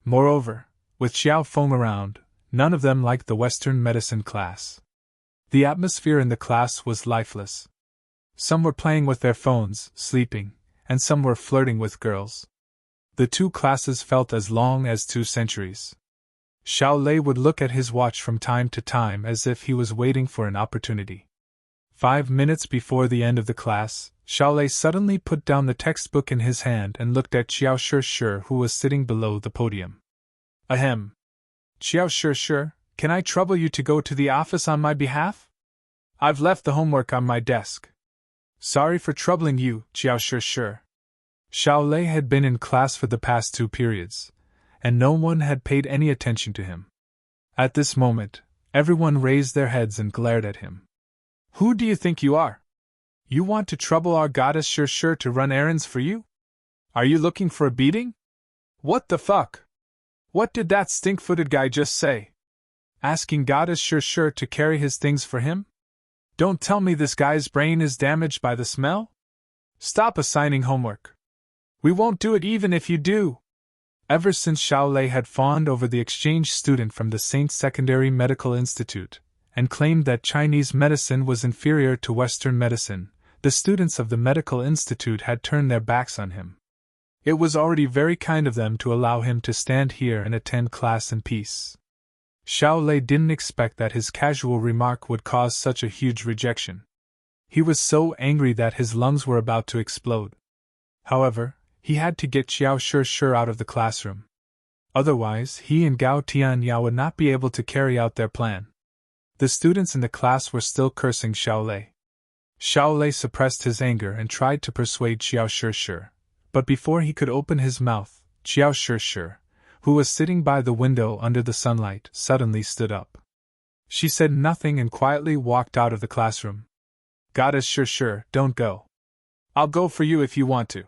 Moreover, with Xiao Feng around, none of them liked the Western medicine class. The atmosphere in the class was lifeless. Some were playing with their phones, sleeping, and some were flirting with girls. The two classes felt as long as 2 centuries. Xiao Lei would look at his watch from time to time as if he was waiting for an opportunity. 5 minutes before the end of the class, Xiao Lei suddenly put down the textbook in his hand and looked at Qiao Shi, who was sitting below the podium. Ahem. Qiao Shi, can I trouble you to go to the office on my behalf? I've left the homework on my desk. Sorry for troubling you, Qiao Shi. Xiao Lei had been in class for the past 2 periods, and no one had paid any attention to him. At this moment, everyone raised their heads and glared at him. Who do you think you are? You want to trouble our goddess Shi to run errands for you? Are you looking for a beating? What the fuck? What did that stink-footed guy just say? Asking goddess Shi to carry his things for him? Don't tell me this guy's brain is damaged by the smell? Stop assigning homework. We won't do it even if you do. Ever since Xiao Lei had fawned over the exchange student from the Saint Secondary Medical Institute, and claimed that Chinese medicine was inferior to Western medicine, the students of the medical institute had turned their backs on him. It was already very kind of them to allow him to stand here and attend class in peace. Xiao Lei didn't expect that his casual remark would cause such a huge rejection. He was so angry that his lungs were about to explode. However, he had to get Qiao Shi out of the classroom. Otherwise, he and Gao Tianyao would not be able to carry out their plan. The students in the class were still cursing Xiao Lei. Xiao Lei suppressed his anger and tried to persuade Qiao Shi, but before he could open his mouth, Qiao Shi, who was sitting by the window under the sunlight, suddenly stood up. She said nothing and quietly walked out of the classroom. Goddess Shi, don't go. I'll go for you if you want to.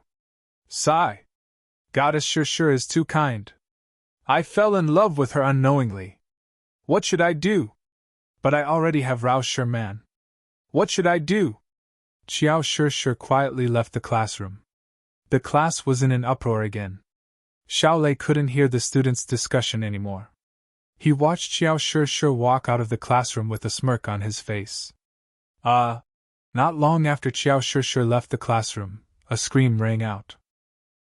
Sigh. Goddess Shi is too kind. I fell in love with her unknowingly. What should I do? But I already have Rao Sherman. What should I do? Qiao Shi quietly left the classroom. The class was in an uproar again. Xiao Lei couldn't hear the students' discussion anymore. He watched Qiao Shi walk out of the classroom with a smirk on his face. Not long after Qiao Shi left the classroom, a scream rang out.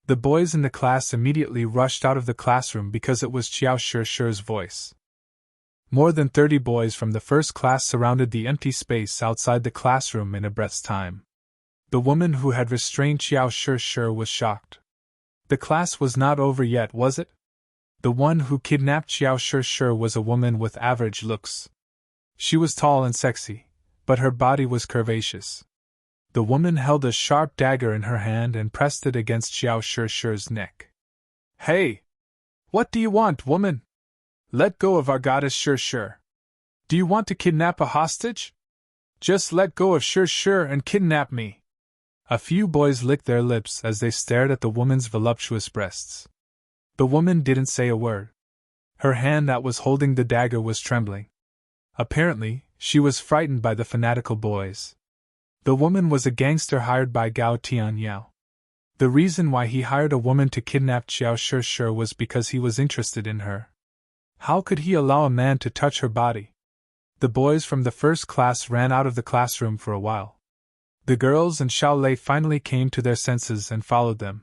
The boys in the class immediately rushed out of the classroom because it was Qiao Shi's voice. More than 30 boys from the first class surrounded the empty space outside the classroom in a breath's time. The woman who had restrained Qiao Shi was shocked. The class was not over yet, was it? The one who kidnapped Qiao Shi was a woman with average looks. She was tall and sexy, but her body was curvaceous. The woman held a sharp dagger in her hand and pressed it against Qiao Shi's neck. Hey! What do you want, woman? Let go of our goddess Shi. Do you want to kidnap a hostage? Just let go of Shi and kidnap me. A few boys licked their lips as they stared at the woman's voluptuous breasts. The woman didn't say a word. Her hand that was holding the dagger was trembling. Apparently, she was frightened by the fanatical boys. The woman was a gangster hired by Gao Tianyao. The reason why he hired a woman to kidnap Qiao Shi was because he was interested in her. How could he allow a man to touch her body? The boys from the first class ran out of the classroom for a while. The girls and Xiao Lei finally came to their senses and followed them.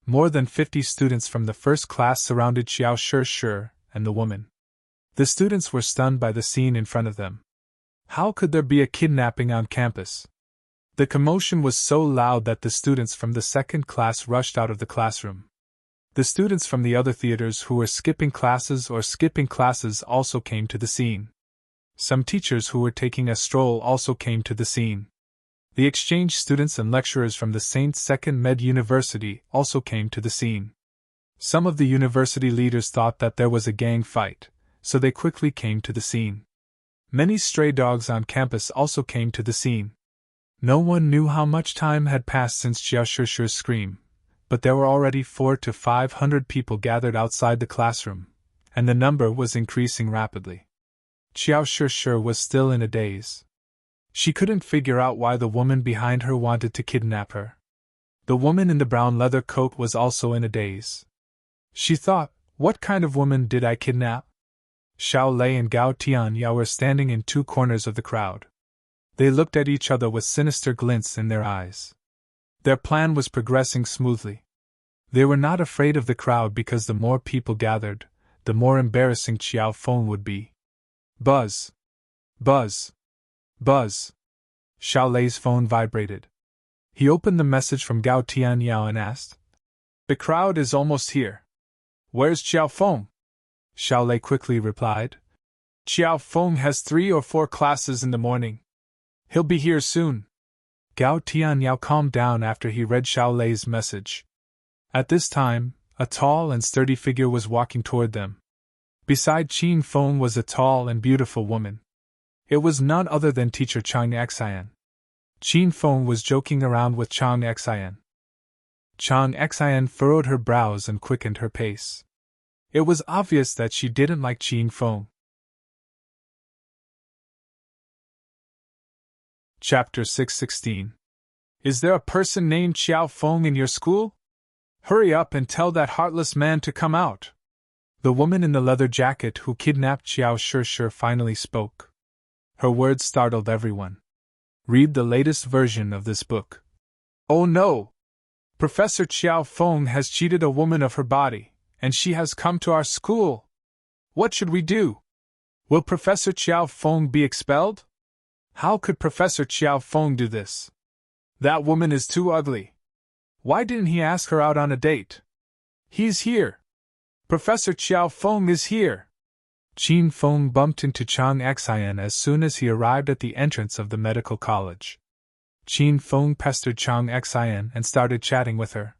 More than 50 students from the first class surrounded Qiao Shi and the woman. The students were stunned by the scene in front of them. How could there be a kidnapping on campus? The commotion was so loud that the students from the second class rushed out of the classroom. The students from the other theaters who were skipping classes also came to the scene. Some teachers who were taking a stroll also came to the scene. The exchange students and lecturers from the Saint Second Med University also came to the scene. Some of the university leaders thought that there was a gang fight, so they quickly came to the scene. Many stray dogs on campus also came to the scene. No one knew how much time had passed since Qiao Shi's scream, but there were already 400 to 500 people gathered outside the classroom, and the number was increasing rapidly. Qiao Shi was still in a daze. She couldn't figure out why the woman behind her wanted to kidnap her. The woman in the brown leather coat was also in a daze. She thought, what kind of woman did I kidnap? Xiao Lei and Gao Tianyao were standing in 2 corners of the crowd. They looked at each other with sinister glints in their eyes. Their plan was progressing smoothly. They were not afraid of the crowd because the more people gathered, the more embarrassing Xiao Feng would be. Buzz! Buzz! Buzz! Xiao Lei's phone vibrated. He opened the message from Gao Tianyao and asked, "The crowd is almost here. Where's Xiao Feng?" Xiao Lei quickly replied, "Xiao Feng has 3 or 4 classes in the morning. He'll be here soon." Gao Tianyao calmed down after he read Xiao Lei's message. At this time, a tall and sturdy figure was walking toward them. Beside Qin Feng was a tall and beautiful woman. It was none other than teacher Chang Xian. Qin Feng was joking around with Chang Xian. Chang Xian furrowed her brows and quickened her pace. It was obvious that she didn't like Qin Feng. Chapter 616. Is there a person named Xiao Feng in your school? Hurry up and tell that heartless man to come out. The woman in the leather jacket who kidnapped Xiao Shishir finally spoke. Her words startled everyone. Read the latest version of this book. Oh no! Professor Xiao Feng has cheated a woman of her body, and she has come to our school. What should we do? Will Professor Xiao Feng be expelled? How could Professor Xiao Feng do this? That woman is too ugly. Why didn't he ask her out on a date? He's here. Professor Xiao Feng is here. Qin Feng bumped into Chang Xian as soon as he arrived at the entrance of the medical college. Qin Feng pestered Chang Xian and started chatting with her.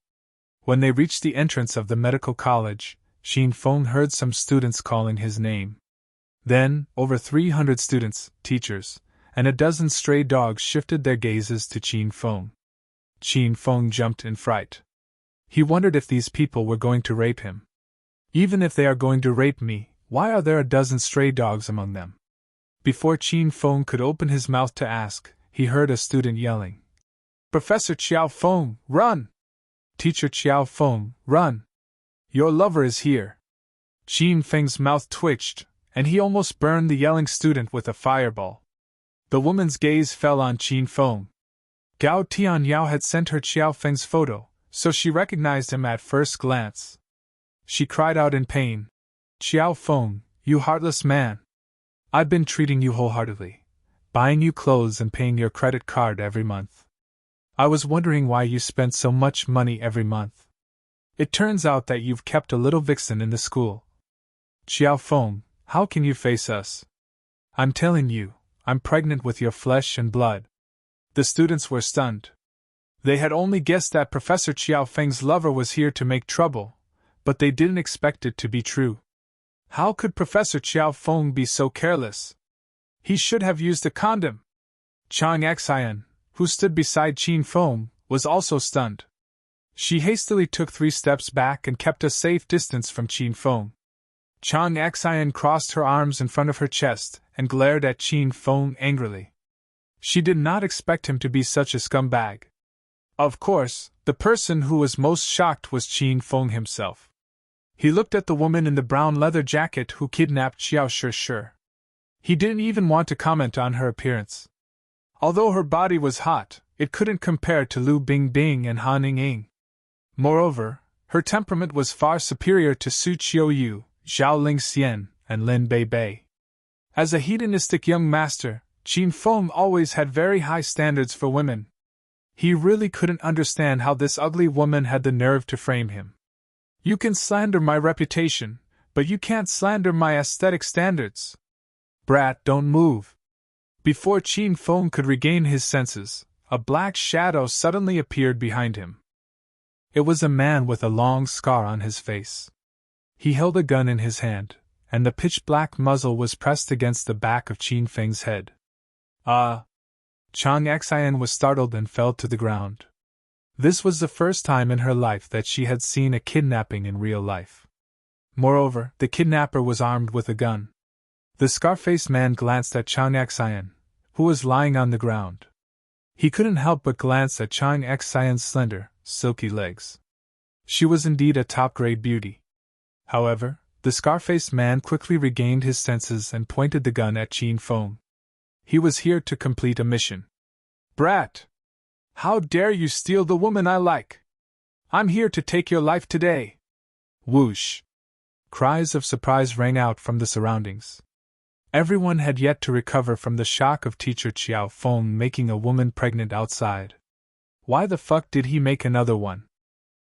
When they reached the entrance of the medical college, Qin Feng heard some students calling his name. Then, over 300 students, teachers, and a dozen stray dogs shifted their gazes to Qin Feng. Qin Feng jumped in fright. He wondered if these people were going to rape him. Even if they are going to rape me, why are there a dozen stray dogs among them? Before Qin Feng could open his mouth to ask, he heard a student yelling, "Professor Xiao Feng, run! Teacher Xiao Feng, run! Your lover is here!" Qin Feng's mouth twitched, and he almost burned the yelling student with a fireball. The woman's gaze fell on Qin Feng. Gao Tianyao had sent her Xiao Feng's photo, so she recognized him at first glance. She cried out in pain, "Xiao Feng, you heartless man! I've been treating you wholeheartedly, buying you clothes and paying your credit card every month. I was wondering why you spent so much money every month. It turns out that you've kept a little vixen in the school. Xiao Feng, how can you face us? I'm telling you, I'm pregnant with your flesh and blood." The students were stunned. They had only guessed that Professor Xiao Feng's lover was here to make trouble, but they didn't expect it to be true. How could Professor Xiao Feng be so careless? He should have used a condom. Chang Xian, who stood beside Qin Feng, was also stunned. She hastily took 3 steps back and kept a safe distance from Qin Feng. Chang Xian crossed her arms in front of her chest and glared at Qin Feng angrily. She did not expect him to be such a scumbag. Of course, the person who was most shocked was Qin Feng himself. He looked at the woman in the brown leather jacket who kidnapped Xiao Shishir. He didn't even want to comment on her appearance. Although her body was hot, it couldn't compare to Lu Bingbing and Han Ying. Moreover, her temperament was far superior to Su Qiuyu, Zhao Lingxian, and Lin Bei. As a hedonistic young master, Qin Feng always had very high standards for women. He really couldn't understand how this ugly woman had the nerve to frame him. You can slander my reputation, but you can't slander my aesthetic standards. Brat, don't move. Before Qin Feng could regain his senses, a black shadow suddenly appeared behind him. It was a man with a long scar on his face. He held a gun in his hand, and the pitch-black muzzle was pressed against the back of Qin Feng's head. Chang Xian was startled and fell to the ground. This was the first time in her life that she had seen a kidnapping in real life. Moreover, the kidnapper was armed with a gun. The scar-faced man glanced at Chang Xian, who was lying on the ground. He couldn't help but glance at Chang Xian's slender, silky legs. She was indeed a top-grade beauty. However, the scar-faced man quickly regained his senses and pointed the gun at Qin Feng. He was here to complete a mission. Brat! How dare you steal the woman I like? I'm here to take your life today. Whoosh! Cries of surprise rang out from the surroundings. Everyone had yet to recover from the shock of teacher Xiao Feng making a woman pregnant outside. Why the fuck did he make another one?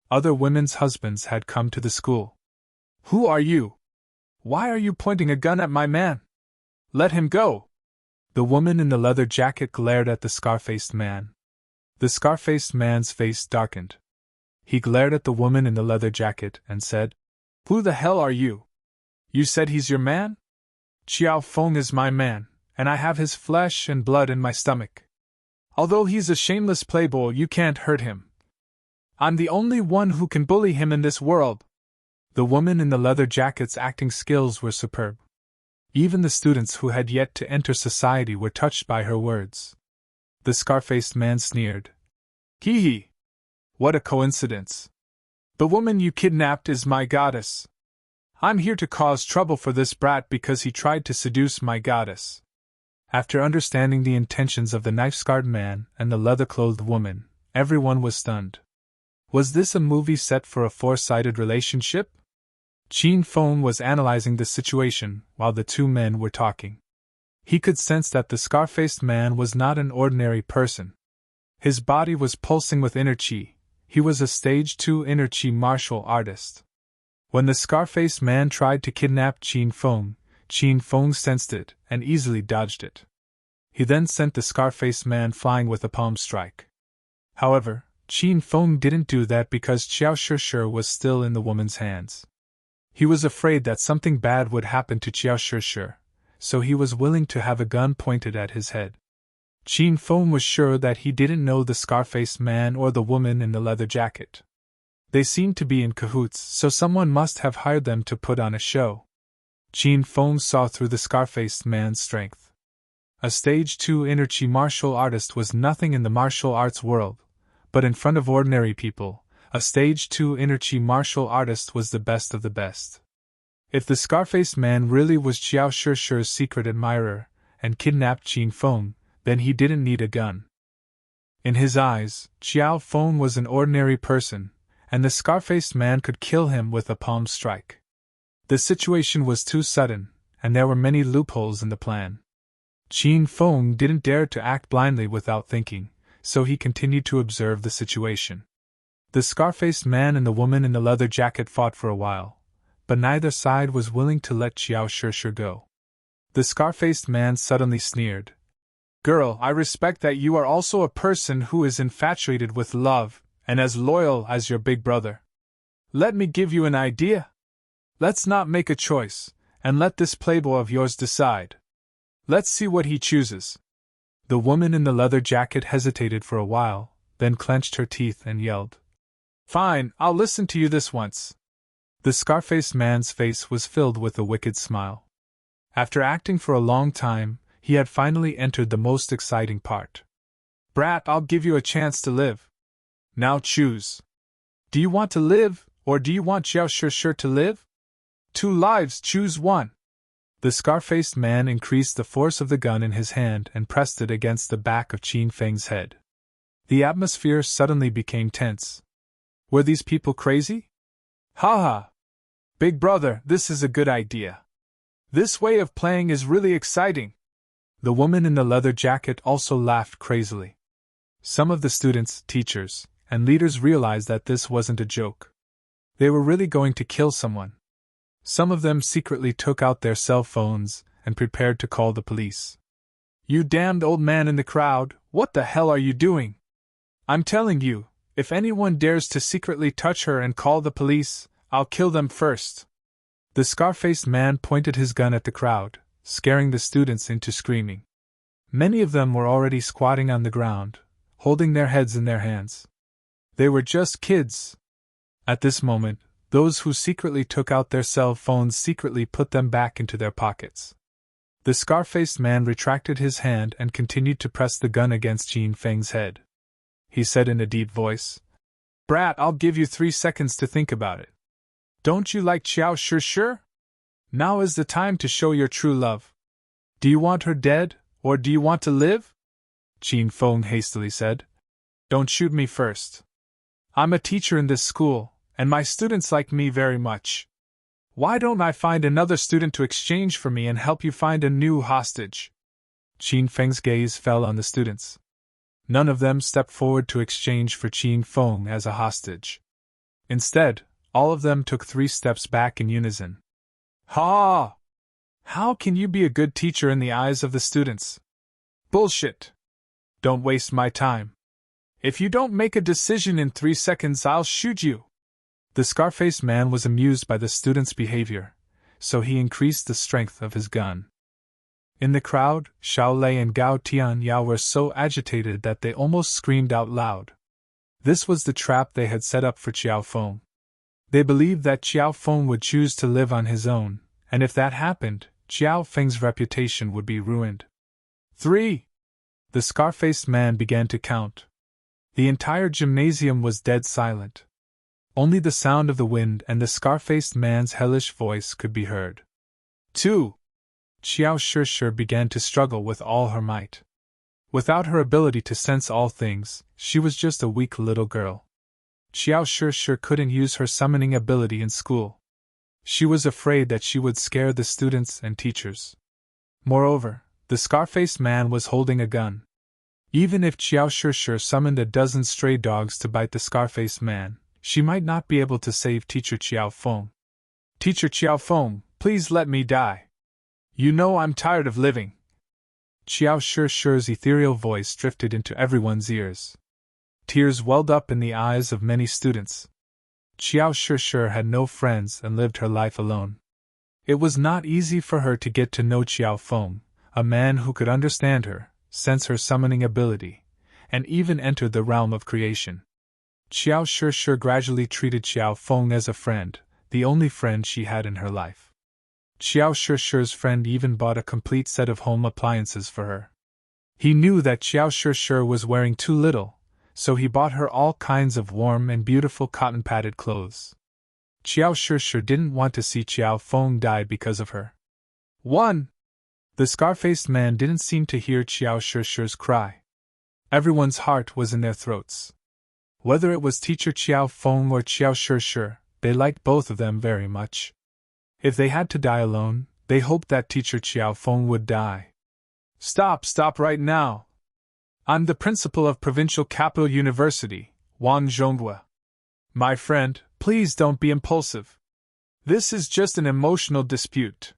Other women's husbands had come to the school. Who are you? Why are you pointing a gun at my man? Let him go! The woman in the leather jacket glared at the scar-faced man. The scar-faced man's face darkened. He glared at the woman in the leather jacket and said, Who the hell are you? You said he's your man? Xiao Feng is my man, and I have his flesh and blood in my stomach. Although he's a shameless playboy, you can't hurt him. I'm the only one who can bully him in this world. The woman in the leather jacket's acting skills were superb. Even the students who had yet to enter society were touched by her words. The scar-faced man sneered. Hee hee! What a coincidence. The woman you kidnapped is my goddess. I'm here to cause trouble for this brat because he tried to seduce my goddess. After understanding the intentions of the knife-scarred man and the leather-clothed woman, everyone was stunned. Was this a movie set for a four-sided relationship? Qin Feng was analyzing the situation while the two men were talking. He could sense that the scar-faced man was not an ordinary person. His body was pulsing with inner qi. He was a stage 2 inner qi martial artist. When the scar-faced man tried to kidnap Qin Feng sensed it and easily dodged it. He then sent the scar-faced man flying with a palm strike. However, Qin Feng didn't do that because Xiao Shishir was still in the woman's hands. He was afraid that something bad would happen to Xiao Shishir, so he was willing to have a gun pointed at his head. Qin Feng was sure that he didn't know the scar-faced man or the woman in the leather jacket. They seemed to be in cahoots, so someone must have hired them to put on a show. Qin Feng saw through the scar-faced man's strength. A stage 2 inner qi martial artist was nothing in the martial arts world, but in front of ordinary people, a stage 2 inner qi martial artist was the best of the best. If the scar-faced man really was Xiao Shishir's secret admirer and kidnapped Qin Feng, then he didn't need a gun. In his eyes, Xiao Feng was an ordinary person, and the scar-faced man could kill him with a palm strike. The situation was too sudden, and there were many loopholes in the plan. Qin Feng didn't dare to act blindly without thinking, so he continued to observe the situation. The scar-faced man and the woman in the leather jacket fought for a while, but neither side was willing to let Xiao Shishir go. The scar-faced man suddenly sneered. Girl, I respect that you are also a person who is infatuated with love, and as loyal as your big brother. Let me give you an idea. Let's not make a choice, and let this playboy of yours decide. Let's see what he chooses. The woman in the leather jacket hesitated for a while, then clenched her teeth and yelled. Fine, I'll listen to you this once. The scar-faced man's face was filled with a wicked smile. After acting for a long time, he had finally entered the most exciting part. Brat, I'll give you a chance to live. Now choose. Do you want to live, or do you want Xiao Shishir to live? 2 lives, choose one. The scar-faced man increased the force of the gun in his hand and pressed it against the back of Qin Feng's head. The atmosphere suddenly became tense. Were these people crazy? Ha ha! Big brother, this is a good idea. This way of playing is really exciting. The woman in the leather jacket also laughed crazily. Some of the students, teachers, and leaders realized that this wasn't a joke. They were really going to kill someone. Some of them secretly took out their cell phones and prepared to call the police. You damned old man in the crowd, what the hell are you doing? I'm telling you, if anyone dares to secretly touch her and call the police, I'll kill them first. The scar-faced man pointed his gun at the crowd, scaring the students into screaming. Many of them were already squatting on the ground, holding their heads in their hands. They were just kids. At this moment, those who secretly took out their cell phones secretly put them back into their pockets. The scar-faced man retracted his hand and continued to press the gun against Qin Feng's head. He said in a deep voice, Brat, I'll give you 3 seconds to think about it. Don't you like Xiao Shishir? Now is the time to show your true love. Do you want her dead, or do you want to live? Qin Feng hastily said. Don't shoot me first. I'm a teacher in this school, and my students like me very much. Why don't I find another student to exchange for me and help you find a new hostage? Qin Feng's gaze fell on the students. None of them stepped forward to exchange for Qin Feng as a hostage. Instead, all of them took 3 steps back in unison. Ha! How can you be a good teacher in the eyes of the students? Bullshit! Don't waste my time. If you don't make a decision in 3 seconds, I'll shoot you. The scar-faced man was amused by the students' behavior, so he increased the strength of his gun. In the crowd, Xiao Lei and Gao Tianyao were so agitated that they almost screamed out loud. This was the trap they had set up for Qiao Feng. They believed that Qiao Feng would choose to live on his own, and if that happened, Qiao Feng's reputation would be ruined. 3. The scar-faced man began to count. The entire gymnasium was dead silent. Only the sound of the wind and the scar-faced man's hellish voice could be heard. 2. Xiao Shishir began to struggle with all her might. Without her ability to sense all things, she was just a weak little girl. Xiao Shishir couldn't use her summoning ability in school. She was afraid that she would scare the students and teachers. Moreover, the scar-faced man was holding a gun. Even if Xiao Shishir summoned a dozen stray dogs to bite the scar-faced man, she might not be able to save Teacher Qiao Feng. Teacher Qiao Feng, please let me die. You know I'm tired of living. Xiao Shishir's ethereal voice drifted into everyone's ears. Tears welled up in the eyes of many students. Xiao Shishir had no friends and lived her life alone. It was not easy for her to get to know Qiao Feng, a man who could understand her, sense her summoning ability, and even enter the realm of creation. Xiao Shishir gradually treated Qiao Feng as a friend, the only friend she had in her life. Xiao Shishir's friend even bought a complete set of home appliances for her. He knew that Xiao Shishir was wearing too little, so he bought her all kinds of warm and beautiful cotton-padded clothes. Xiao Shishir didn't want to see Qiao Feng die because of her. 1. The scar-faced man didn't seem to hear Xiao Shishir's cry. Everyone's heart was in their throats. Whether it was teacher Qiao Feng or Xiao Shishir, they liked both of them very much. If they had to die alone, they hoped that teacher Qiao Feng would die. Stop right now! I'm the principal of Provincial Capital University, Wang Zhonghua. My friend, please don't be impulsive. This is just an emotional dispute.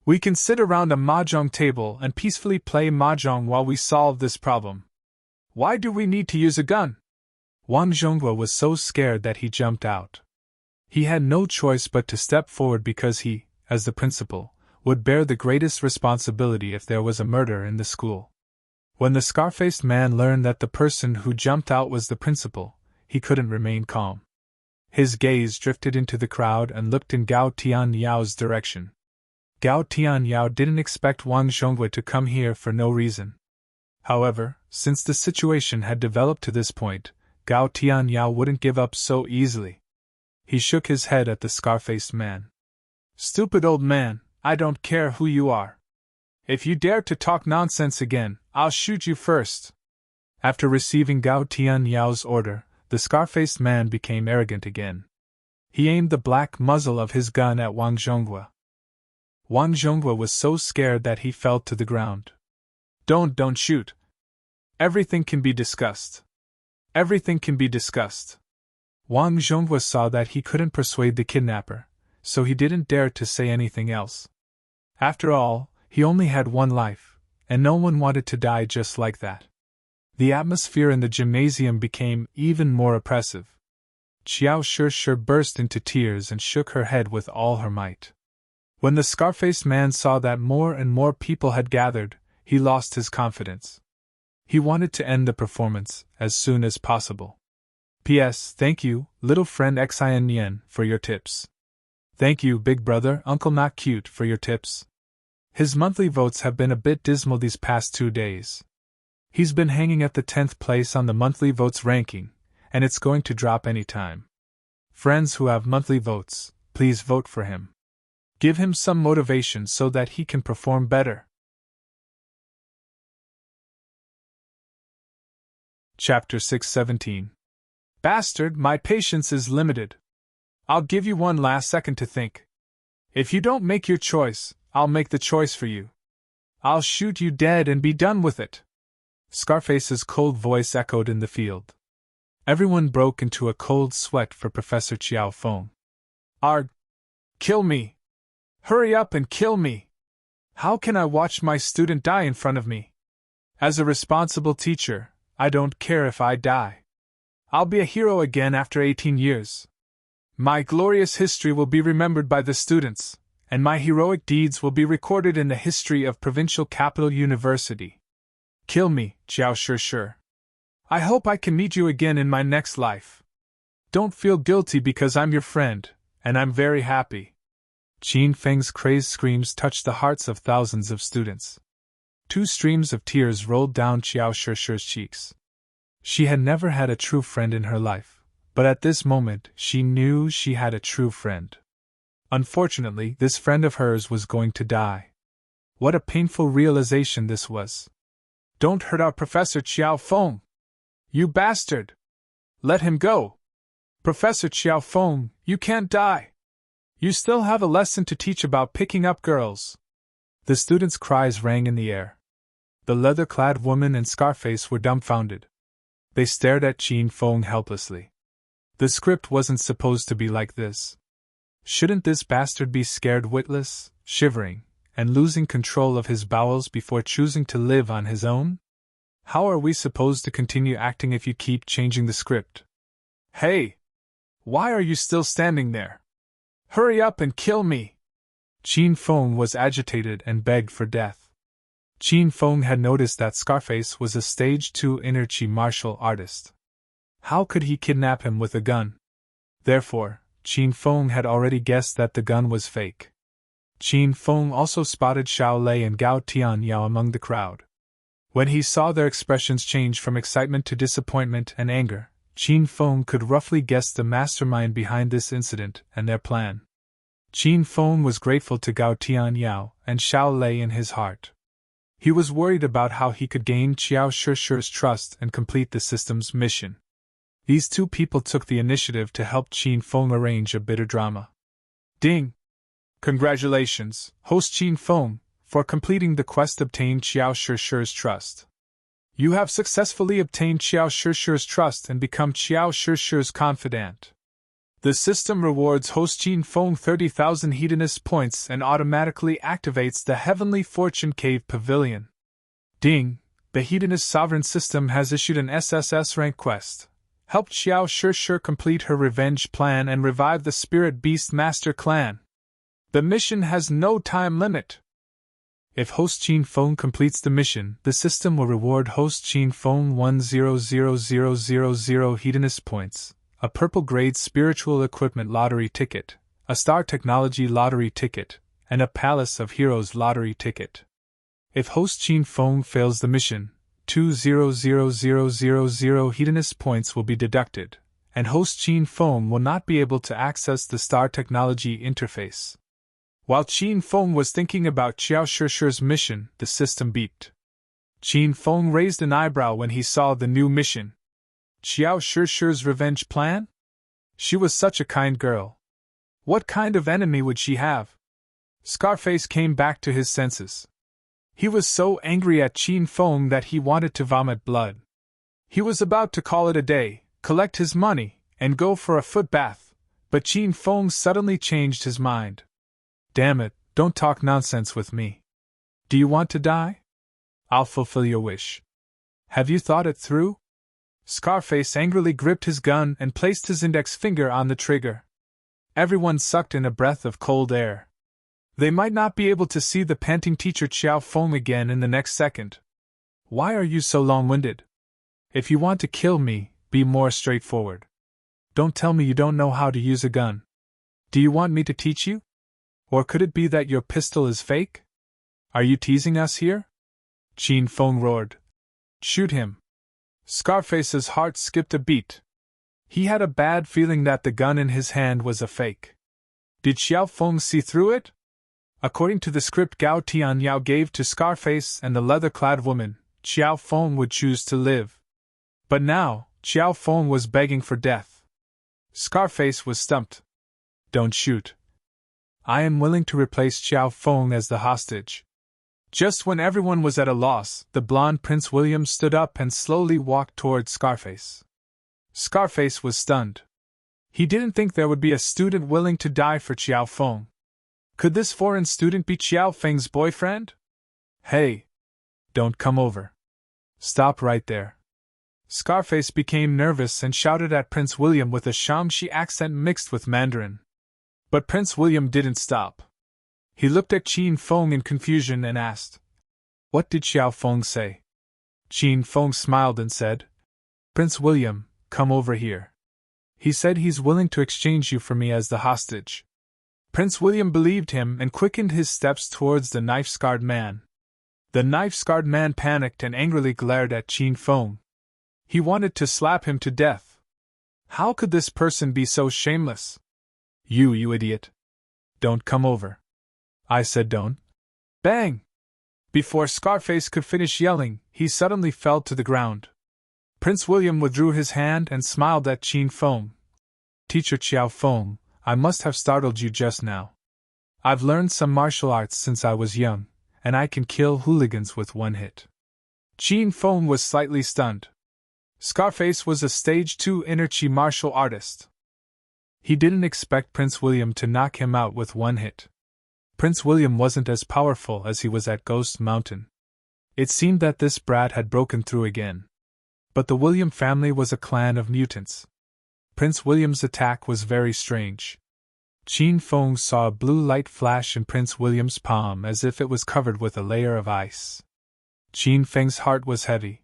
We can sit around a mahjong table and peacefully play mahjong while we solve this problem. Why do we need to use a gun? Wang Zhonghua was so scared that he jumped out. He had no choice but to step forward because he, as the principal, would bear the greatest responsibility if there was a murder in the school. When the scar-faced man learned that the person who jumped out was the principal, he couldn't remain calm. His gaze drifted into the crowd and looked in Gao Tianyao's direction. Gao Tianyao didn't expect Wang Zhonghua to come here for no reason. However, since the situation had developed to this point, Gao Tianyao wouldn't give up so easily. He shook his head at the scar-faced man. Stupid old man, I don't care who you are. If you dare to talk nonsense again, I'll shoot you first. After receiving Gao Tianyao's order, the scar-faced man became arrogant again. He aimed the black muzzle of his gun at Wang Zhonghua. Wang Zhonghua was so scared that he fell to the ground. Don't shoot. Everything can be discussed. Everything can be discussed. Wang Zhonghua saw that he couldn't persuade the kidnapper, so he didn't dare to say anything else. After all, he only had one life, and no one wanted to die just like that. The atmosphere in the gymnasium became even more oppressive. Xiao Shishir burst into tears and shook her head with all her might. When the scar-faced man saw that more and more people had gathered, he lost his confidence. He wanted to end the performance as soon as possible. P.S. Thank you, little friend Xin Yen, for your tips. Thank you, big brother Uncle Not Cute, for your tips. His monthly votes have been a bit dismal these past 2 days. He's been hanging at the 10th place on the monthly votes ranking, and it's going to drop any time. Friends who have monthly votes, please vote for him. Give him some motivation so that he can perform better. Chapter 617. Bastard, my patience is limited. I'll give you one last second to think. If you don't make your choice, I'll make the choice for you. I'll shoot you dead and be done with it. Scarface's cold voice echoed in the field. Everyone broke into a cold sweat for Professor Chiao Feng. Arg! Kill me! Hurry up and kill me! How can I watch my student die in front of me? As a responsible teacher, I don't care if I die. I'll be a hero again after 18 years. My glorious history will be remembered by the students, and my heroic deeds will be recorded in the history of Provincial Capital University. Kill me, Chiao Shi. I hope I can meet you again in my next life. Don't feel guilty because I'm your friend, and I'm very happy. Qin Feng's crazed screams touched the hearts of thousands of students. 2 streams of tears rolled down Chiao Shi's cheeks. She had never had a true friend in her life, but at this moment she knew she had a true friend. Unfortunately, this friend of hers was going to die. What a painful realization this was. Don't hurt our Professor Chiao Feng! You bastard! Let him go! Professor Chiao Feng, you can't die! You still have a lesson to teach about picking up girls. The students' cries rang in the air. The leather-clad woman and Scarface were dumbfounded. They stared at Qin Feng helplessly. The script wasn't supposed to be like this. Shouldn't this bastard be scared witless, shivering, and losing control of his bowels before choosing to live on his own? How are we supposed to continue acting if you keep changing the script? Hey! Why are you still standing there? Hurry up and kill me! Qin Feng was agitated and begged for death. Qin Feng had noticed that Scarface was a stage 2 inner chi martial artist. How could he kidnap him with a gun? Therefore, Qin Feng had already guessed that the gun was fake. Qin Feng also spotted Xiao Lei and Gao Tianyao among the crowd. When he saw their expressions change from excitement to disappointment and anger, Qin Feng could roughly guess the mastermind behind this incident and their plan. Qin Feng was grateful to Gao Tianyao and Xiao Lei in his heart. He was worried about how he could gain Chiao Shi's trust and complete the system's mission. These 2 people took the initiative to help Qin Feng arrange a bitter drama. Ding! Congratulations, host Qin Feng, for completing the quest. Obtained Chiao Shi's trust. You have successfully obtained Chiao Shi's trust and become Chiao Shi's confidant. The system rewards host Qin Feng 30,000 hedonist points and automatically activates the Heavenly Fortune Cave Pavilion. Ding! The hedonist sovereign system has issued an SSS rank quest. Help Chiao Shi complete her revenge plan and revive the Spirit Beast Master clan. The mission has no time limit. If host Qin Feng completes the mission, the system will reward host Qin Feng 100,000 hedonist points, a purple grade spiritual equipment lottery ticket, a star technology lottery ticket, and a Palace of Heroes lottery ticket. If host Qin Feng fails the mission, 200,000 hedonist points will be deducted, and host Qin Feng will not be able to access the star technology interface. While Qin Feng was thinking about Chiao Shi's mission, the system beeped. Qin Feng raised an eyebrow when he saw the new mission. Chiao Shi's revenge plan? She was such a kind girl. What kind of enemy would she have? Scarface came back to his senses. He was so angry at Qin Feng that he wanted to vomit blood. He was about to call it a day, collect his money, and go for a foot bath, but Qin Feng suddenly changed his mind. Damn it, don't talk nonsense with me. Do you want to die? I'll fulfill your wish. Have you thought it through? Scarface angrily gripped his gun and placed his index finger on the trigger. Everyone sucked in a breath of cold air. They might not be able to see the panting teacher Chiao Feng again in the next second. Why are you so long-winded? If you want to kill me, be more straightforward. Don't tell me you don't know how to use a gun. Do you want me to teach you? Or could it be that your pistol is fake? Are you teasing us here? Qin Feng roared. Shoot him. Scarface's heart skipped a beat. He had a bad feeling that the gun in his hand was a fake. Did Xiao Feng see through it? According to the script Gao Tianyao gave to Scarface and the leather-clad woman, Xiao Feng would choose to live. But now, Xiao Feng was begging for death. Scarface was stumped. Don't shoot. I am willing to replace Xiao Feng as the hostage. Just when everyone was at a loss, the blonde Prince William stood up and slowly walked toward Scarface. Scarface was stunned. He didn't think there would be a student willing to die for Xiao Feng. Could this foreign student be Xiao Feng's boyfriend? Hey! Don't come over. Stop right there. Scarface became nervous and shouted at Prince William with a Shamshi accent mixed with Mandarin. But Prince William didn't stop. He looked at Qin Feng in confusion and asked, "What did Xiao Feng say?" Qin Feng smiled and said, "Prince William, come over here. He said he's willing to exchange you for me as the hostage." Prince William believed him and quickened his steps towards the knife-scarred man. The knife-scarred man panicked and angrily glared at Qin Feng. He wanted to slap him to death. How could this person be so shameless? You idiot. Don't come over. I said don't. Bang! Before Scarface could finish yelling, he suddenly fell to the ground. Prince William withdrew his hand and smiled at Qin Feng. Teacher Xiao Feng, I must have startled you just now. I've learned some martial arts since I was young, and I can kill hooligans with one hit. Qin Feng was slightly stunned. Scarface was a Stage 2 inner chi martial artist. He didn't expect Prince William to knock him out with one hit. Prince William wasn't as powerful as he was at Ghost Mountain. It seemed that this brat had broken through again. But the William family was a clan of mutants. Prince William's attack was very strange. Qin Feng saw a blue light flash in Prince William's palm as if it was covered with a layer of ice. Qin Feng's heart was heavy.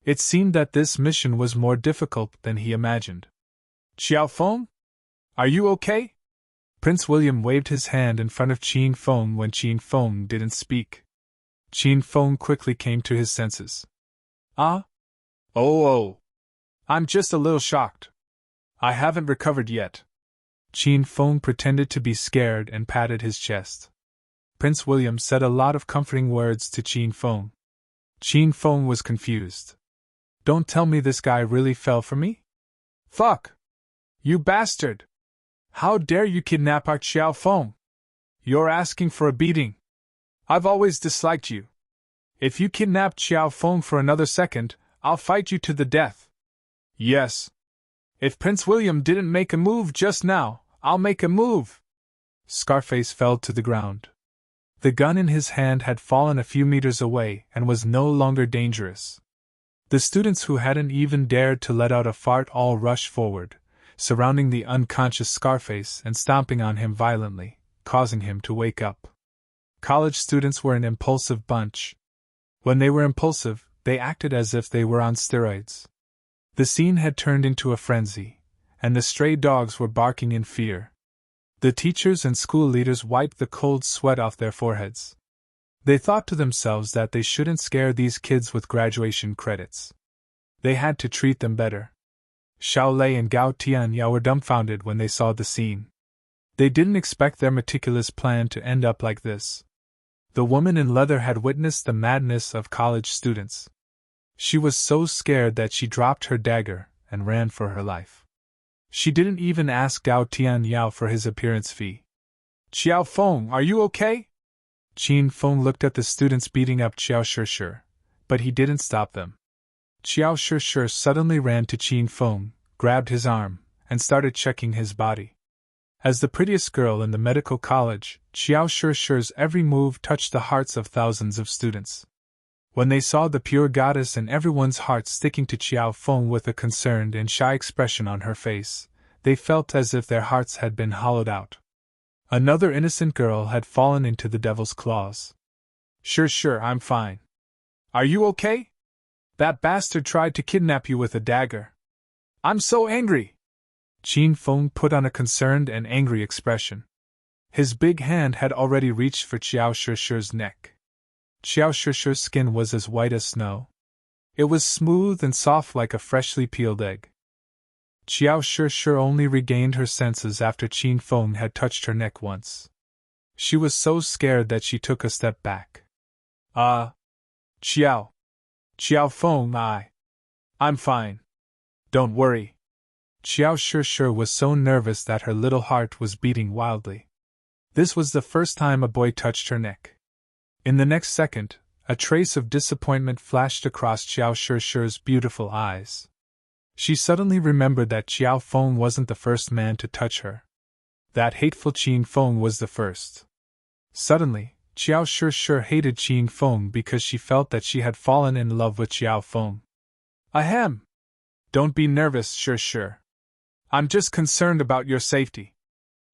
It seemed that this mission was more difficult than he imagined. Xiao Feng? Are you okay? Prince William waved his hand in front of Qin Feng when Qin Feng didn't speak. Qin Feng quickly came to his senses. Oh. I'm just a little shocked. I haven't recovered yet. Qin Feng pretended to be scared and patted his chest. Prince William said a lot of comforting words to Qin Feng. Qin Feng was confused. Don't tell me this guy really fell for me? Fuck! You bastard! How dare you kidnap our Xiao Feng? You're asking for a beating. I've always disliked you. If you kidnap Xiao Feng for another second, I'll fight you to the death. Yes. If Prince William didn't make a move just now, I'll make a move. Scarface fell to the ground. The gun in his hand had fallen a few meters away and was no longer dangerous. The students who hadn't even dared to let out a fart all rushed forward, surrounding the unconscious Scarface and stomping on him violently, causing him to wake up. College students were an impulsive bunch. When they were impulsive, they acted as if they were on steroids. The scene had turned into a frenzy, and the stray dogs were barking in fear. The teachers and school leaders wiped the cold sweat off their foreheads. They thought to themselves that they shouldn't scare these kids with graduation credits. They had to treat them better. Xiao Lei and Gao Tianyao were dumbfounded when they saw the scene. They didn't expect their meticulous plan to end up like this. The woman in leather had witnessed the madness of college students. She was so scared that she dropped her dagger and ran for her life. She didn't even ask Gao Tianyao for his appearance fee. Xiao Feng, are you okay? Qin Feng looked at the students beating up Xiao Shishir, but he didn't stop them. Xiao Shishir suddenly ran to Qin Feng, grabbed his arm, and started checking his body. As the prettiest girl in the medical college, Xiao Shishir's every move touched the hearts of thousands of students. When they saw the pure goddess in everyone's heart sticking to Xiao Feng with a concerned and shy expression on her face, they felt as if their hearts had been hollowed out. Another innocent girl had fallen into the devil's claws. Sure, I'm fine. Are you okay? That bastard tried to kidnap you with a dagger. I'm so angry! Qin Feng put on a concerned and angry expression. His big hand had already reached for Xiao Shishir's neck. Xiao Shishir's skin was as white as snow. It was smooth and soft like a freshly peeled egg. Xiao Shishir only regained her senses after Qin Feng had touched her neck once. She was so scared that she took a step back. Xiao Feng, I'm fine. Don't worry. Xiao Shushu was so nervous that her little heart was beating wildly. This was the first time a boy touched her neck. In the next second, a trace of disappointment flashed across Xiao Shushu's beautiful eyes. She suddenly remembered that Xiao Feng wasn't the first man to touch her. That hateful Qin Feng was the first. Suddenly, Xiao Shushu hated Qin Feng because she felt that she had fallen in love with Xiao Feng. Ahem! Don't be nervous, Shushu. I'm just concerned about your safety.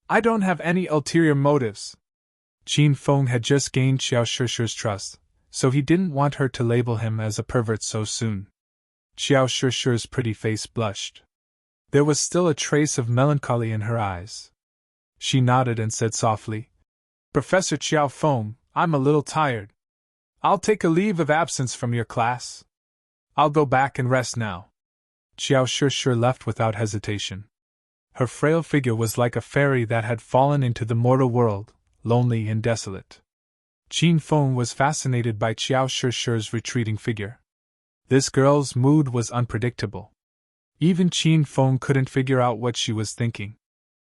I don't have any ulterior motives. Qin Feng had just gained Xiao Shushu's trust, so he didn't want her to label him as a pervert so soon. Xiao Shushu's pretty face blushed. There was still a trace of melancholy in her eyes. She nodded and said softly, Professor Xiao Feng, I'm a little tired. I'll take a leave of absence from your class. I'll go back and rest now. Xiao Shushu left without hesitation. Her frail figure was like a fairy that had fallen into the mortal world, lonely and desolate. Qin Feng was fascinated by Xiao Shushu's retreating figure. This girl's mood was unpredictable. Even Qin Feng couldn't figure out what she was thinking.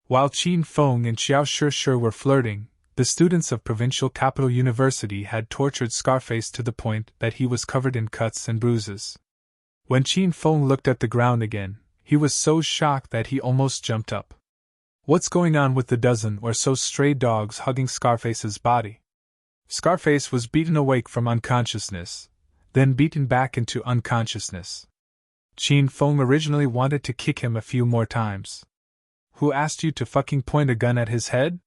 While Qin Feng and Xiao Shushu were flirting, the students of Provincial Capital University had tortured Scarface to the point that he was covered in cuts and bruises. When Qin Feng looked at the ground again, he was so shocked that he almost jumped up. What's going on with the dozen or so stray dogs hugging Scarface's body? Scarface was beaten awake from unconsciousness, then beaten back into unconsciousness. Qin Feng originally wanted to kick him a few more times. Who asked you to fucking point a gun at his head?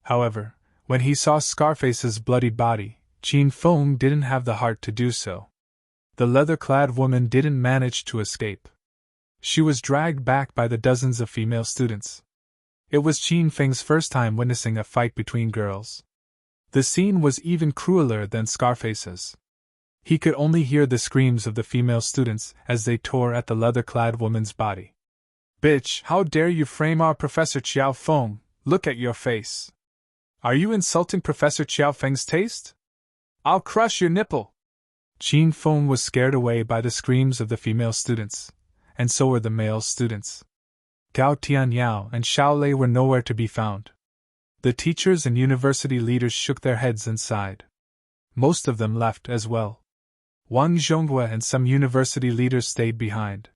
However, when he saw Scarface's bloody body, Qin Feng didn't have the heart to do so. The leather-clad woman didn't manage to escape. She was dragged back by the dozens of female students. It was Qin Feng's first time witnessing a fight between girls. The scene was even crueler than Scarface's. He could only hear the screams of the female students as they tore at the leather-clad woman's body. Bitch, how dare you frame our Professor Xiao Feng? Look at your face. Are you insulting Professor Xiao Feng's taste? I'll crush your nipple. Qin Feng was scared away by the screams of the female students, and so were the male students. Gao Tianyao and Xiao Lei were nowhere to be found. The teachers and university leaders shook their heads and sighed. Most of them left as well. Wang Zhonghua and some university leaders stayed behind.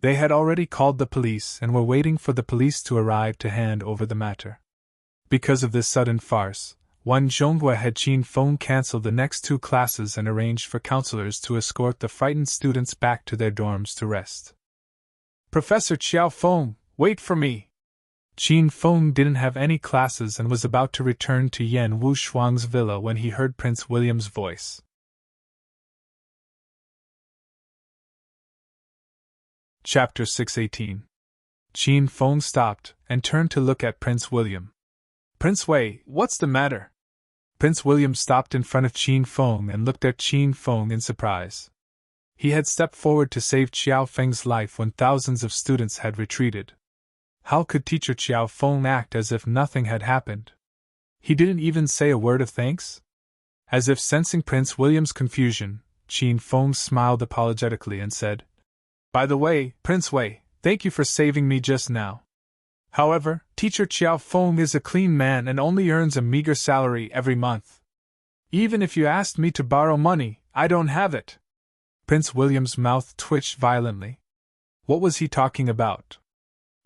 They had already called the police and were waiting for the police to arrive to hand over the matter. Because of this sudden farce, Wang Zhonghua had Qin Feng cancel the next 2 classes and arranged for counselors to escort the frightened students back to their dorms to rest. Professor Xiao Feng, wait for me! Qin Feng didn't have any classes and was about to return to Yan Wu Shuang's villa when he heard Prince William's voice. Chapter 618. Qin Feng stopped and turned to look at Prince William. Prince Wei, what's the matter? Prince William stopped in front of Qin Feng and looked at Qin Feng in surprise. He had stepped forward to save Xiao Feng's life when thousands of students had retreated. How could teacher Xiao Feng act as if nothing had happened? He didn't even say a word of thanks? As if sensing Prince William's confusion, Qin Feng smiled apologetically and said, By the way, Prince Wei, thank you for saving me just now. However, teacher Xiao Feng is a clean man and only earns a meager salary every month. Even if you asked me to borrow money, I don't have it. Prince William's mouth twitched violently. What was he talking about?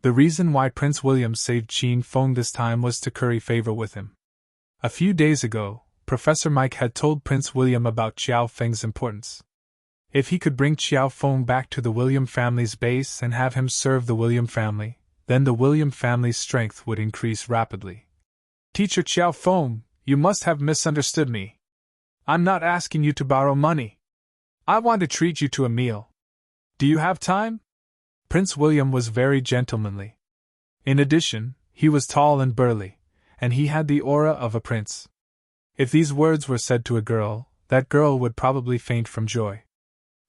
The reason why Prince William saved Qin Feng this time was to curry favor with him. A few days ago, Professor Mike had told Prince William about Xiao Feng's importance. If he could bring Xiao Feng back to the William family's base and have him serve the William family, then the William family's strength would increase rapidly. Teacher Xiao Feng, you must have misunderstood me. I'm not asking you to borrow money. I want to treat you to a meal. Do you have time? Prince William was very gentlemanly. In addition, he was tall and burly, and he had the aura of a prince. If these words were said to a girl, that girl would probably faint from joy.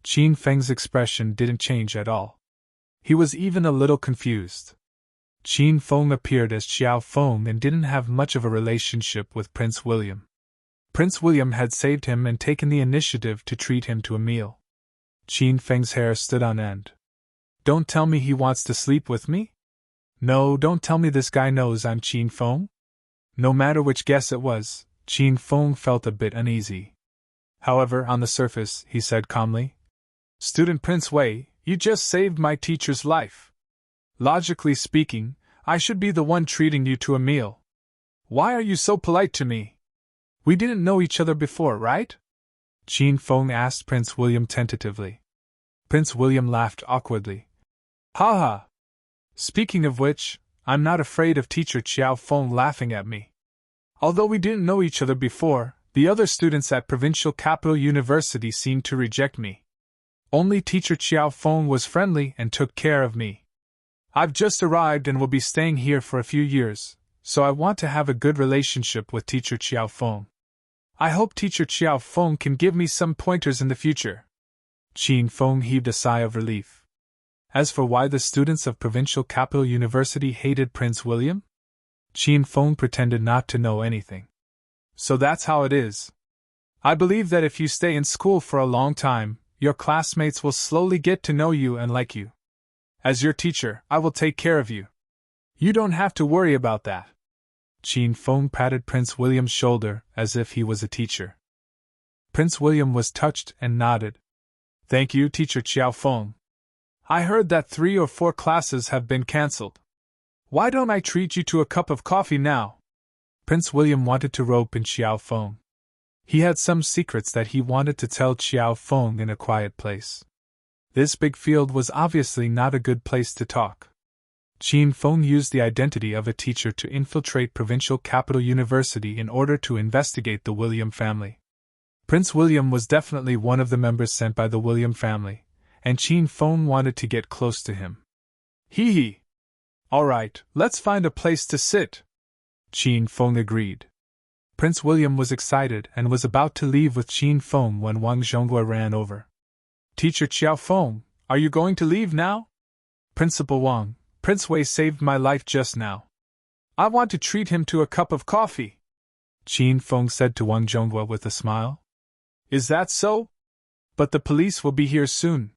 Qin Feng's expression didn't change at all. He was even a little confused. Qin Feng appeared as Xiao Feng and didn't have much of a relationship with Prince William. Prince William had saved him and taken the initiative to treat him to a meal. Qin Feng's hair stood on end. Don't tell me he wants to sleep with me? No, don't tell me this guy knows I'm Qin Feng? No matter which guess it was, Qin Feng felt a bit uneasy. However, on the surface, he said calmly, Student Prince Wei, you just saved my teacher's life. Logically speaking, I should be the one treating you to a meal. Why are you so polite to me? We didn't know each other before, right? Qin Feng asked Prince William tentatively. Prince William laughed awkwardly. Ha ha! Speaking of which, I'm not afraid of Teacher Qiao Feng laughing at me. Although we didn't know each other before, the other students at Provincial Capital University seemed to reject me. Only Teacher Qiao Feng was friendly and took care of me. I've just arrived and will be staying here for a few years, so I want to have a good relationship with Teacher Qiao Feng. I hope Teacher Qiao Feng can give me some pointers in the future. Qin Feng heaved a sigh of relief. As for why the students of Provincial Capital University hated Prince William, Qin Feng pretended not to know anything. So that's how it is. I believe that if you stay in school for a long time, your classmates will slowly get to know you and like you. As your teacher, I will take care of you. You don't have to worry about that. Qin Feng patted Prince William's shoulder as if he was a teacher. Prince William was touched and nodded. Thank you, Teacher Qiao Feng. I heard that 3 or 4 classes have been cancelled. Why don't I treat you to a cup of coffee now? Prince William wanted to rope in Qiao Feng. He had some secrets that he wanted to tell Qiao Feng in a quiet place. This big field was obviously not a good place to talk. Qin Feng used the identity of a teacher to infiltrate Provincial Capital University in order to investigate the William family. Prince William was definitely one of the members sent by the William family, and Qin Feng wanted to get close to him. Hee hee! Alright, let's find a place to sit. Qin Feng agreed. Prince William was excited and was about to leave with Qin Feng when Wang Zhonghua ran over. Teacher Qiao Feng, are you going to leave now? Principal Wang, Prince Wei saved my life just now. I want to treat him to a cup of coffee, Qin Feng said to Wang Zhonghua with a smile. Is that so? But the police will be here soon.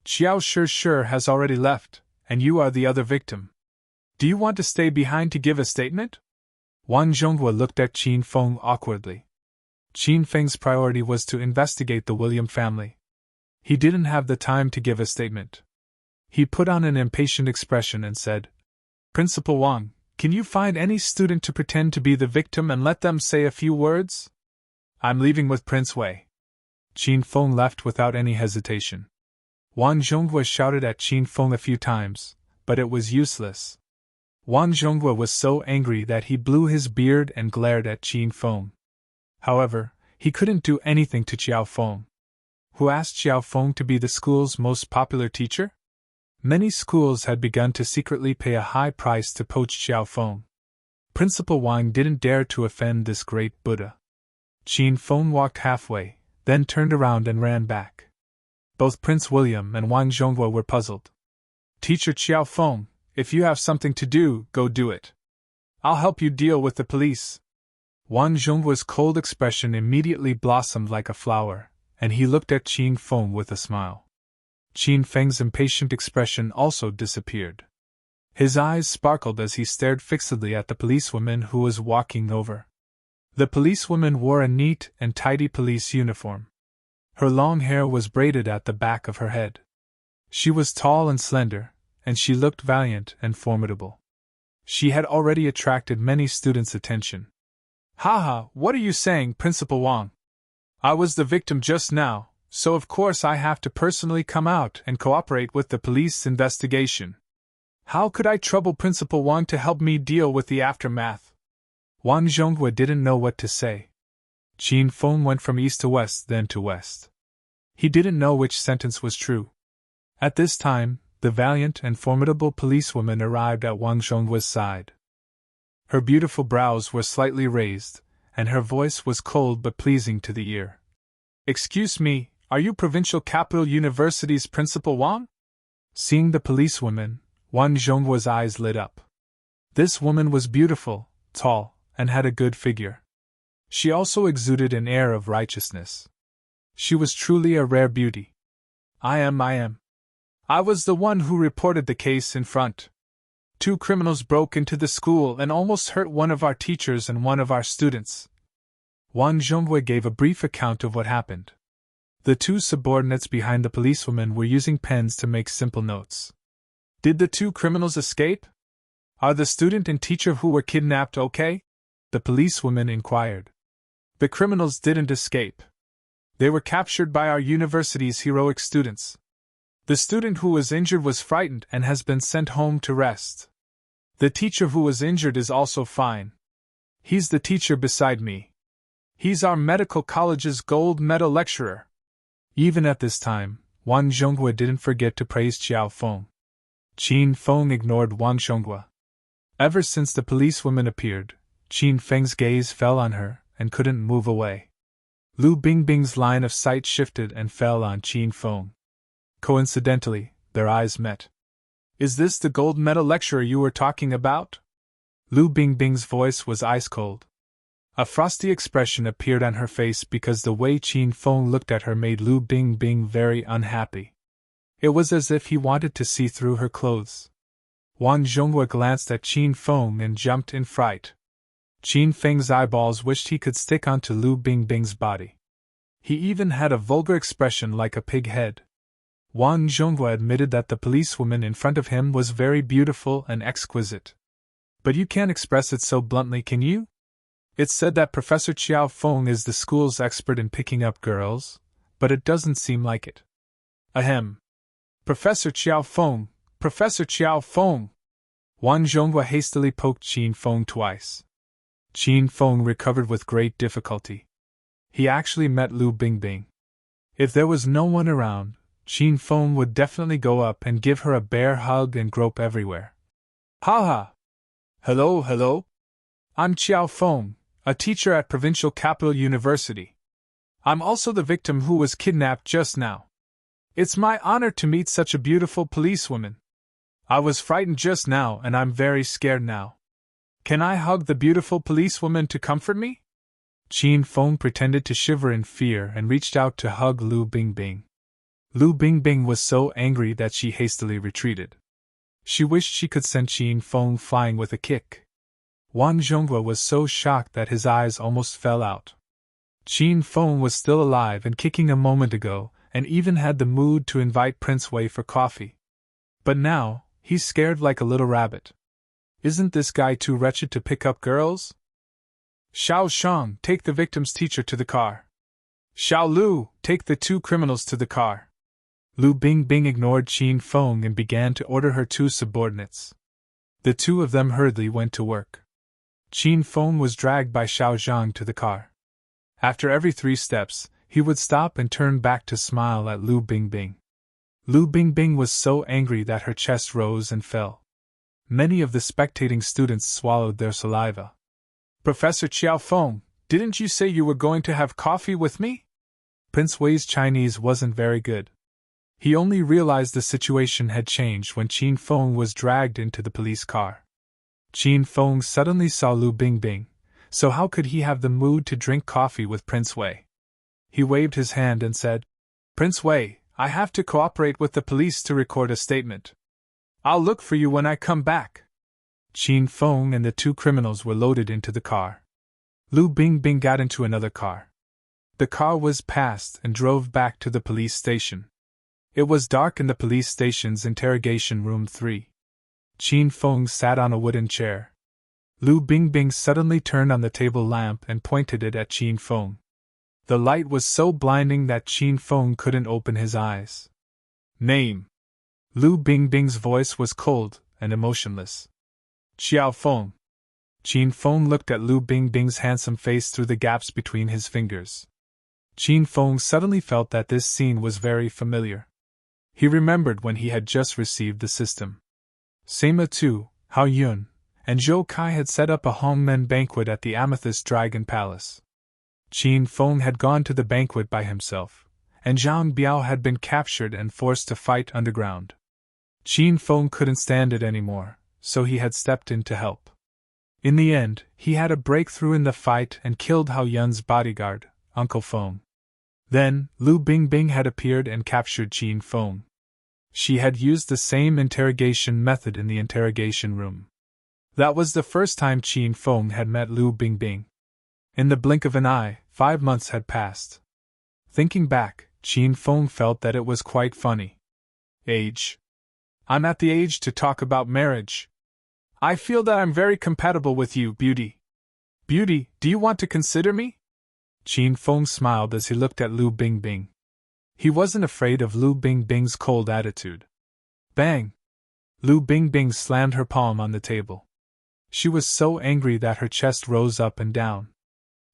Qiao Shi has already left, and you are the other victim. Do you want to stay behind to give a statement? Wang Zhonghua looked at Qin Feng awkwardly. Qin Feng's priority was to investigate the William family. He didn't have the time to give a statement. He put on an impatient expression and said, Principal Wang, can you find any student to pretend to be the victim and let them say a few words? I'm leaving with Prince Wei. Qin Feng left without any hesitation. Wang Zhonghua shouted at Qin Feng a few times, but it was useless. Wang Zhonghua was so angry that he blew his beard and glared at Qin Feng. However, he couldn't do anything to Qiao Feng. Who asked Qiao Feng to be the school's most popular teacher? Many schools had begun to secretly pay a high price to poach Qiao Feng. Principal Wang didn't dare to offend this great Buddha. Qin Feng walked halfway, then turned around and ran back. Both Prince William and Wang Zhonghua were puzzled. Teacher Qiao Feng, if you have something to do, go do it. I'll help you deal with the police. Wang Zhonghua's cold expression immediately blossomed like a flower, and he looked at Qin Feng with a smile. Qin Feng's impatient expression also disappeared. His eyes sparkled as he stared fixedly at the policewoman who was walking over. The policewoman wore a neat and tidy police uniform. Her long hair was braided at the back of her head. She was tall and slender, and she looked valiant and formidable. She had already attracted many students' attention. Haha, what are you saying, Principal Wang? I was the victim just now, so of course I have to personally come out and cooperate with the police investigation. How could I trouble Principal Wang to help me deal with the aftermath? Wang Zhonghua didn't know what to say. Qin Feng went from east to west, then to west. He didn't know which sentence was true. At this time, the valiant and formidable policewoman arrived at Wang Zhonghua's side. Her beautiful brows were slightly raised, and her voice was cold but pleasing to the ear. Excuse me, are you Provincial Capital University's Principal Wang? Seeing the policewoman, Wang Zhonghua's eyes lit up. This woman was beautiful, tall, and had a good figure. She also exuded an air of righteousness. She was truly a rare beauty. I am. I was the one who reported the case in front. 2 criminals broke into the school and almost hurt one of our teachers and one of our students. Wang Zhonghui gave a brief account of what happened. The 2 subordinates behind the policewoman were using pens to make simple notes. Did the 2 criminals escape? Are the student and teacher who were kidnapped okay? The policewoman inquired. The criminals didn't escape. They were captured by our university's heroic students. The student who was injured was frightened and has been sent home to rest. The teacher who was injured is also fine. He's the teacher beside me. He's our medical college's gold medal lecturer. Even at this time, Wang Zhonghui didn't forget to praise Qiao Feng. Qin Feng ignored Wang Zhonghui. Ever since the policewoman appeared, Qin Feng's gaze fell on her and couldn't move away. Lu Bingbing's line of sight shifted and fell on Qin Feng. Coincidentally, their eyes met. Is this the gold medal lecturer you were talking about? Lu Bingbing's voice was ice-cold. A frosty expression appeared on her face because the way Qin Feng looked at her made Lu Bingbing very unhappy. It was as if he wanted to see through her clothes. Wang Zhonghui glanced at Qin Feng and jumped in fright. Qin Feng's eyeballs wished he could stick onto Lu Bingbing's body. He even had a vulgar expression like a pig head. Wang Zhonghui admitted that the policewoman in front of him was very beautiful and exquisite. But you can't express it so bluntly, can you? It's said that Professor Qiao Feng is the school's expert in picking up girls, but it doesn't seem like it. Ahem. Professor Qiao Feng! Professor Qiao Feng! Wang Zhonghui hastily poked Qin Feng twice. Qin Feng recovered with great difficulty. He actually met Lu Bingbing. If there was no one around, Qin Feng would definitely go up and give her a bear hug and grope everywhere. Ha ha! Hello? I'm Qiao Feng, a teacher at Provincial Capital University. I'm also the victim who was kidnapped just now. It's my honor to meet such a beautiful policewoman. I was frightened just now and I'm very scared now. Can I hug the beautiful policewoman to comfort me? Qin Feng pretended to shiver in fear and reached out to hug Lu Bingbing. Lu Bingbing was so angry that she hastily retreated. She wished she could send Qin Feng flying with a kick. Wang Zhonghui was so shocked that his eyes almost fell out. Qin Feng was still alive and kicking a moment ago, and even had the mood to invite Prince Wei for coffee. But now, he's scared like a little rabbit. Isn't this guy too wretched to pick up girls? Xiao Shang, take the victim's teacher to the car. Xiao Lu, take the 2 criminals to the car. Lu Bingbing ignored Qin Feng and began to order her 2 subordinates. The 2 of them hurriedly went to work. Qin Feng was dragged by Xiao Zhang to the car. After every 3 steps, he would stop and turn back to smile at Lu Bingbing. Lu Bingbing was so angry that her chest rose and fell. Many of the spectating students swallowed their saliva. Professor Qiao Feng, didn't you say you were going to have coffee with me? Prince Wei's Chinese wasn't very good. He only realized the situation had changed when Qin Feng was dragged into the police car. Qin Feng suddenly saw Lu Bingbing, so how could he have the mood to drink coffee with Prince Wei? He waved his hand and said, Prince Wei, I have to cooperate with the police to record a statement. I'll look for you when I come back. Qin Feng and the 2 criminals were loaded into the car. Lu Bingbing got into another car. The car was passed and drove back to the police station. It was dark in the police station's interrogation room 3. Qin Feng sat on a wooden chair. Lu Bingbing suddenly turned on the table lamp and pointed it at Qin Feng. The light was so blinding that Qin Feng couldn't open his eyes. Name. Lu Bingbing's voice was cold and emotionless. Qiao Feng. Qin Feng looked at Lu Bingbing's handsome face through the gaps between his fingers. Qin Feng suddenly felt that this scene was very familiar. He remembered when he had just received the system. Sema Tu, Hao Yun, and Zhou Kai had set up a hongmen banquet at the Amethyst Dragon Palace. Qin Feng had gone to the banquet by himself, and Zhang Biao had been captured and forced to fight underground. Qin Feng couldn't stand it anymore, so he had stepped in to help. In the end, he had a breakthrough in the fight and killed Hao Yun's bodyguard, Uncle Feng. Then, Lu Bingbing had appeared and captured Qin Feng. She had used the same interrogation method in the interrogation room. That was the first time Qin Feng had met Lu Bingbing. In the blink of an eye, 5 months had passed. Thinking back, Qin Feng felt that it was quite funny. Age. I'm at the age to talk about marriage. I feel that I'm very compatible with you, Beauty. Beauty, do you want to consider me? Qin Feng smiled as he looked at Lu Bingbing. He wasn't afraid of Lu Bingbing's cold attitude. Bang! Lu Bingbing slammed her palm on the table. She was so angry that her chest rose up and down.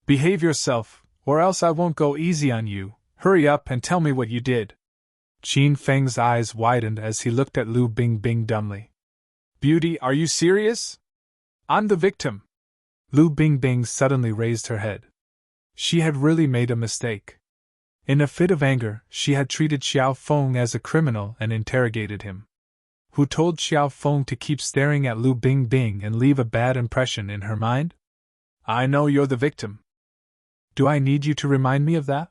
Behave yourself, or else I won't go easy on you. Hurry up and tell me what you did. Qin Feng's eyes widened as he looked at Lu Bingbing dumbly. Beauty, are you serious? I'm the victim. Lu Bingbing suddenly raised her head. She had really made a mistake. In a fit of anger, she had treated Xiao Feng as a criminal and interrogated him. Who told Xiao Feng to keep staring at Lu Bingbing and leave a bad impression in her mind? I know you're the victim. Do I need you to remind me of that?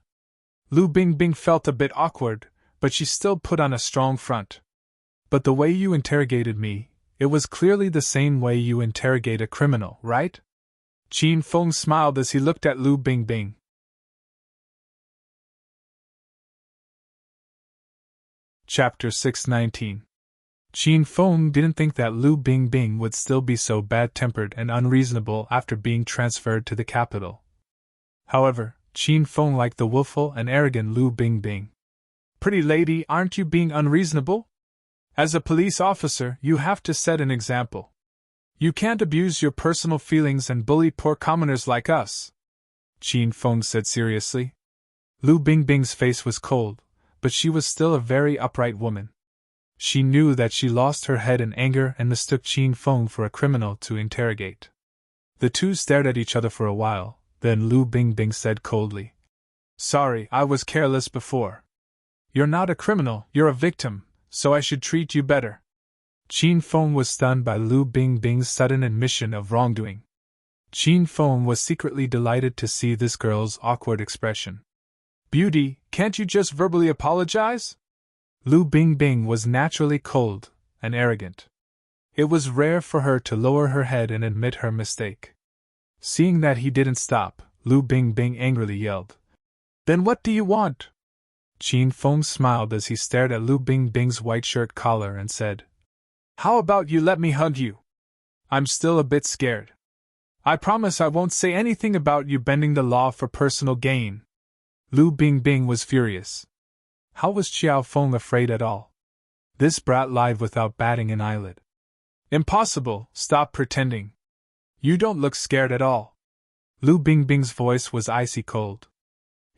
Lu Bingbing felt a bit awkward, but she still put on a strong front. But the way you interrogated me, it was clearly the same way you interrogate a criminal, right? Qin Feng smiled as he looked at Lu Bingbing. Chapter 619. Qin Feng didn't think that Lu Bingbing would still be so bad-tempered and unreasonable after being transferred to the capital. However, Qin Feng liked the willful and arrogant Lu Bingbing. Pretty lady, aren't you being unreasonable? As a police officer, you have to set an example. You can't abuse your personal feelings and bully poor commoners like us, Qin Feng said seriously. Lu Bingbing's face was cold, but she was still a very upright woman. She knew that she lost her head in anger and mistook Qin Feng for a criminal to interrogate. The two stared at each other for a while, then Lu Bingbing said coldly, Sorry, I was careless before. You're not a criminal, you're a victim, so I should treat you better. Qin Feng was stunned by Lu Bingbing's sudden admission of wrongdoing. Qin Feng was secretly delighted to see this girl's awkward expression. Beauty, can't you just verbally apologize? Lu Bingbing was naturally cold and arrogant. It was rare for her to lower her head and admit her mistake. Seeing that he didn't stop, Lu Bingbing angrily yelled, Then what do you want? Qin Feng smiled as he stared at Lu Bingbing's white shirt collar and said, How about you let me hug you? I'm still a bit scared. I promise I won't say anything about you bending the law for personal gain. Lu Bingbing was furious. How was Xiao Feng afraid at all? This brat lied without batting an eyelid. Impossible, stop pretending. You don't look scared at all. Lu Bingbing's voice was icy cold.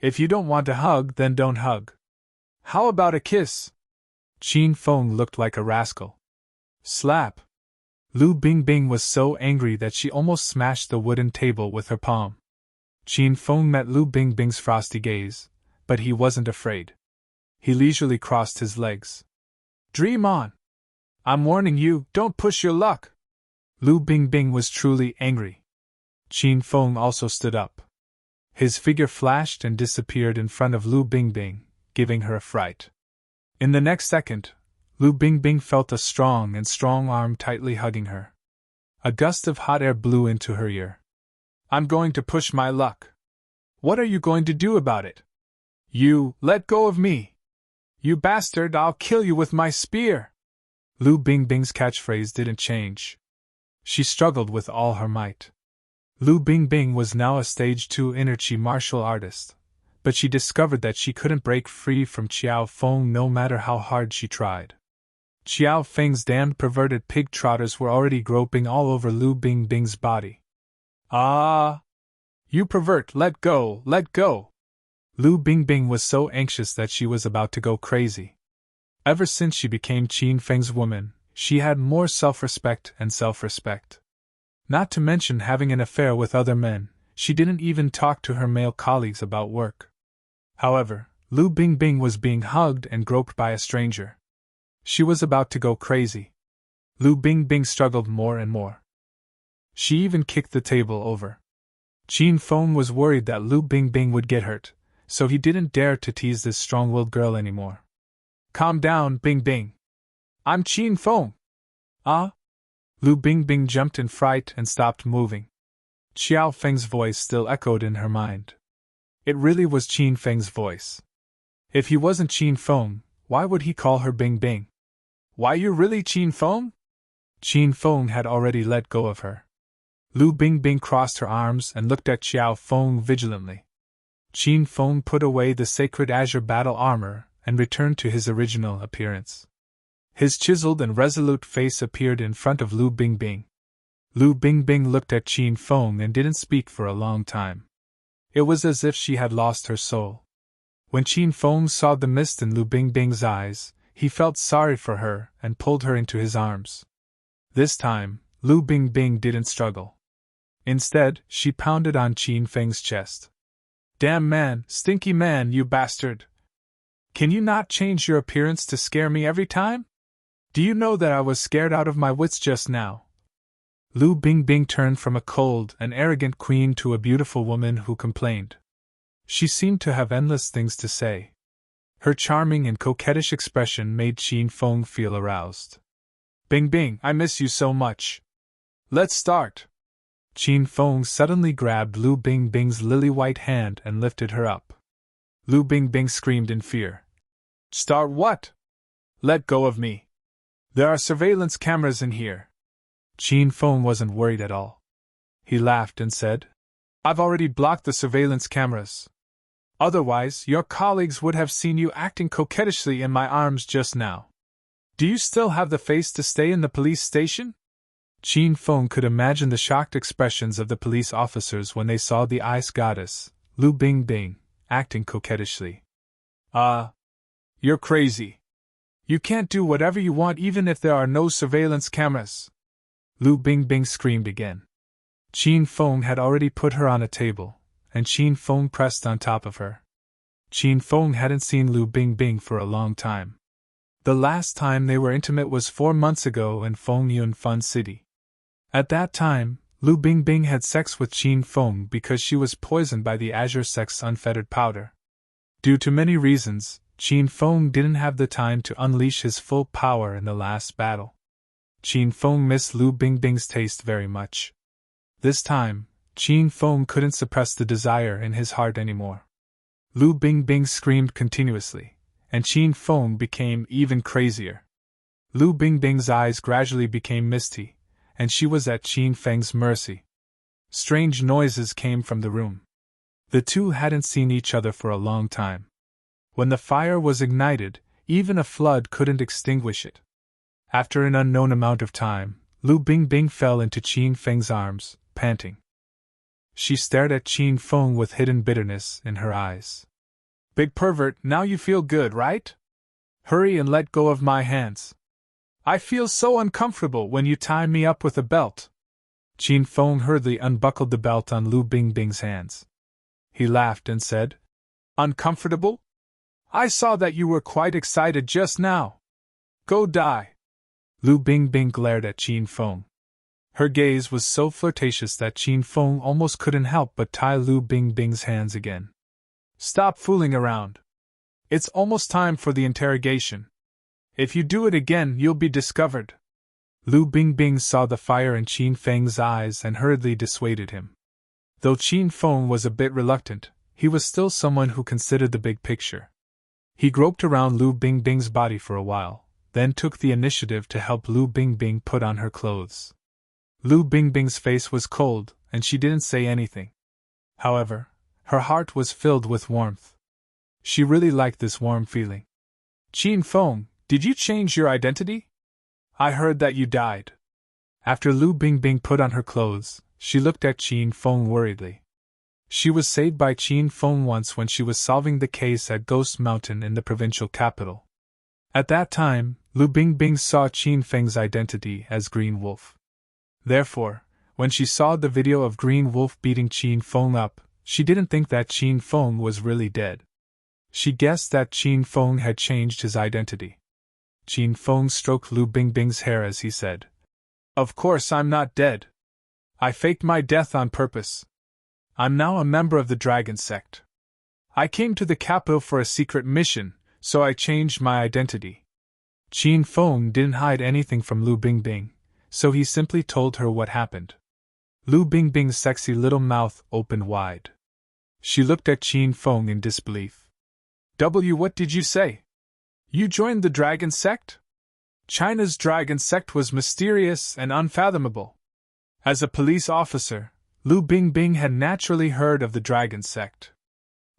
If you don't want to hug, then don't hug. How about a kiss? Qin Feng looked like a rascal. Slap! Lu Bingbing was so angry that she almost smashed the wooden table with her palm. Qin Feng met Lu Bingbing's frosty gaze, but he wasn't afraid. He leisurely crossed his legs. Dream on! I'm warning you, don't push your luck! Lu Bingbing was truly angry. Qin Feng also stood up. His figure flashed and disappeared in front of Lu Bingbing, giving her a fright. In the next second, Lu Bingbing felt a strong arm tightly hugging her. A gust of hot air blew into her ear. I'm going to push my luck. What are you going to do about it? You, let go of me! You bastard, I'll kill you with my spear! Lu Bingbing's catchphrase didn't change. She struggled with all her might. Lu Bingbing was now a stage 2 inner chi martial artist, but she discovered that she couldn't break free from Xiao Feng no matter how hard she tried. Xiao Feng's damned perverted pig trotters were already groping all over Lu Bingbing's body. Ah! You pervert, let go, let go! Lu Bingbing was so anxious that she was about to go crazy. Ever since she became Qin Feng's woman, she had more self-respect and self-respect. Not to mention having an affair with other men, she didn't even talk to her male colleagues about work. However, Lu Bingbing was being hugged and groped by a stranger. She was about to go crazy. Lu Bingbing struggled more and more. She even kicked the table over. Qin Feng was worried that Lu Bingbing would get hurt, so he didn't dare to tease this strong-willed girl anymore. Calm down, Bing Bing. I'm Qin Feng. Ah? Lu Bingbing jumped in fright and stopped moving. Xiao Feng's voice still echoed in her mind. It really was Qin Feng's voice. If he wasn't Qin Feng, why would he call her Bing Bing? Why, you're really Qin Feng? Qin Feng had already let go of her. Lu Bingbing crossed her arms and looked at Xiao Feng vigilantly. Qin Feng put away the sacred azure battle armor and returned to his original appearance. His chiseled and resolute face appeared in front of Lu Bingbing. Lu Bingbing looked at Qin Feng and didn't speak for a long time. It was as if she had lost her soul. When Qin Feng saw the mist in Lu Bingbing's eyes, he felt sorry for her and pulled her into his arms. This time, Lu Bingbing didn't struggle. Instead, she pounded on Qin Feng's chest. Damn man, stinky man, you bastard! Can you not change your appearance to scare me every time? Do you know that I was scared out of my wits just now? Lu Bingbing turned from a cold and arrogant queen to a beautiful woman who complained. She seemed to have endless things to say. Her charming and coquettish expression made Qin Feng feel aroused. Bingbing, I miss you so much. Let's start. Qin Feng suddenly grabbed Lu Bingbing's lily-white hand and lifted her up. Lu Bingbing screamed in fear. Start what? Let go of me. There are surveillance cameras in here. Qin Feng wasn't worried at all. He laughed and said, I've already blocked the surveillance cameras. Otherwise, your colleagues would have seen you acting coquettishly in my arms just now. Do you still have the face to stay in the police station? Qin Feng could imagine the shocked expressions of the police officers when they saw the ice goddess, Lu Bingbing, acting coquettishly. You're crazy. You can't do whatever you want even if there are no surveillance cameras. Lu Bingbing screamed again. Qin Feng had already put her on a table, and Qin Feng pressed on top of her. Qin Feng hadn't seen Lu Bingbing for a long time. The last time they were intimate was 4 months ago in Fengyun Fun City. At that time, Lu Bingbing had sex with Qin Feng because she was poisoned by the azure sex unfettered powder. Due to many reasons, Qin Feng didn't have the time to unleash his full power in the last battle. Qin Feng missed Lu Bingbing's taste very much. This time, Qin Feng couldn't suppress the desire in his heart anymore. Lu Bingbing screamed continuously, and Qin Feng became even crazier. Lu Bingbing's eyes gradually became misty, and she was at Qin Feng's mercy. Strange noises came from the room. The two hadn't seen each other for a long time. When the fire was ignited, even a flood couldn't extinguish it. After an unknown amount of time, Lu Bingbing fell into Qin Feng's arms, panting. She stared at Qin Feng with hidden bitterness in her eyes. Big pervert, now you feel good, right? Hurry and let go of my hands. I feel so uncomfortable when you tie me up with a belt. Qin Feng hurriedly unbuckled the belt on Lu Bingbing's hands. He laughed and said, Uncomfortable? I saw that you were quite excited just now. Go die. Lu Bingbing glared at Qin Feng. Her gaze was so flirtatious that Qin Feng almost couldn't help but tie Lu Bingbing's hands again. Stop fooling around. It's almost time for the interrogation. If you do it again, you'll be discovered. Lu Bingbing saw the fire in Qin Feng's eyes and hurriedly dissuaded him. Though Qin Feng was a bit reluctant, he was still someone who considered the big picture. He groped around Lu Bingbing's body for a while, then took the initiative to help Lu Bingbing put on her clothes. Lu Bingbing's face was cold, and she didn't say anything. However, her heart was filled with warmth. She really liked this warm feeling. Qin Feng, did you change your identity? I heard that you died. After Lu Bingbing put on her clothes, she looked at Qin Feng worriedly. She was saved by Qin Feng once when she was solving the case at Ghost Mountain in the provincial capital. At that time, Lu Bingbing saw Qin Feng's identity as Green Wolf. Therefore, when she saw the video of Green Wolf beating Qin Feng up, she didn't think that Qin Feng was really dead. She guessed that Qin Feng had changed his identity. Qin Feng stroked Lu Bingbing's hair as he said, Of course I'm not dead. I faked my death on purpose. I'm now a member of the dragon sect. I came to the capital for a secret mission, so I changed my identity. Qin Feng didn't hide anything from Lu Bingbing, so he simply told her what happened. Lu Bingbing's sexy little mouth opened wide. She looked at Qin Feng in disbelief. What did you say? You joined the dragon sect? China's dragon sect was mysterious and unfathomable. As a police officer, Lu Bingbing had naturally heard of the dragon sect.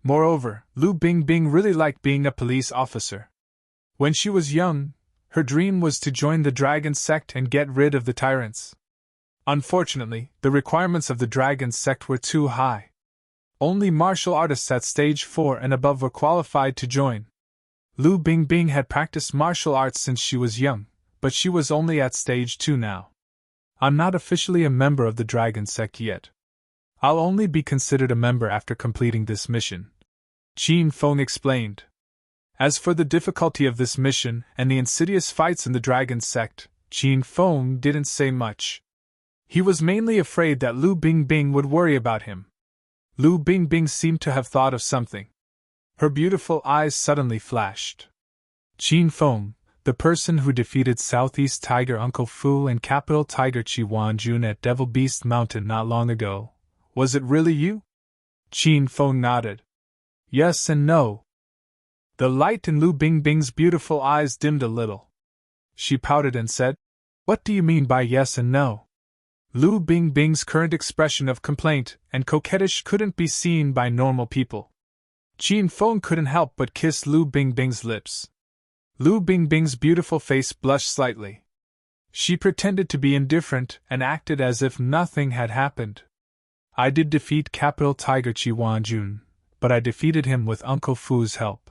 Moreover, Lu Bingbing really liked being a police officer. When she was young, her dream was to join the dragon sect and get rid of the tyrants. Unfortunately, the requirements of the dragon sect were too high. Only martial artists at stage 4 and above were qualified to join. Lu Bingbing had practiced martial arts since she was young, but she was only at stage 2 now. I'm not officially a member of the dragon sect yet. I'll only be considered a member after completing this mission, Qin Feng explained. As for the difficulty of this mission and the insidious fights in the dragon sect, Qin Feng didn't say much. He was mainly afraid that Lu Bingbing would worry about him. Lu Bingbing seemed to have thought of something. Her beautiful eyes suddenly flashed. Qin Feng, the person who defeated Southeast Tiger Uncle Fu and Capital Tiger Chi Wanjun at Devil Beast Mountain not long ago, was it really you? Qin Feng nodded. Yes and no. The light in Lu Bingbing's beautiful eyes dimmed a little. She pouted and said, What do you mean by yes and no? Lu Bingbing's current expression of complaint and coquettish couldn't be seen by normal people. Qin Feng couldn't help but kiss Lu Bingbing's lips. Lu Bingbing's beautiful face blushed slightly. She pretended to be indifferent and acted as if nothing had happened. I did defeat Capital Tiger Chi Wanjun, but I defeated him with Uncle Fu's help.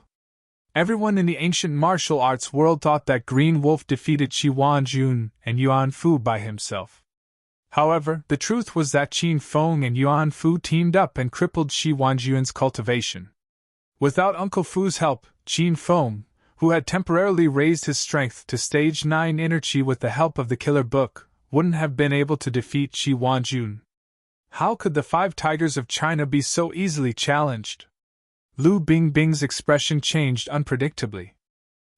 Everyone in the ancient martial arts world thought that Green Wolf defeated Chi Wanjun and Yuan Fu by himself. However, the truth was that Qin Feng and Yuan Fu teamed up and crippled Chi Wanjun's cultivation. Without Uncle Fu's help, Qin Feng, who had temporarily raised his strength to stage 9 inner Qi with the help of the Killer Book, wouldn't have been able to defeat Chi Wanjun. How could the 5 tigers of China be so easily challenged? Lu Bingbing's expression changed unpredictably.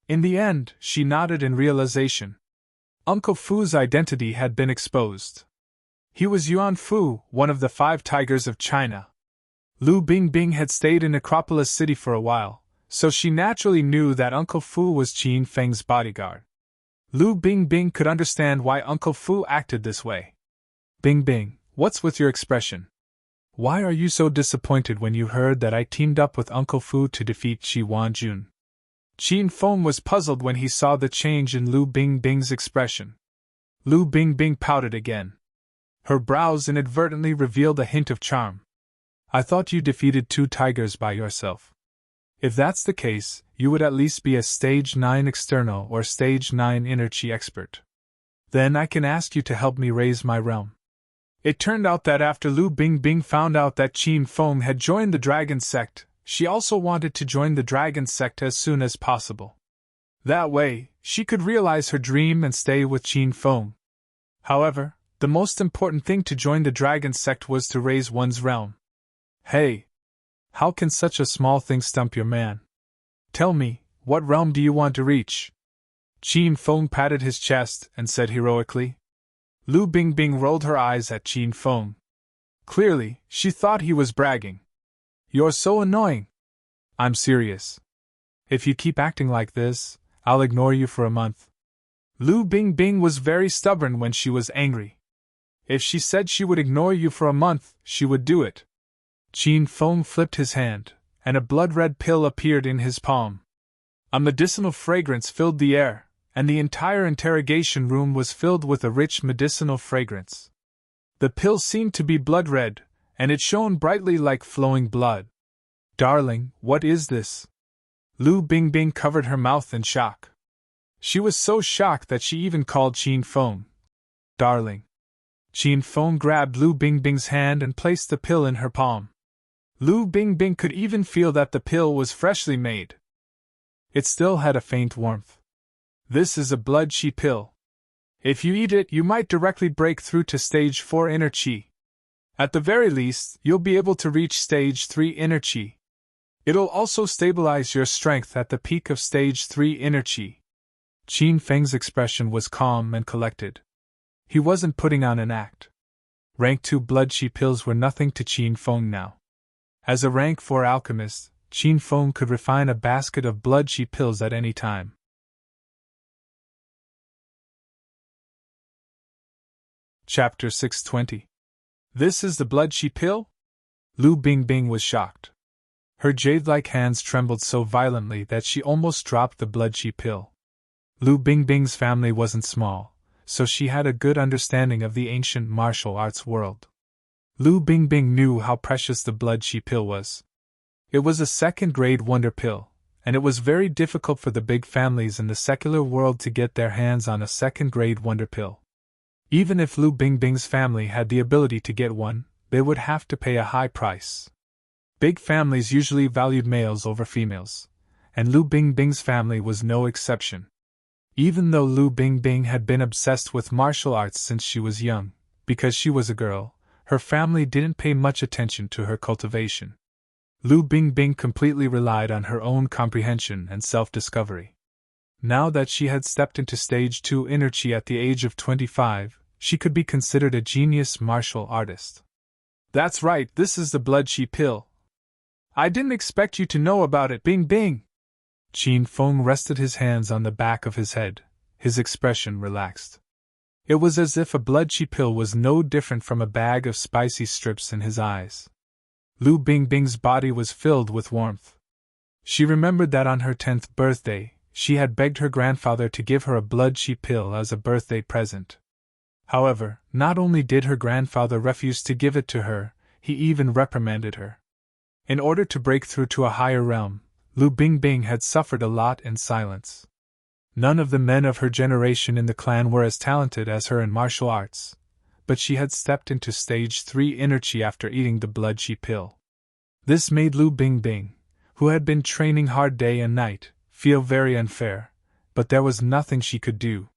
In the end, she nodded in realization. Uncle Fu's identity had been exposed. He was Yuan Fu, one of the 5 tigers of China. Lu Bingbing had stayed in Necropolis City for a while, so she naturally knew that Uncle Fu was Qin Feng's bodyguard. Lu Bingbing could understand why Uncle Fu acted this way. Bingbing, what's with your expression? Why are you so disappointed when you heard that I teamed up with Uncle Fu to defeat Chi Wanjun? Qin Feng was puzzled when he saw the change in Lu Bingbing's expression. Lu Bingbing pouted again. Her brows inadvertently revealed a hint of charm. I thought you defeated 2 tigers by yourself. If that's the case, you would at least be a stage 9 external or stage 9 inner Qi expert. Then I can ask you to help me raise my realm. It turned out that after Lu Bingbing found out that Qin Feng had joined the dragon sect, she also wanted to join the dragon sect as soon as possible. That way, she could realize her dream and stay with Qin Feng. However, the most important thing to join the dragon sect was to raise one's realm. Hey! How can such a small thing stump your man? Tell me, what realm do you want to reach? Qin Feng patted his chest and said heroically. Lu Bingbing rolled her eyes at Qin Feng. Clearly, she thought he was bragging. You're so annoying. I'm serious. If you keep acting like this, I'll ignore you for a month. Lu Bingbing was very stubborn when she was angry. If she said she would ignore you for a month, she would do it. Qin Feng flipped his hand, and a blood-red pill appeared in his palm. A medicinal fragrance filled the air, and the entire interrogation room was filled with a rich medicinal fragrance. The pill seemed to be blood-red, and it shone brightly like flowing blood. Darling, what is this? Lu Bingbing covered her mouth in shock. She was so shocked that she even called Qin Feng darling. Qin Feng grabbed Lu Bingbing's hand and placed the pill in her palm. Lu Bingbing could even feel that the pill was freshly made. It still had a faint warmth. This is a blood Qi pill. If you eat it, you might directly break through to stage 4 inner Qi. At the very least, you'll be able to reach stage 3 inner Qi. It'll also stabilize your strength at the peak of Stage 3 inner chi. Qin Feng's expression was calm and collected. He wasn't putting on an act. Rank 2 blood chi pills were nothing to Qin Feng now. As a rank 4 alchemist, Qin Feng could refine a basket of blood chi pills at any time. Chapter 620. This is the blood chi pill? Lu Bingbing was shocked. Her jade-like hands trembled so violently that she almost dropped the blood chi pill. Lu Bingbing's family wasn't small, so she had a good understanding of the ancient martial arts world. Lu Bingbing knew how precious the blood chi pill was. It was a second-grade wonder pill, and it was very difficult for the big families in the secular world to get their hands on a second-grade wonder pill. Even if Lu Bingbing's family had the ability to get one, they would have to pay a high price. Big families usually valued males over females, and Lu Bingbing's family was no exception. Even though Lu Bingbing had been obsessed with martial arts since she was young, because she was a girl, her family didn't pay much attention to her cultivation. Lu Bingbing completely relied on her own comprehension and self-discovery. Now that she had stepped into Stage 2 inner chi at the age of 25, she could be considered a genius martial artist. That's right, this is the blood chi pill. I didn't expect you to know about it, Bingbing. Qin Feng rested his hands on the back of his head, his expression relaxed. It was as if a blood chi pill was no different from a bag of spicy strips in his eyes. Lu Bingbing's body was filled with warmth. She remembered that on her 10th birthday, she had begged her grandfather to give her a blood chi pill as a birthday present. However, not only did her grandfather refuse to give it to her, he even reprimanded her. In order to break through to a higher realm, Lu Bingbing had suffered a lot in silence. None of the men of her generation in the clan were as talented as her in martial arts, but she had stepped into Stage 3 inner chi after eating the blood chi pill. This made Lu Bingbing, who had been training hard day and night, feel very unfair, but there was nothing she could do.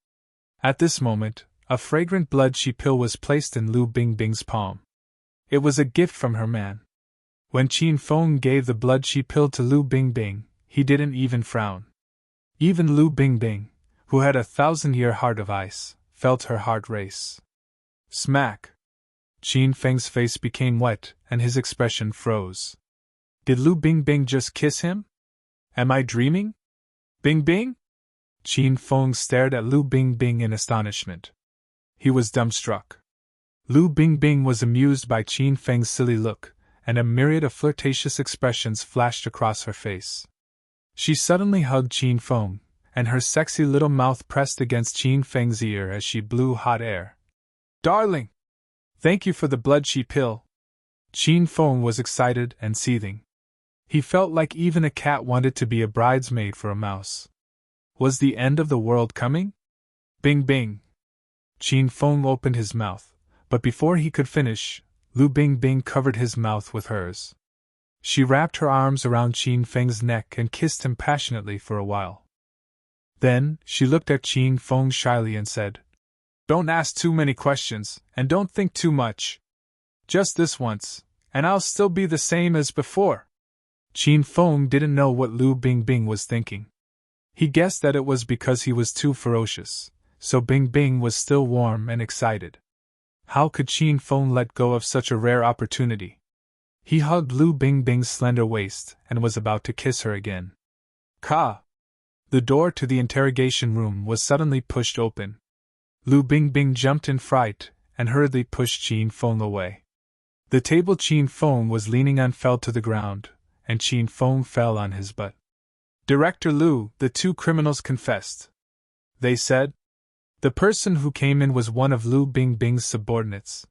At this moment, a fragrant blood chi pill was placed in Lu Bingbing's palm. It was a gift from her man. When Qin Feng gave the blood chi pill to Lu Bingbing, he didn't even frown. Even Lu Bingbing, who had a 1,000-year heart of ice, felt her heart race. Smack! Qin Feng's face became wet, and his expression froze. Did Lu Bingbing just kiss him? Am I dreaming? Bingbing? Qin Feng stared at Lu Bingbing in astonishment. He was dumbstruck. Lu Bingbing was amused by Qin Feng's silly look, and a myriad of flirtatious expressions flashed across her face. She suddenly hugged Qin Feng, and her sexy little mouth pressed against Qin Feng's ear as she blew hot air. Darling! Thank you for the blood chi pill. Qin Feng was excited and seething. He felt like even a cat wanted to be a bridesmaid for a mouse. Was the end of the world coming? Bingbing! Qin Feng opened his mouth, but before he could finish, Lu Bingbing covered his mouth with hers. She wrapped her arms around Qin Feng's neck and kissed him passionately for a while. Then, she looked at Qin Feng shyly and said, Don't ask too many questions, and don't think too much. Just this once, and I'll still be the same as before. Qin Feng didn't know what Lu Bingbing was thinking. He guessed that it was because he was too ferocious, so Bingbing was still warm and excited. How could Qin Feng let go of such a rare opportunity? He hugged Lu Bingbing's slender waist and was about to kiss her again. Ka! The door to the interrogation room was suddenly pushed open. Lu Bingbing jumped in fright and hurriedly pushed Qin Feng away. The table Qin Feng was leaning on fell to the ground, and Qin Feng fell on his butt. Director Lu, the two criminals confessed. They said. The person who came in was one of Lu Bingbing's subordinates.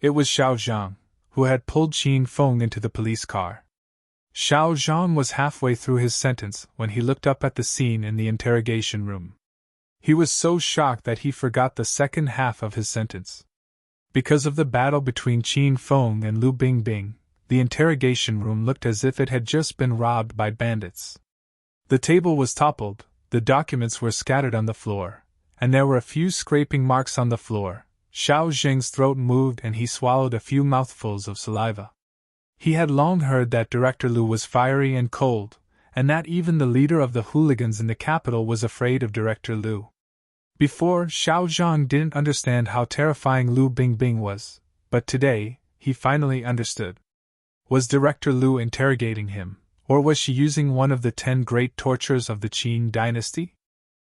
It was Xiao Zhang, who had pulled Qin Feng into the police car. Xiao Zhang was halfway through his sentence when he looked up at the scene in the interrogation room. He was so shocked that he forgot the second half of his sentence. Because of the battle between Qin Feng and Lu Bingbing, the interrogation room looked as if it had just been robbed by bandits. The table was toppled, the documents were scattered on the floor, and there were a few scraping marks on the floor. Xiao Zheng's throat moved and he swallowed a few mouthfuls of saliva. He had long heard that Director Liu was fiery and cold, and that even the leader of the hooligans in the capital was afraid of Director Liu. Before, Xiao Zhang didn't understand how terrifying Liu Bingbing was, but today, he finally understood. Was Director Liu interrogating him, or was she using one of the 10 great tortures of the Qin dynasty?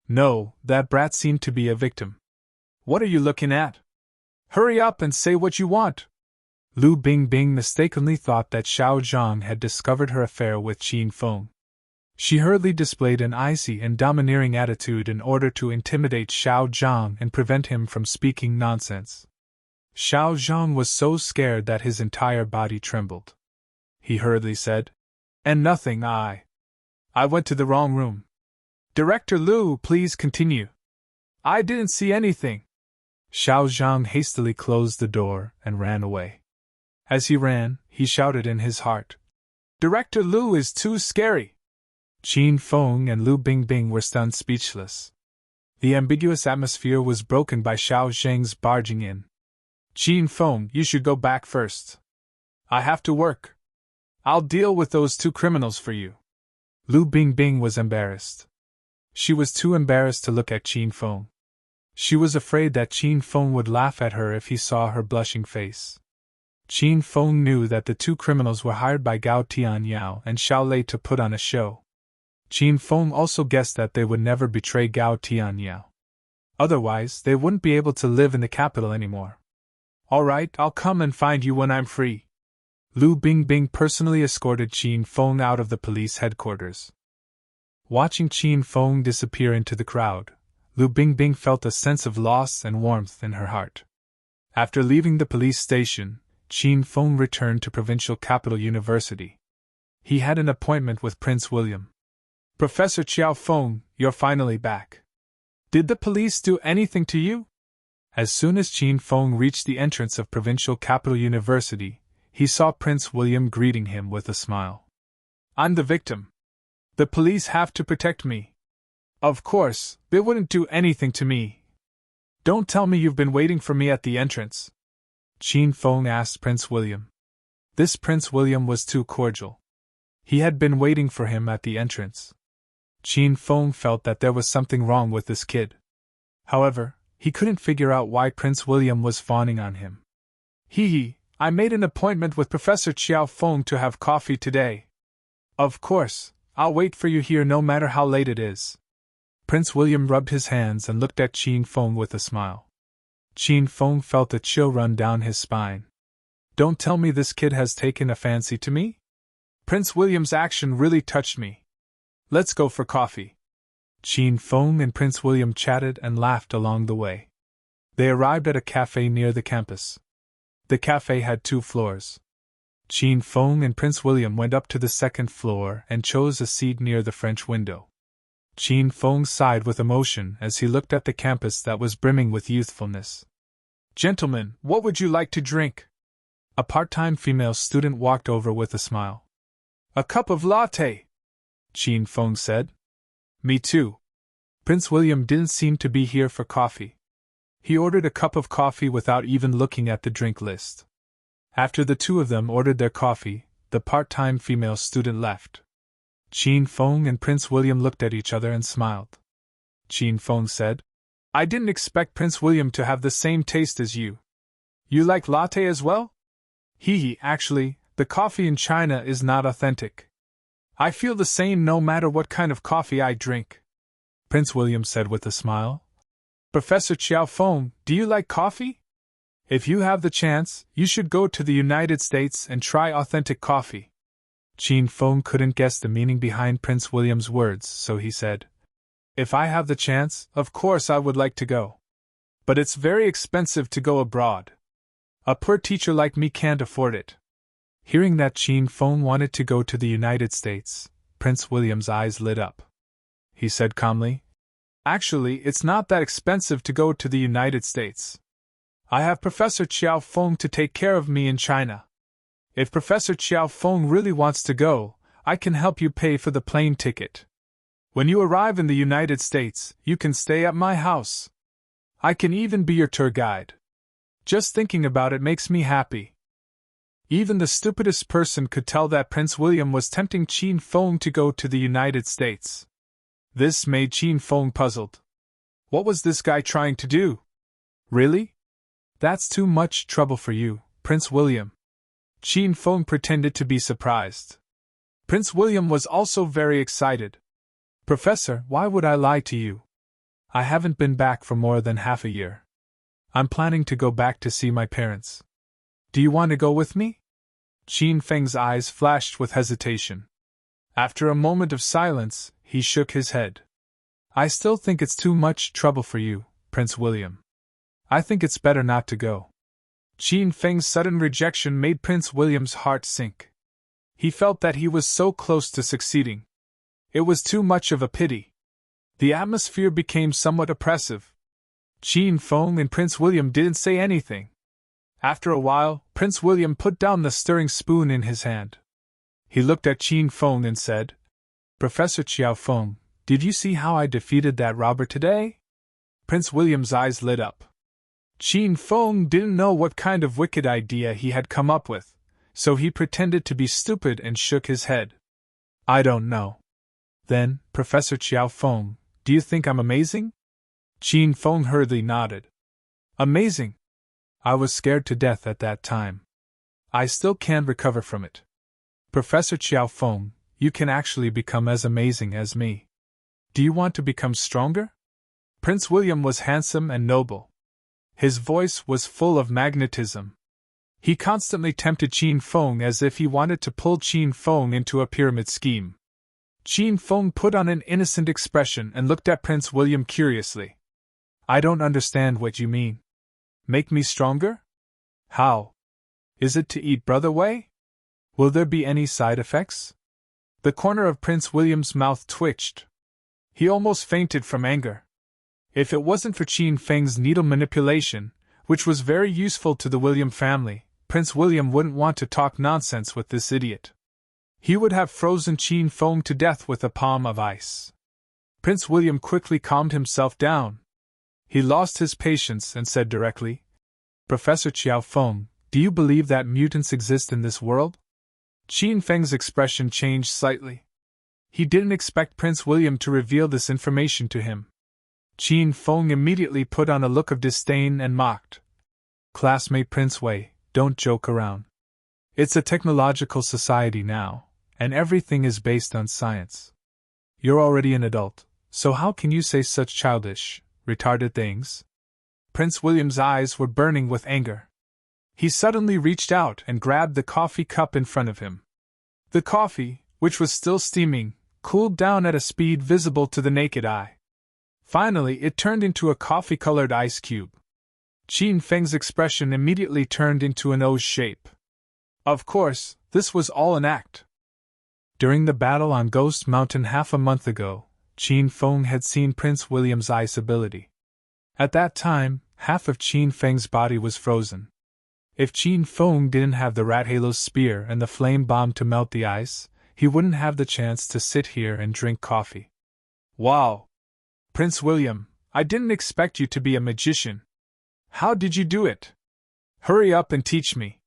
No, that brat seemed to be a victim. What are you looking at? Hurry up and say what you want! Liu Bingbing mistakenly thought that Xiao Zhang had discovered her affair with Qin Feng. She hurriedly displayed an icy and domineering attitude in order to intimidate Xiao Zhang and prevent him from speaking nonsense. Xiao Zhang was so scared that his entire body trembled. He hurriedly said, "And nothing, I went to the wrong room. Director Liu, please continue. I didn't see anything." Xiao Zhang hastily closed the door and ran away. As he ran, he shouted in his heart, "Director Liu is too scary!" Qin Feng and Liu Bingbing were stunned speechless. The ambiguous atmosphere was broken by Xiao Zhang's barging in. "Qin Feng, you should go back first. I have to work. I'll deal with those 2 criminals for you." Liu Bingbing was embarrassed. She was too embarrassed to look at Qin Feng. She was afraid that Qin Feng would laugh at her if he saw her blushing face. Qin Feng knew that the 2 criminals were hired by Gao Tianyao and Xiao Lei to put on a show. Qin Feng also guessed that they would never betray Gao Tianyao. Otherwise, they wouldn't be able to live in the capital anymore. "All right, I'll come and find you when I'm free." Liu Bingbing personally escorted Qin Feng out of the police headquarters. Watching Qin Feng disappear into the crowd, Liu Bingbing felt a sense of loss and warmth in her heart. After leaving the police station, Qin Feng returned to Provincial Capital University. He had an appointment with Prince William. "Professor Qiao Feng, you're finally back. Did the police do anything to you?" As soon as Qin Feng reached the entrance of Provincial Capital University, he saw Prince William greeting him with a smile. "I'm the victim. The police have to protect me. Of course, they wouldn't do anything to me. Don't tell me you've been waiting for me at the entrance?" Qin Feng asked Prince William. This Prince William was too cordial. He had been waiting for him at the entrance. Qin Feng felt that there was something wrong with this kid. However, he couldn't figure out why Prince William was fawning on him. I made an appointment with Professor Qiao Feng to have coffee today. Of course, I'll wait for you here no matter how late it is." Prince William rubbed his hands and looked at Qin Feng with a smile. Qin Feng felt a chill run down his spine. Don't tell me this kid has taken a fancy to me? Prince William's action really touched me. Let's go for coffee. Qin Feng and Prince William chatted and laughed along the way. They arrived at a cafe near the campus. The cafe had 2 floors. Qin Feng and Prince William went up to the 2nd floor and chose a seat near the French window. Qin Feng sighed with emotion as he looked at the campus that was brimming with youthfulness. "Gentlemen, what would you like to drink?" A part-time female student walked over with a smile. "A cup of latte," Qin Feng said. "Me too." Prince William didn't seem to be here for coffee. He ordered a cup of coffee without even looking at the drink list. After the 2 of them ordered their coffee, the part-time female student left. Qin Feng and Prince William looked at each other and smiled. Qin Feng said, "I didn't expect Prince William to have the same taste as you. You like latte as well?" Actually, the coffee in China is not authentic. I feel the same no matter what kind of coffee I drink," Prince William said with a smile. "Professor Qiao Feng, do you like coffee? If you have the chance, you should go to the United States and try authentic coffee." Qin Feng couldn't guess the meaning behind Prince William's words, so he said, "If I have the chance, of course I would like to go. But it's very expensive to go abroad. A poor teacher like me can't afford it." Hearing that Qin Feng wanted to go to the United States, Prince William's eyes lit up. He said calmly, "Actually, it's not that expensive to go to the United States. I have Professor Qiao Feng to take care of me in China. If Professor Qiao Feng really wants to go, I can help you pay for the plane ticket. When you arrive in the United States, you can stay at my house. I can even be your tour guide. Just thinking about it makes me happy." Even the stupidest person could tell that Prince William was tempting Qin Feng to go to the United States. This made Qin Feng puzzled. What was this guy trying to do? Really? That's too much trouble for you, Prince William. Qin Feng pretended to be surprised. Prince William was also very excited. Professor, why would I lie to you? I haven't been back for more than half a year. I'm planning to go back to see my parents. Do you want to go with me? Qin Feng's eyes flashed with hesitation. After a moment of silence, he shook his head. I still think it's too much trouble for you, Prince William. I think it's better not to go. Qin Feng's sudden rejection made Prince William's heart sink. He felt that he was so close to succeeding. It was too much of a pity. The atmosphere became somewhat oppressive. Qin Feng and Prince William didn't say anything. After a while, Prince William put down the stirring spoon in his hand. He looked at Qin Feng and said, Professor Qiao Feng, did you see how I defeated that robber today? Prince William's eyes lit up. Qin Feng didn't know what kind of wicked idea he had come up with, so he pretended to be stupid and shook his head. I don't know. Then, Professor Qiao Feng, do you think I'm amazing? Qin Feng hurriedly nodded. Amazing! I was scared to death at that time. I still can't recover from it. Professor Qiao Feng, you can actually become as amazing as me. Do you want to become stronger? Prince William was handsome and noble. His voice was full of magnetism. He constantly tempted Qin Feng as if he wanted to pull Qin Feng into a pyramid scheme. Qin Feng put on an innocent expression and looked at Prince William curiously. I don't understand what you mean. Make me stronger? How? Is it to eat brother way? Will there be any side effects? The corner of Prince William's mouth twitched. He almost fainted from anger. If it wasn't for Qin Feng's needle manipulation, which was very useful to the William family, Prince William wouldn't want to talk nonsense with this idiot. He would have frozen Qin Feng to death with a palm of ice. Prince William quickly calmed himself down. He lost his patience and said directly, Professor Qiao Feng, do you believe that mutants exist in this world? Qin Feng's expression changed slightly. He didn't expect Prince William to reveal this information to him. Qin Feng immediately put on a look of disdain and mocked. Classmate Prince Wei, don't joke around. It's a technological society now, and everything is based on science. You're already an adult, so how can you say such childish, retarded things? Prince William's eyes were burning with anger. He suddenly reached out and grabbed the coffee cup in front of him. The coffee, which was still steaming, cooled down at a speed visible to the naked eye. Finally, it turned into a coffee-colored ice cube. Qin Feng's expression immediately turned into an O's shape. Of course, this was all an act. During the battle on Ghost Mountain half a month ago, Qin Feng had seen Prince William's ice ability. At that time, half of Qin Feng's body was frozen. If Qin Feng didn't have the Rat Halo's spear and the flame bomb to melt the ice, he wouldn't have the chance to sit here and drink coffee. Wow! Prince William, I didn't expect you to be a magician. How did you do it? Hurry up and teach me.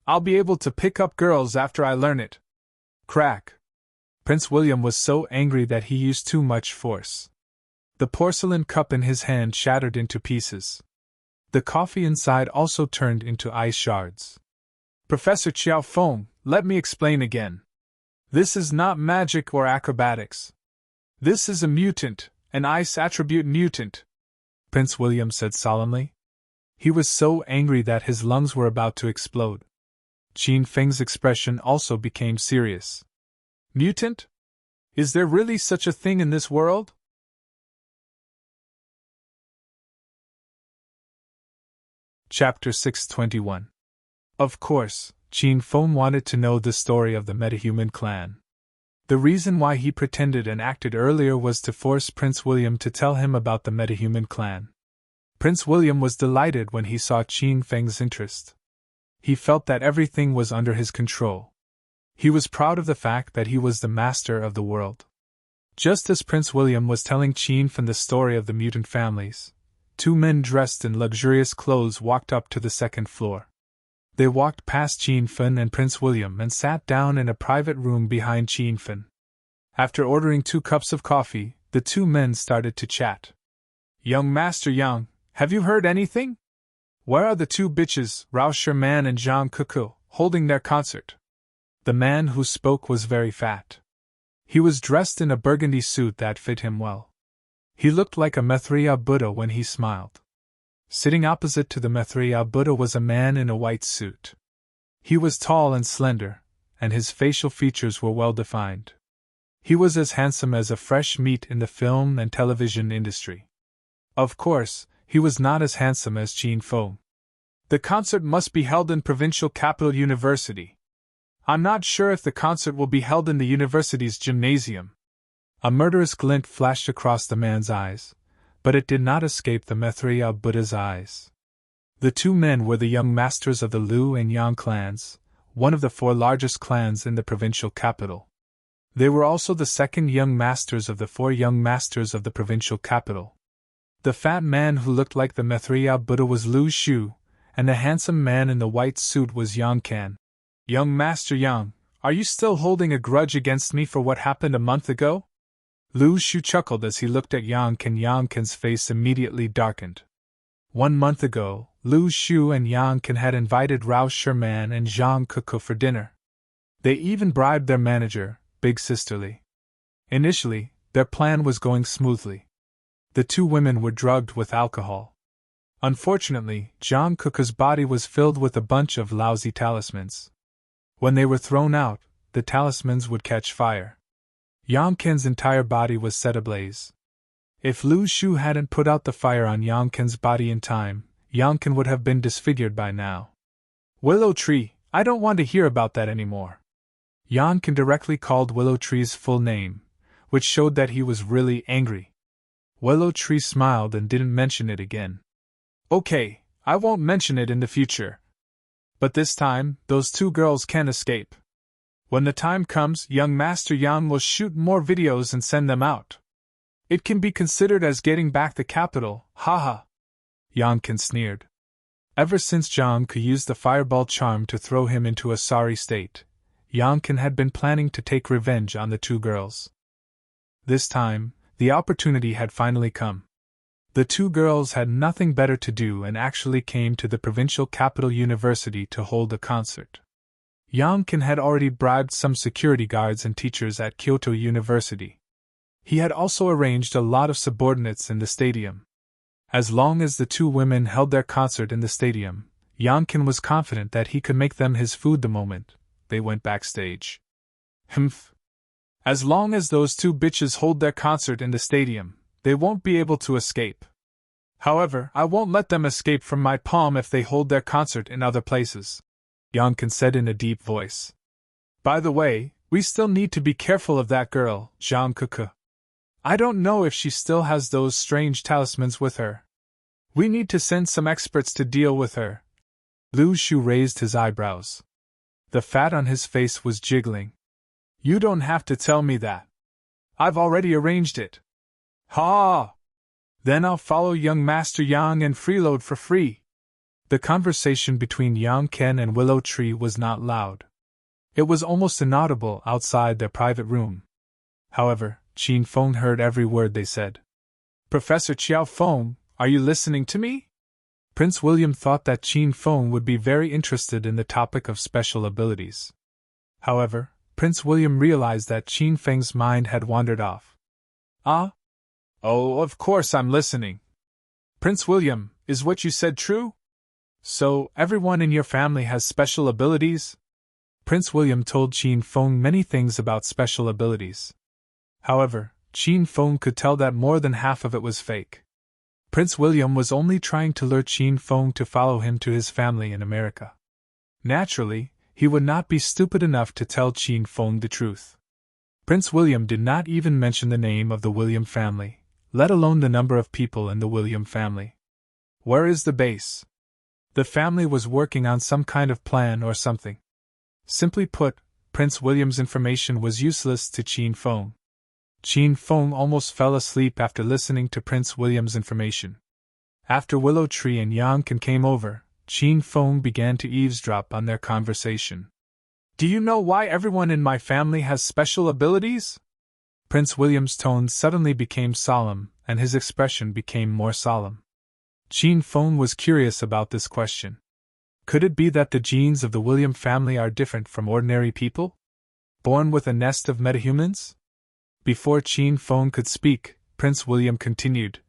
I'll be able to pick up girls after I learn it. Crack! Prince William was so angry that he used too much force. The porcelain cup in his hand shattered into pieces. The coffee inside also turned into ice shards. Professor Qiao Feng, let me explain again. This is not magic or acrobatics. This is a mutant, an ice attribute mutant, Prince William said solemnly. He was so angry that his lungs were about to explode. Qin Feng's expression also became serious. Mutant? Is there really such a thing in this world? Chapter 621. Of course, Qin Feng wanted to know the story of the metahuman clan. The reason why he pretended and acted earlier was to force Prince William to tell him about the metahuman clan. Prince William was delighted when he saw Qin Feng's interest. He felt that everything was under his control. He was proud of the fact that he was the master of the world. Just as Prince William was telling Qin Feng the story of the mutant families, two men dressed in luxurious clothes walked up to the second floor. They walked past Qin Fen and Prince William and sat down in a private room behind Qin Fen. After ordering 2 cups of coffee, the 2 men started to chat. "Young Master Yang, have you heard anything? Where are the 2 bitches, Rao Sherman and Zhang Kuku, holding their concert?" The man who spoke was very fat. He was dressed in a burgundy suit that fit him well. He looked like a Maitreya Buddha when he smiled. Sitting opposite to the Maitreya Buddha was a man in a white suit. He was tall and slender, and his facial features were well defined. He was as handsome as a fresh meat in the film and television industry. Of course, he was not as handsome as Qin Feng. "The concert must be held in Provincial Capital University. I'm not sure if the concert will be held in the university's gymnasium." A murderous glint flashed across the man's eyes, but it did not escape the Maitreya Buddha's eyes. The 2 men were the young masters of the Liu and Yang clans, one of the 4 largest clans in the provincial capital. They were also the 2nd young masters of the 4 young masters of the provincial capital. The fat man who looked like the Maitreya Buddha was Lu Shu, and the handsome man in the white suit was Yang Kan. "Young Master Yang, are you still holding a grudge against me for what happened a month ago?" Lu Shu chuckled as he looked at Yang Kan. Yang Kan's face immediately darkened. 1 month ago, Lu Shu and Yang Kan had invited Rao Sherman and Zhang Kuku for dinner. They even bribed their manager, Big Sisterly. Initially, their plan was going smoothly. The 2 women were drugged with alcohol. Unfortunately, Zhang Kuku's body was filled with a bunch of lousy talismans. When they were thrown out, the talismans would catch fire. Yang Kan's entire body was set ablaze. If Lu Shu hadn't put out the fire on Yang Kan's body in time, Yang Kan would have been disfigured by now. "Willow Tree, I don't want to hear about that anymore." Yang Kan directly called Willow Tree's full name, which showed that he was really angry. Willow Tree smiled and didn't mention it again. "Okay, I won't mention it in the future. But this time, those 2 girls can't escape. When the time comes, young Master Yang will shoot more videos and send them out. It can be considered as getting back the capital, haha." Yang Kan sneered. Ever since Zhang Ku used the fireball charm to throw him into a sorry state, Yang Kan had been planning to take revenge on the 2 girls. This time, the opportunity had finally come. The 2 girls had nothing better to do and actually came to the provincial capital university to hold a concert. Yang Kan had already bribed some security guards and teachers at Kyoto University. He had also arranged a lot of subordinates in the stadium. As long as the 2 women held their concert in the stadium, Yang Kan was confident that he could make them his food the moment they went backstage. Humph. As long as those 2 bitches hold their concert in the stadium, they won't be able to escape. However, I won't let them escape from my palm if they hold their concert in other places," Yang Kan said in a deep voice. "By the way, we still need to be careful of that girl, Zhang Kuku. I don't know if she still has those strange talismans with her. We need to send some experts to deal with her." Lu Shu raised his eyebrows. The fat on his face was jiggling. "You don't have to tell me that. I've already arranged it." "Ha! Then I'll follow young Master Yang and freeload for free." The conversation between Yang Kan and Willow Tree was not loud. It was almost inaudible outside their private room. However, Qin Feng heard every word they said. "Professor Qiao Feng, are you listening to me?" Prince William thought that Qin Feng would be very interested in the topic of special abilities. However, Prince William realized that Qin Feng's mind had wandered off. "Ah? Oh, of course I'm listening. Prince William, is what you said true? So, everyone in your family has special abilities?" Prince William told Qin Feng many things about special abilities. However, Qin Feng could tell that more than half of it was fake. Prince William was only trying to lure Qin Feng to follow him to his family in America. Naturally, he would not be stupid enough to tell Qin Feng the truth. Prince William did not even mention the name of the William family, let alone the number of people in the William family. Where is the base? The family was working on some kind of plan or something. Simply put, Prince William's information was useless to Qin Feng. Qin Feng almost fell asleep after listening to Prince William's information. After Willow Tree and Yang Kan came over, Qin Feng began to eavesdrop on their conversation. Do you know why everyone in my family has special abilities? Prince William's tone suddenly became solemn, and his expression became more solemn. Qin Feng was curious about this question. Could it be that the genes of the William family are different from ordinary people? Born with a nest of metahumans? Before Qin Feng could speak, Prince William continued.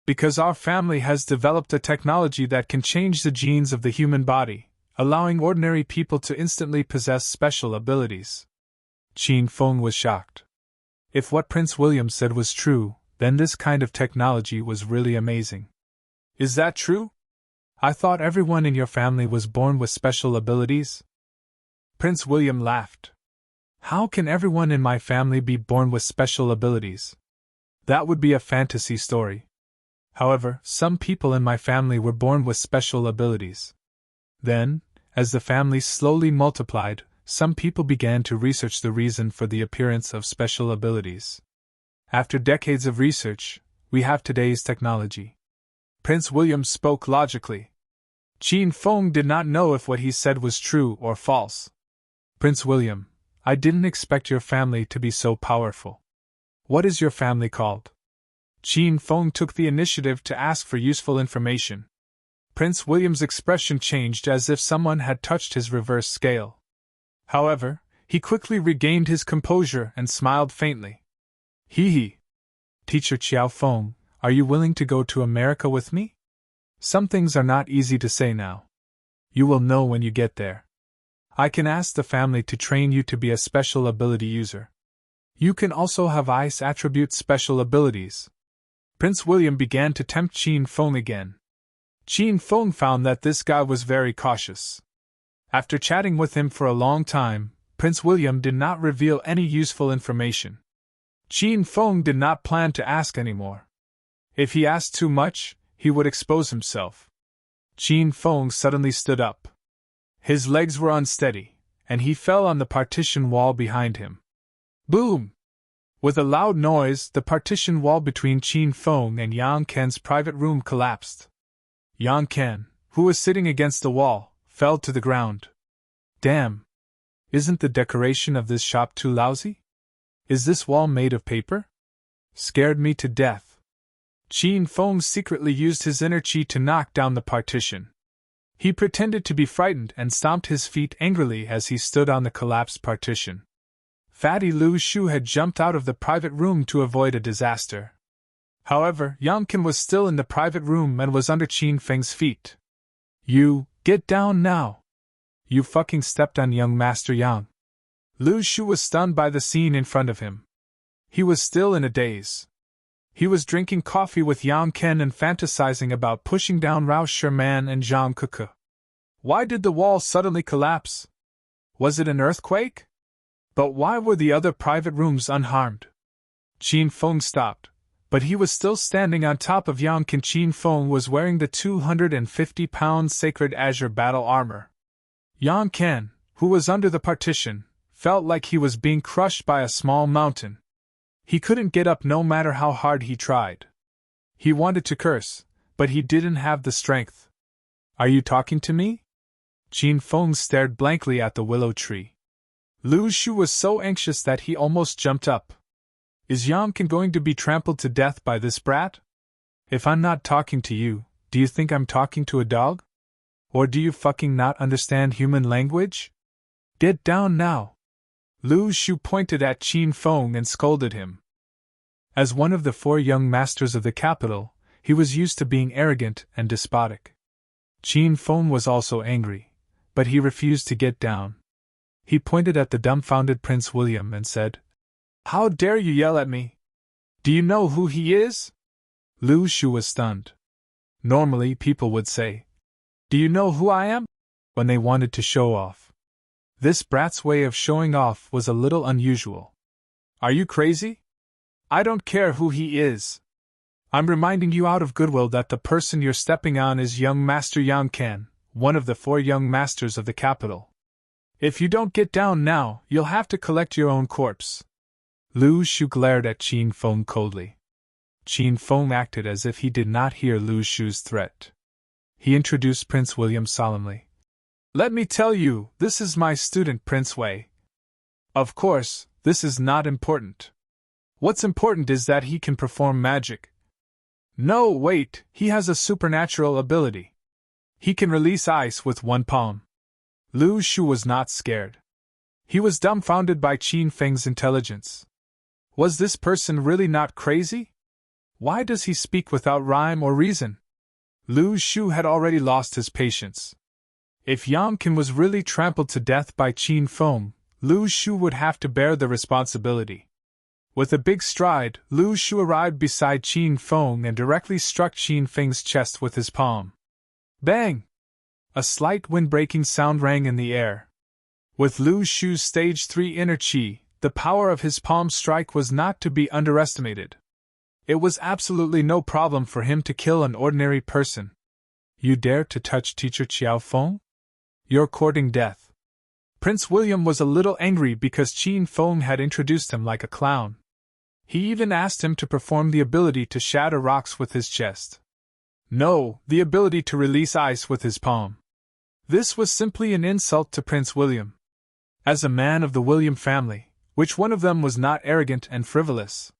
Because our family has developed a technology that can change the genes of the human body, allowing ordinary people to instantly possess special abilities. Qin Feng was shocked. If what Prince William said was true, then this kind of technology was really amazing. Is that true? I thought everyone in your family was born with special abilities? Prince William laughed. How can everyone in my family be born with special abilities? That would be a fantasy story. However, some people in my family were born with special abilities. Then, as the family slowly multiplied, some people began to research the reason for the appearance of special abilities. After decades of research, we have today's technology. Prince William spoke logically. Qin Feng did not know if what he said was true or false. Prince William, I didn't expect your family to be so powerful. What is your family called? Qin Feng took the initiative to ask for useful information. Prince William's expression changed as if someone had touched his reverse scale. However, he quickly regained his composure and smiled faintly. Hee. Teacher Qiao Feng, are you willing to go to America with me? Some things are not easy to say now. You will know when you get there. I can ask the family to train you to be a special ability user. You can also have ice attribute special abilities. Prince William began to tempt Qin Feng again. Qin Feng found that this guy was very cautious. After chatting with him for a long time, Prince William did not reveal any useful information. Qin Feng did not plan to ask anymore. If he asked too much, he would expose himself. Qin Feng suddenly stood up. His legs were unsteady, and he fell on the partition wall behind him. Boom! With a loud noise, the partition wall between Qin Feng and Yang Ken's private room collapsed. Yang Ken, who was sitting against the wall, fell to the ground. Damn! Isn't the decoration of this shop too lousy? Is this wall made of paper? Scared me to death. Qin Feng secretly used his inner qi to knock down the partition. He pretended to be frightened and stomped his feet angrily as he stood on the collapsed partition. Fatty Lu Shu had jumped out of the private room to avoid a disaster. However, Yang Ken was still in the private room and was under Qin Feng's feet. You, get down now! You fucking stepped on young Master Yang. Lu Shu was stunned by the scene in front of him. He was still in a daze. He was drinking coffee with Yang Ken and fantasizing about pushing down Rao Sherman and Zhang Kuku. Why did the wall suddenly collapse? Was it an earthquake? But why were the other private rooms unharmed? Qin Feng stopped, but he was still standing on top of Yang Ken. Qin Feng was wearing the 250-pound sacred azure battle armor. Yang Ken, who was under the partition, felt like he was being crushed by a small mountain. He couldn't get up no matter how hard he tried. He wanted to curse, but he didn't have the strength. Are you talking to me? Qin Feng stared blankly at the willow tree. Lu Shu was so anxious that he almost jumped up. Is Yang Ken going to be trampled to death by this brat? If I'm not talking to you, do you think I'm talking to a dog? Or do you fucking not understand human language? Get down now! Lu Shu pointed at Qin Feng and scolded him. As one of the 4 young masters of the capital, he was used to being arrogant and despotic. Qin Feng was also angry, but he refused to get down. He pointed at the dumbfounded Prince William and said, How dare you yell at me? Do you know who he is? Lu Shu was stunned. Normally people would say, Do you know who I am? When they wanted to show off. This brat's way of showing off was a little unusual. Are you crazy? I don't care who he is. I'm reminding you out of goodwill that the person you're stepping on is young Master Yang Ken, one of the 4 young masters of the capital. If you don't get down now, you'll have to collect your own corpse. Lu Shu glared at Qin Feng coldly. Qin Feng acted as if he did not hear Lu Shu's threat. he introduced Prince William solemnly. "Let me tell you, this is my student Prince Wei. Of course, this is not important. What's important is that he can perform magic. No, wait, he has a supernatural ability. He can release ice with one palm." Lu Shu was not scared. He was dumbfounded by Qin Feng's intelligence. Was this person really not crazy? Why does he speak without rhyme or reason? Lu Shu had already lost his patience. If Yang Qin was really trampled to death by Qin Feng, Lu Shu would have to bear the responsibility. With a big stride, Lu Shu arrived beside Qin Feng and directly struck Qin Feng's chest with his palm. Bang! A slight wind-breaking sound rang in the air. With Lu Shu's stage 3 inner qi, the power of his palm strike was not to be underestimated. It was absolutely no problem for him to kill an ordinary person. You dare to touch Teacher Qiao Feng? You're courting death. Prince William was a little angry because Qin Feng had introduced him like a clown. He even asked him to perform the ability to shatter rocks with his chest. No, the ability to release ice with his palm. This was simply an insult to Prince William. As a man of the William family, which one of them was not arrogant and frivolous?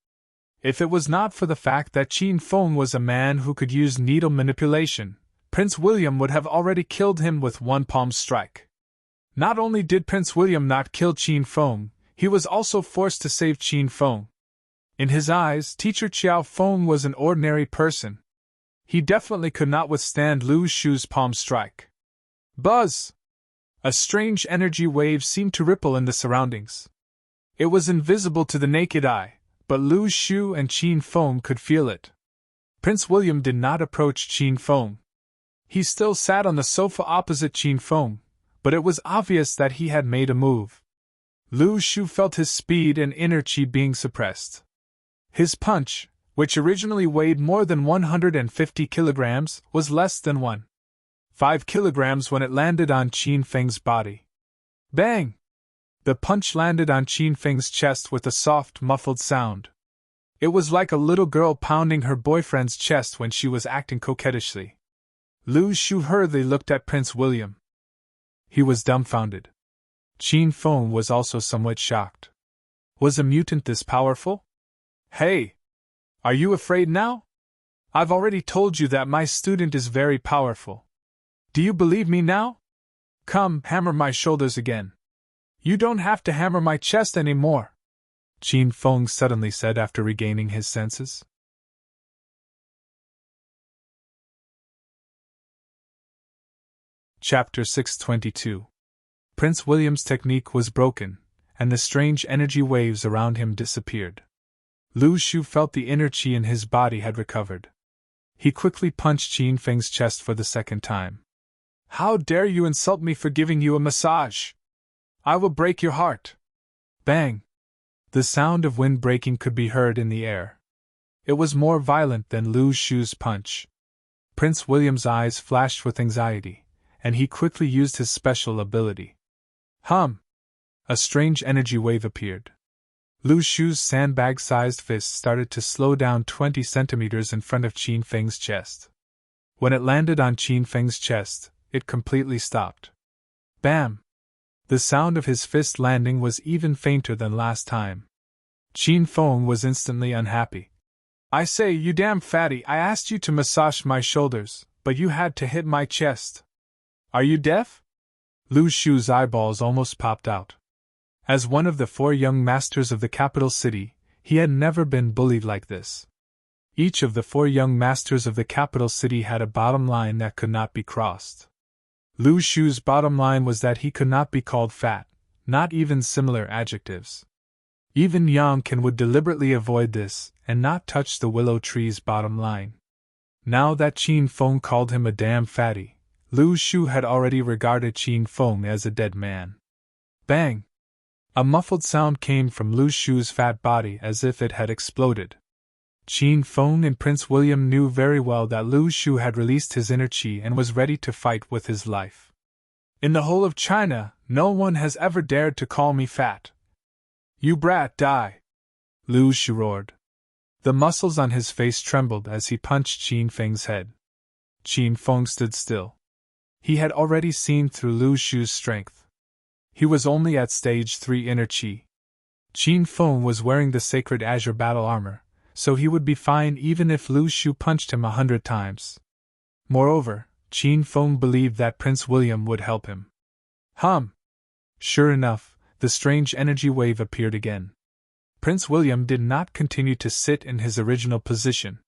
If it was not for the fact that Qin Feng was a man who could use needle manipulation, Prince William would have already killed him with one palm strike. Not only did Prince William not kill Qin Feng, he was also forced to save Qin Feng. In his eyes, Teacher Qiao Feng was an ordinary person. He definitely could not withstand Lu Shu's palm strike. Buzz! A strange energy wave seemed to ripple in the surroundings. It was invisible to the naked eye, but Lu Shu and Qin Feng could feel it. Prince William did not approach Qin Feng. He still sat on the sofa opposite Qin Feng, but it was obvious that he had made a move. Lu Shu felt his speed and inner qi being suppressed. His punch, which originally weighed more than 150 kilograms, was less than 1.5 kilograms when it landed on Qin Feng's body. Bang! The punch landed on Qin Feng's chest with a soft, muffled sound. It was like a little girl pounding her boyfriend's chest when she was acting coquettishly. Lu Shu hurriedly looked at Prince William. He was dumbfounded. Qin Feng was also somewhat shocked. Was a mutant this powerful? Hey! Are you afraid now? I've already told you that my student is very powerful. Do you believe me now? Come, hammer my shoulders again. You don't have to hammer my chest anymore, Qin Feng suddenly said after regaining his senses. Chapter 622. Prince William's technique was broken, and the strange energy waves around him disappeared. Lu Shu felt the inner qi in his body had recovered. He quickly punched Qin Feng's chest for the second time. How dare you insult me for giving you a massage? I will break your heart. Bang! The sound of wind breaking could be heard in the air. It was more violent than Lu Shu's punch. Prince William's eyes flashed with anxiety, and he quickly used his special ability. Hum! A strange energy wave appeared. Lu Shu's sandbag-sized fist started to slow down 20 centimeters in front of Qin Feng's chest. When it landed on Qin Feng's chest, it completely stopped. Bam! The sound of his fist landing was even fainter than last time. Qin Feng was instantly unhappy. I say, you damn fatty, I asked you to massage my shoulders, but you had to hit my chest. Are you deaf? Lu Shu's eyeballs almost popped out. As one of the 4 young masters of the capital city, he had never been bullied like this. Each of the 4 young masters of the capital city had a bottom line that could not be crossed. Lu Shu's bottom line was that he could not be called fat, not even similar adjectives. Even Yang Qin would deliberately avoid this and not touch the willow tree's bottom line. Now that Qin Feng called him a damn fatty, Lu Shu had already regarded Qin Feng as a dead man. Bang! A muffled sound came from Lu Shu's fat body as if it had exploded. Qin Feng and Prince William knew very well that Lu Shu had released his inner qi and was ready to fight with his life. In the whole of China, no one has ever dared to call me fat. You brat, die! Lu Shu roared. The muscles on his face trembled as he punched Qin Feng's head. Qin Feng stood still. He had already seen through Lu Shu's strength. He was only at stage 3 inner qi. Qin Feng was wearing the sacred azure battle armor, so he would be fine even if Lu Shu punched him 100 times. Moreover, Qin Feng believed that Prince William would help him. Sure enough, the strange energy wave appeared again. Prince William did not continue to sit in his original position.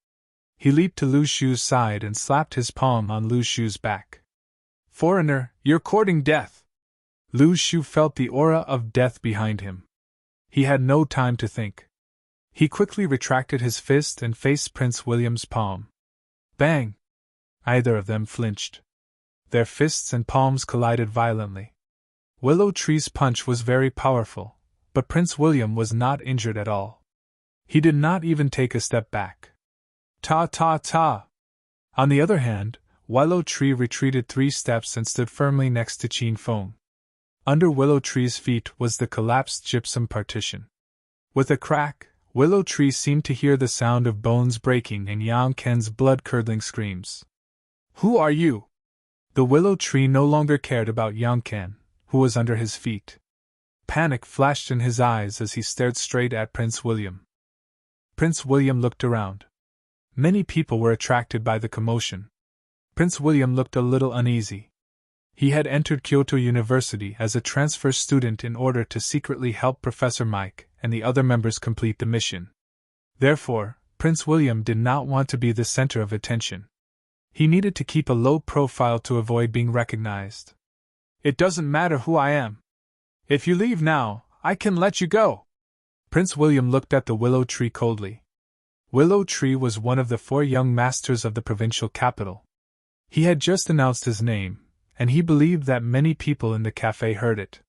He leaped to Lu Shu's side and slapped his palm on Lu Shu's back. "Foreigner, you're courting death!" Lu Shu felt the aura of death behind him. He had no time to think. He quickly retracted his fist and faced Prince William's palm. Bang! Either of them flinched. Their fists and palms collided violently. Willow Tree's punch was very powerful, but Prince William was not injured at all. He did not even take a step back. Ta! On the other hand, Willow Tree retreated 3 steps and stood firmly next to Qin Feng. Under Willow Tree's feet was the collapsed gypsum partition. With a crack, Willow Tree seemed to hear the sound of bones breaking and Yang Ken's blood-curdling screams. "Who are you?" The Willow Tree no longer cared about Yang Ken, who was under his feet. Panic flashed in his eyes as he stared straight at Prince William. Prince William looked around. Many people were attracted by the commotion. Prince William looked a little uneasy. He had entered Kyoto University as a transfer student in order to secretly help Professor Mike and the other members complete the mission. Therefore, Prince William did not want to be the center of attention. He needed to keep a low profile to avoid being recognized. "It doesn't matter who I am. If you leave now, I can let you go." Prince William looked at the Willow Tree coldly. Willow Tree was one of the 4 young masters of the provincial capital. He had just announced his name, and he believed that many people in the cafe heard it.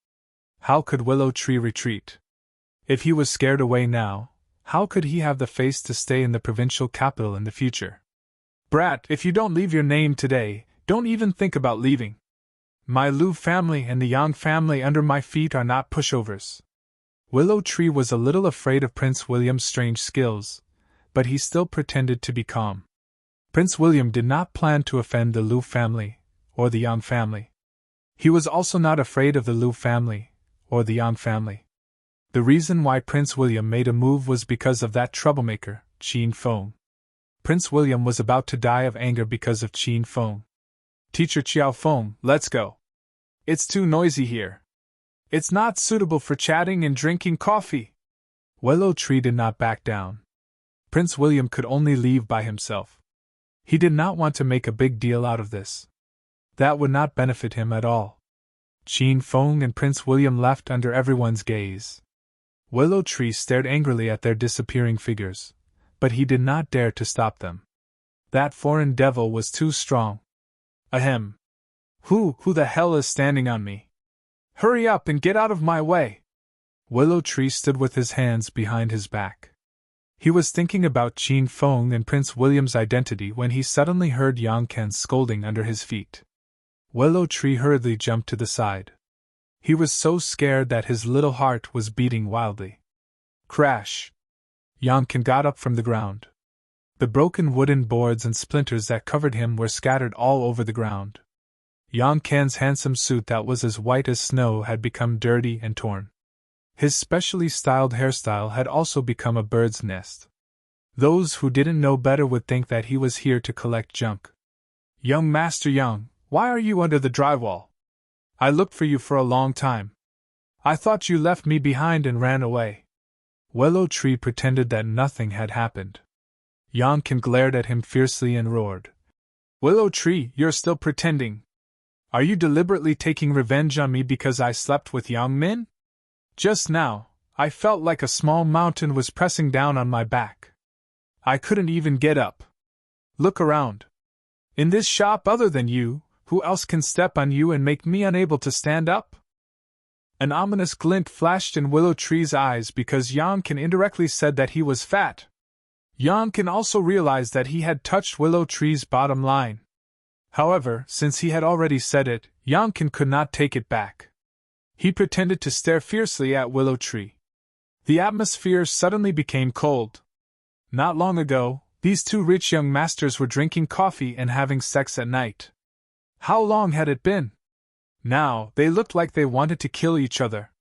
How could Willow Tree retreat? If he was scared away now, how could he have the face to stay in the provincial capital in the future? "Brat, if you don't leave your name today, don't even think about leaving. My Lu family and the Yang family under my feet are not pushovers." Willow Tree was a little afraid of Prince William's strange skills, but he still pretended to be calm. Prince William did not plan to offend the Lu family or the Yang family. He was also not afraid of the Lu family or the Yang family. The reason why Prince William made a move was because of that troublemaker, Qin Feng. Prince William was about to die of anger because of Qin Feng. "Teacher Qiao Feng, let's go. It's too noisy here. It's not suitable for chatting and drinking coffee." Willow Tree did not back down. Prince William could only leave by himself. He did not want to make a big deal out of this. That would not benefit him at all. Qin Feng and Prince William left under everyone's gaze. Willow Tree stared angrily at their disappearing figures, but he did not dare to stop them. That foreign devil was too strong. Ahem. Who the hell is standing on me? Hurry up and get out of my way! Willow Tree stood with his hands behind his back. He was thinking about Qin Feng and Prince William's identity when he suddenly heard Yang Ken scolding under his feet. Willow Tree hurriedly jumped to the side. He was so scared that his little heart was beating wildly. Crash! Yang Ken got up from the ground. The broken wooden boards and splinters that covered him were scattered all over the ground. Yang Ken's handsome suit that was as white as snow had become dirty and torn. His specially styled hairstyle had also become a bird's nest. Those who didn't know better would think that he was here to collect junk. "Young Master Yang, why are you under the drywall? I looked for you for a long time. I thought you left me behind and ran away." Willow Tree pretended that nothing had happened. Yang Ken glared at him fiercely and roared. "Willow Tree, you're still pretending. Are you deliberately taking revenge on me because I slept with Yang Min? Just now, I felt like a small mountain was pressing down on my back. I couldn't even get up. Look around. In this shop other than you, who else can step on you and make me unable to stand up?" An ominous glint flashed in Willow Tree's eyes because Yang Ken indirectly said that he was fat. Yang Ken also realized that he had touched Willow Tree's bottom line. However, since he had already said it, Yang Ken could not take it back. He pretended to stare fiercely at Willow Tree. The atmosphere suddenly became cold. Not long ago, These two rich young masters were drinking coffee and having sex at night. How long had it been? Now, they looked like they wanted to kill each other.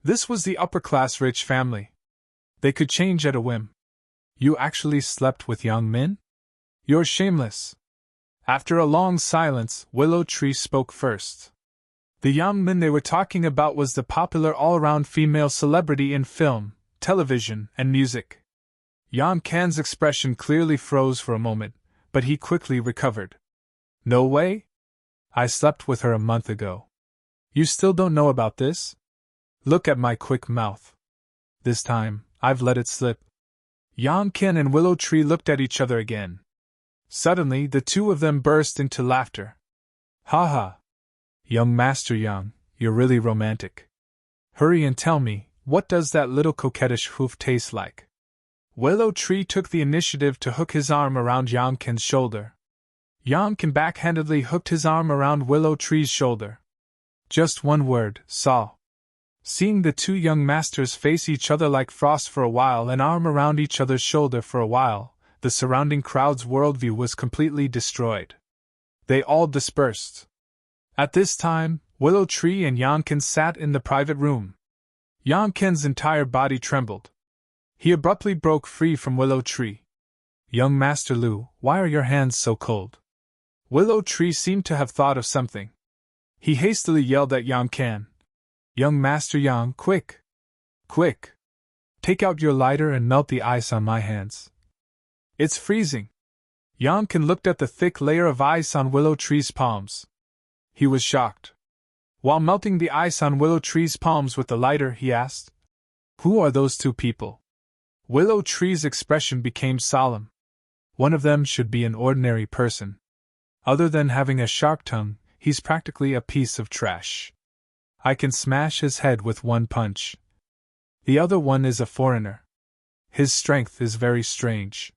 This was the upper-class rich family. They could change at a whim. You actually slept with young men? You're shameless. After a long silence, Willow Tree spoke first. The young man they were talking about was the popular all-around female celebrity in film, television, and music. Yan Kan's expression clearly froze for a moment, but he quickly recovered. No way? I slept with her a month ago. You still don't know about this? Look at my quick mouth. This time, I've let it slip. Yan Kan and Willow Tree looked at each other again. Suddenly, the two of them burst into laughter. Ha ha! Young Master Yang, you're really romantic. Hurry and tell me, what does that little coquettish hoof taste like? Willow Tree took the initiative to hook his arm around Yang Kan's shoulder. Yang Kan backhandedly hooked his arm around Willow Tree's shoulder. Just one word, saw. Seeing the two young masters face each other like frost for a while and arm around each other's shoulder for a while, the surrounding crowd's worldview was completely destroyed. They all dispersed. At this time, Willow Tree and Yang Kan sat in the private room. Yang Kan's entire body trembled. He abruptly broke free from Willow Tree. Young Master Lu, why are your hands so cold? Willow Tree seemed to have thought of something. He hastily yelled at Yang Kan. Young Master Yang, quick! Quick! Take out your lighter and melt the ice on my hands. It's freezing. Yang Kan looked at the thick layer of ice on Willow Tree's palms. He was shocked. While melting the ice on Willow Tree's palms with the lighter, he asked, Who are those two people? Willow Tree's expression became solemn. One of them should be an ordinary person. Other than having a sharp tongue, he's practically a piece of trash. I can smash his head with one punch. The other one is a foreigner. His strength is very strange.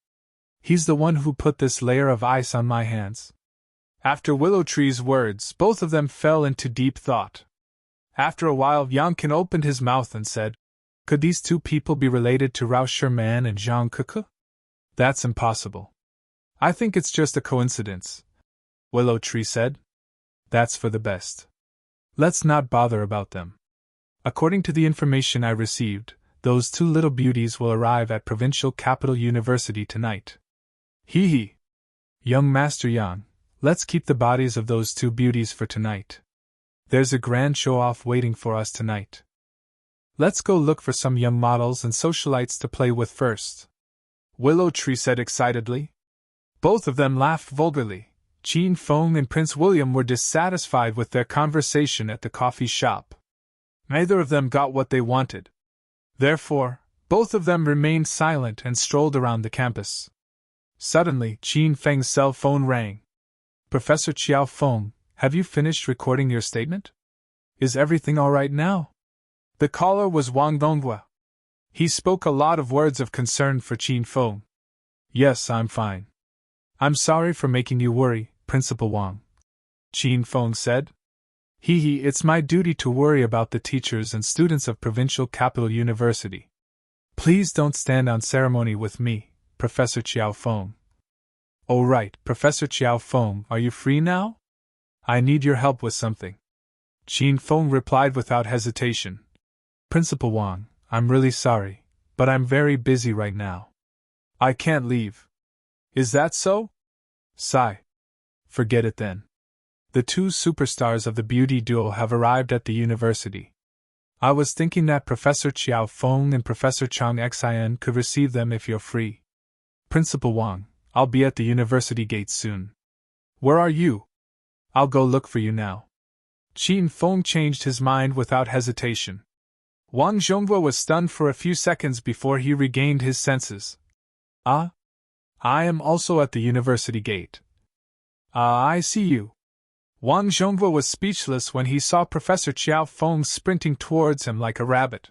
He's the one who put this layer of ice on my hands. After Willow Tree's words, both of them fell into deep thought. After a while, Yang Kan opened his mouth and said, Could these two people be related to Rao Sherman and Zhang Kuku? That's impossible. I think it's just a coincidence. Willow Tree said. That's for the best. Let's not bother about them. According to the information I received, those two little beauties will arrive at Provincial Capital University tonight. Hee hee. Young Master Yang, let's keep the bodies of those two beauties for tonight. There's a grand show-off waiting for us tonight. Let's go look for some young models and socialites to play with first. Willow Tree said excitedly. Both of them laughed vulgarly. Jean Fong and Prince William were dissatisfied with their conversation at the coffee shop. Neither of them got what they wanted. Therefore, both of them remained silent and strolled around the campus. Suddenly, Jean Feng's cell phone rang. Professor Chiao Feng, have you finished recording your statement? Is everything all right now? The caller was Wang Donghua. He spoke a lot of words of concern for Jean Feng. Yes, I'm fine. I'm sorry for making you worry, Principal Wang. Jean Feng said. Hee, it's my duty to worry about the teachers and students of Provincial Capital University. Please don't stand on ceremony with me, Professor Chiao Feng. Oh right, Professor Chiao Feng, are you free now? I need your help with something. Jean Feng replied without hesitation. Principal Wang, I'm really sorry, but I'm very busy right now. I can't leave. Is that so? Sigh. Forget it then. The two superstars of the beauty duo have arrived at the university. I was thinking that Professor Chiao Feng and Professor Chang Xin could receive them if you're free. Principal Wang, I'll be at the university gate soon. Where are you? I'll go look for you now. Jean Feng changed his mind without hesitation. Wang Zhonghua was stunned for a few seconds before he regained his senses. Ah? I am also at the university gate. I see you. Wang Zhonghua was speechless when he saw Professor Chiao Feng sprinting towards him like a rabbit.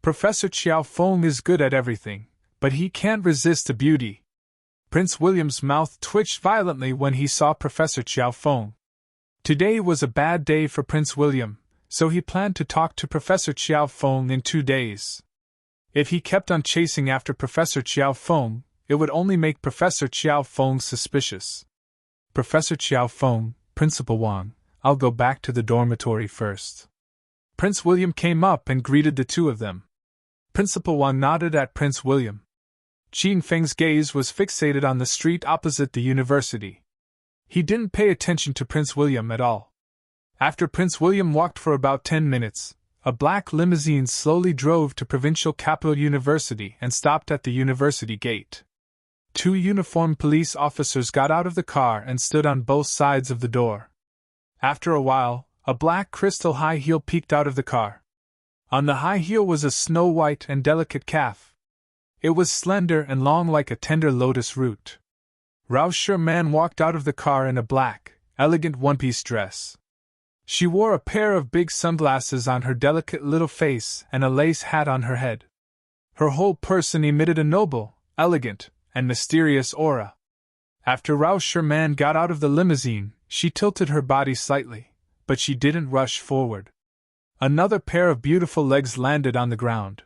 Professor Chiao Feng is good at everything, but he can't resist a beauty. Prince William's mouth twitched violently when he saw Professor Chiao Feng. Today was a bad day for Prince William, so he planned to talk to Professor Chiao Feng in 2 days. If he kept on chasing after Professor Chiao Feng, it would only make Professor Chiao Feng suspicious. Professor Chiao Feng, Principal Wang, I'll go back to the dormitory first. Prince William came up and greeted the two of them. Principal Wang nodded at Prince William. Qing Feng's gaze was fixated on the street opposite the university. He didn't pay attention to Prince William at all. After Prince William walked for about 10 minutes, a black limousine slowly drove to Provincial Capital University and stopped at the university gate. Two uniformed police officers got out of the car and stood on both sides of the door. After a while, a black crystal high heel peeked out of the car. On the high heel was a snow-white and delicate calf. It was slender and long like a tender lotus root. Rao Sherman walked out of the car in a black, elegant one-piece dress. She wore a pair of big sunglasses on her delicate little face and a lace hat on her head. Her whole person emitted a noble, elegant, and mysterious aura. After Rao Sherman got out of the limousine, she tilted her body slightly, but she didn't rush forward. Another pair of beautiful legs landed on the ground.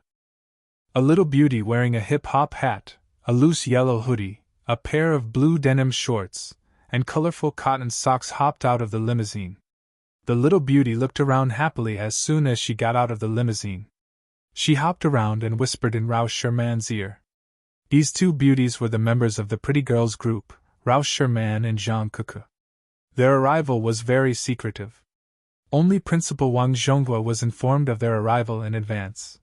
A little beauty wearing a hip-hop hat, a loose yellow hoodie, a pair of blue denim shorts, and colorful cotton socks hopped out of the limousine. The little beauty looked around happily as soon as she got out of the limousine. She hopped around and whispered in Rao Sherman's ear. These two beauties were the members of the pretty girls group, Rao Sherman and Zhang Kuku. Their arrival was very secretive. Only Principal Wang Zhonghua was informed of their arrival in advance.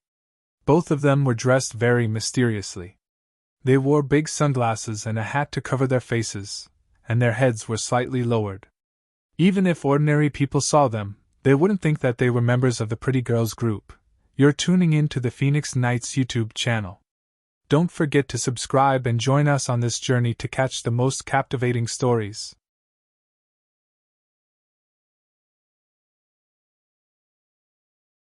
Both of them were dressed very mysteriously. They wore big sunglasses and a hat to cover their faces, and their heads were slightly lowered. Even if ordinary people saw them, they wouldn't think that they were members of the pretty girls group. You're tuning in to the Phoenix Nights YouTube channel. Don't forget to subscribe and join us on this journey to catch the most captivating stories.